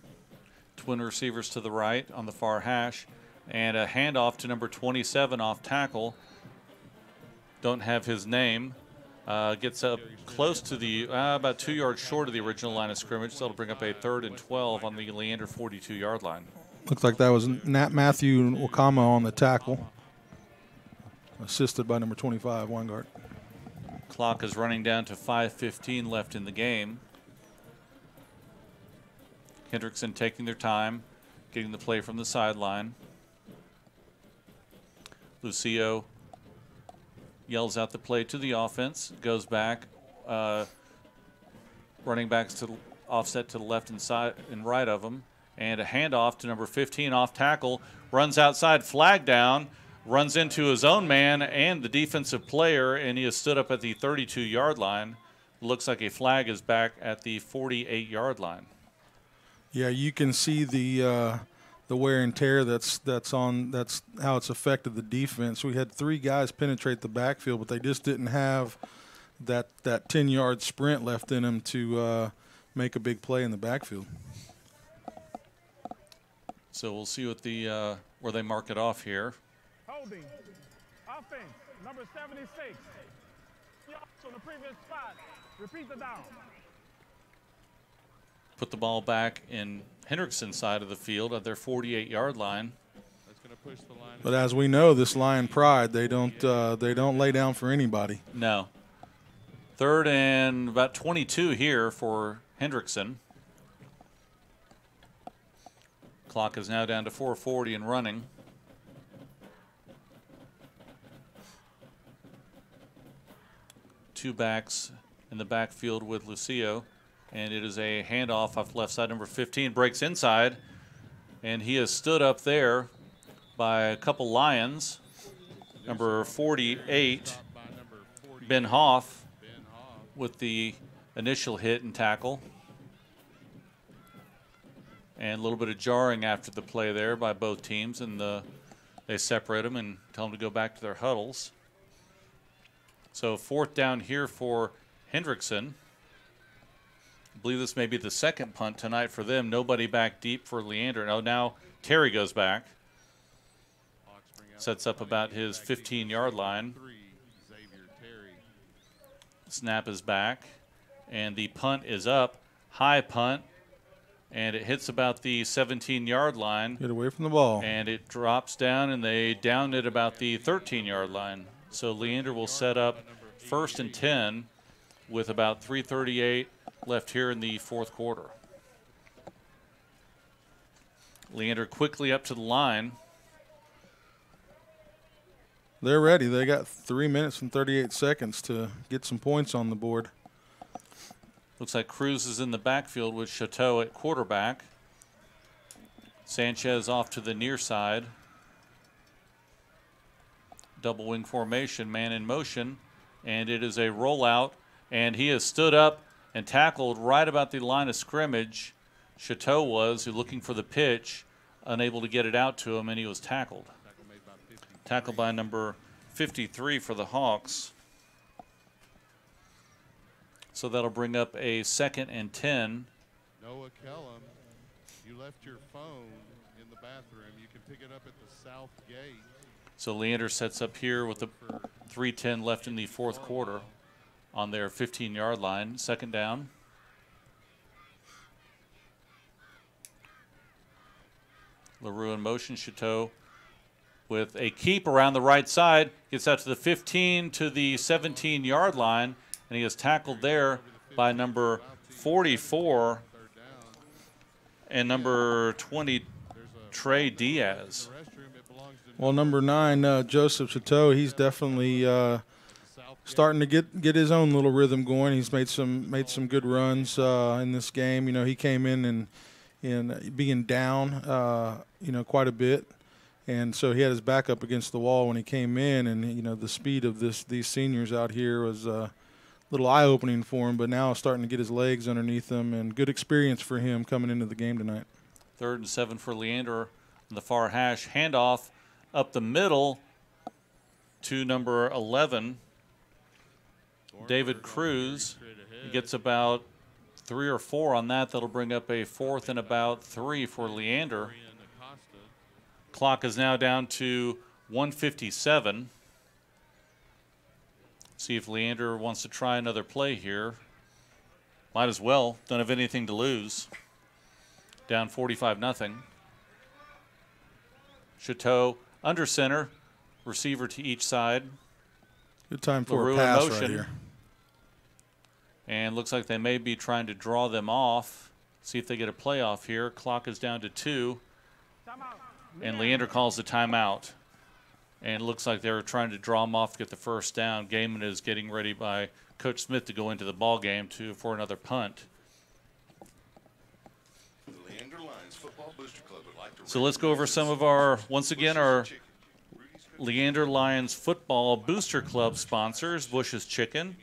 Twin receivers to the right on the far hash. And a handoff to number 27 off tackle. Don't have his name. Gets up close to the, about 2 yards short of the original line of scrimmage. So that'll bring up a 3rd and 12 on the Leander 42-yard line. Looks like that was Matthew Wakama on the tackle. Assisted by number 25, Weingart. Clock is running down to 5:15 left in the game. Hendrickson taking their time, getting the play from the sideline. Lucio yells out the play to the offense, goes back. Running backs to offset to the left and side and right of him. And a handoff to number 15 off tackle, runs outside, flag down, runs into his own man and the defensive player, and he has stood up at the 32-yard line. Looks like a flag is back at the 48-yard line. Yeah, you can see the wear and tear that's how it's affected the defense. We had 3 guys penetrate the backfield, but they just didn't have that 10-yard sprint left in them to make a big play in the backfield. So we'll see what the where they mark it off here. Holding. Offense, number 76. On the previous spot. Repeat the down. Put the ball back in Hendrickson's side of the field at their 48-yard line. That's going to push the line. But as we know, this Lion Pride, they don't lay down for anybody. No. 3rd and about 22 here for Hendrickson. Clock is now down to 4:40 and running. Two backs in the backfield with Lucio. And it is a handoff off the left side. Number 15 breaks inside. And he is stood up there by a couple Lions. Number 48, Ben Hoff with the initial hit and tackle. And a little bit of jarring after the play there by both teams, and they separate them and tell them to go back to their huddles. So 4th down here for Hendrickson. I believe this may be the second punt tonight for them. Nobody back deep for Leander. Now Terry goes back. Sets up about his 15-yard line. Snap is back, and the punt is up. High punt, and it hits about the 17-yard line. Get away from the ball. And it drops down, and they down it about the 13-yard line. So Leander will set up 1st and 10 with about 3:38 left here in the 4th quarter. Leander quickly up to the line. They're ready. They got 3 minutes and 38 seconds to get some points on the board. Looks like Cruz is in the backfield with Chateau at quarterback. Sanchez off to the near side. Double wing formation, man in motion, and it is a rollout, and he has stood up and tackled right about the line of scrimmage. Chateau was, who looking for the pitch, unable to get it out to him, and he was tackled. Tackled by number 53 for the Hawks. So that'll bring up a 2nd and 10. Noah Kellum, you left your phone in the bathroom. You can pick it up at the south gate. So Leander sets up here with the 3:10 left in the 4th quarter on their 15-yard line. 2nd down. LaRue in motion. Chateau with a keep around the right side. Gets out to the 15 to the 17-yard line, and he is tackled there by number 44 and number 20, Trey Diaz. Well, number 9, Joseph Chateau, he's definitely starting to get his own little rhythm going. He's made some good runs in this game. You know, he came in and being down, quite a bit. And so he had his back up against the wall when he came in, and the speed of these seniors out here was a little eye-opening for him. But now starting to get his legs underneath him, and good experience for him coming into the game tonight. 3rd and 7 for Leander on the far hash. Handoff up the middle to number 11, David Cruz. He gets about 3 or 4 on that. That'll bring up a 4th and about 3 for Leander. Clock is now down to 1:57. See if Leander wants to try another play here. Might as well. Don't have anything to lose. Down 45-0. Chateau under center. Receiver to each side. Good time for LaRue a pass in motion. right here. And looks like they may be trying to draw them off. See if they get a playoff here. Clock is down to 2. And Leander calls the timeout. And it looks like they were trying to draw him off to get the 1st down. Gaiman is getting ready by Coach Smith to go into the ball game for another punt. So let's go over some of our Leander Lions Football Booster Club sponsors. Bush's Chicken,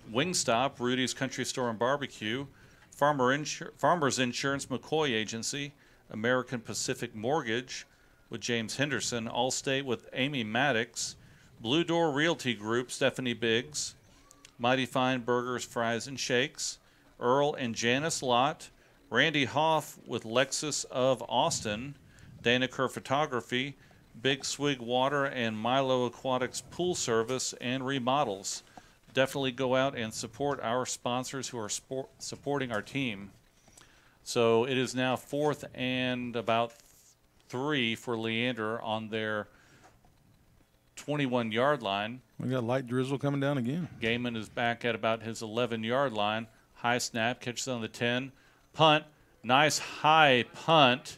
Wingstop, Rudy's Country Store and Barbecue, Farmers Insurance McCoy Agency, American Pacific Mortgage with James Henderson, Allstate with Amy Maddox, Blue Door Realty Group, Stephanie Biggs, Mighty Fine Burgers, Fries, and Shakes, Earl and Janice Lott, Randy Hoff with Lexus of Austin, Dana Kerr Photography, Big Swig Water, and Milo Aquatics Pool Service and Remodels. Definitely go out and support our sponsors who are supporting our team. So it is now 4th and about 3 for Leander on their 21-yard line. We got light drizzle coming down again. Gaiman is back at about his 11-yard line. High snap, catches on the 10. Punt, nice high punt.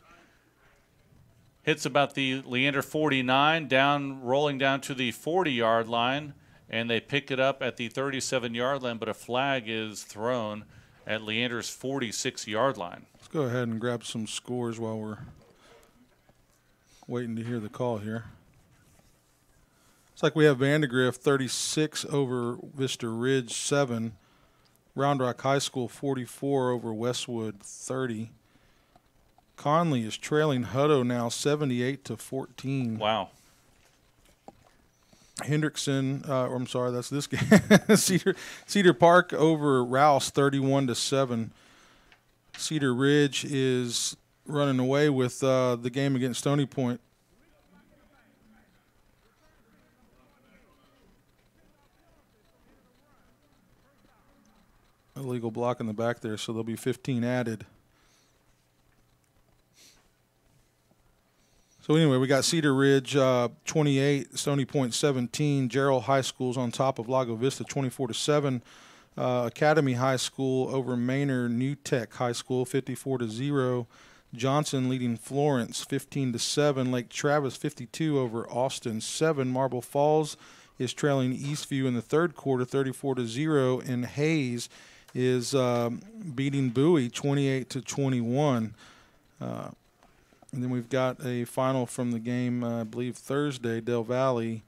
Hits about the Leander 49, rolling down to the 40-yard line, and they pick it up at the 37-yard line, but a flag is thrown at Leander's 46-yard line. Let's go ahead and grab some scores while we're waiting to hear the call here. Looks like we have Vandergrift 36 over Vista Ridge 7. Round Rock High School 44 over Westwood 30. Conley is trailing Hutto now 78-14. Wow. Hendrickson, I'm sorry, that's this game. Cedar Park over Rouse 31-7. Cedar Ridge is running away with the game against Stony Point. Illegal block in the back there, so there'll be 15 added. So anyway, we got Cedar Ridge 28, Stony Point 17. Gerald High School's on top of Lago Vista 24-7. Academy High School over Manor New Tech High School 54-0. Johnson leading Florence 15-7. Lake Travis 52 over Austin 7. Marble Falls is trailing Eastview in the third quarter 34-0, and Hayes is beating Bowie 28-21. And then we've got a final from the game, I believe Thursday. Del Valley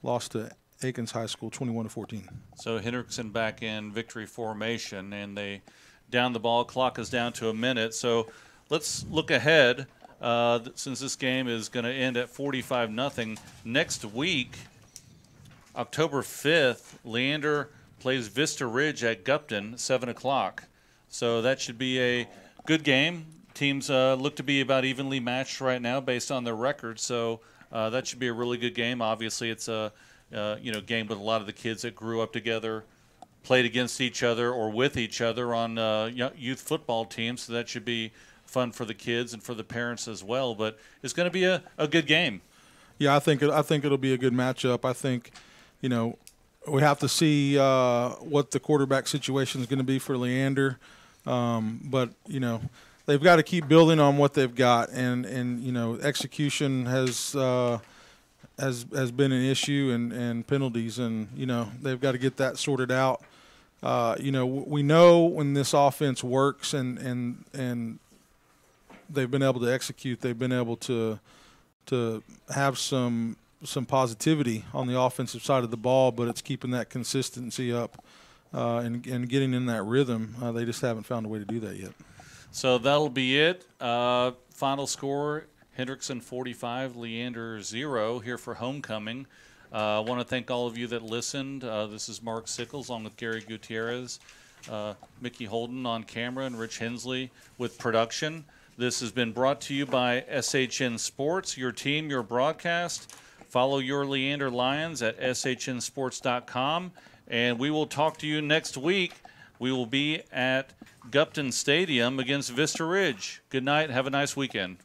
lost to Aikens High School 21-14. So Hendrickson back in victory formation, and they down the ball. Clock is down to a minute. So let's look ahead. Since this game is going to end at 45-0, next week, October 5th, Leander plays Vista Ridge at Gupton, 7 o'clock. So that should be a good game. Teams look to be about evenly matched right now based on their record. So that should be a really good game. Obviously, it's a game with a lot of the kids that grew up together, played against each other or with each other on youth football teams. So that should be fun for the kids and for the parents as well. But it's going to be a good game. Yeah, I think it'll be a good matchup. I think, we have to see what the quarterback situation is going to be for Leander. But, they've got to keep building on what they've got. And execution has been an issue and penalties. And, they've got to get that sorted out. We know when this offense works and they've been able to execute, they've been able to have some positivity on the offensive side of the ball, but it's keeping that consistency up and getting in that rhythm. They just haven't found a way to do that yet. So that'll be it. Final score, Hendrickson 45, Leander 0 here for homecoming. I want to thank all of you that listened. This is Mark Sickles along with Gary Gutierrez, Mickey Holden on camera, and Rich Hensley with production. This has been brought to you by SHN Sports, your team, your broadcast. Follow your Leander Lions at shnsports.com, and we will talk to you next week. We will be at Gupton Stadium against Vista Ridge. Good night. Have a nice weekend.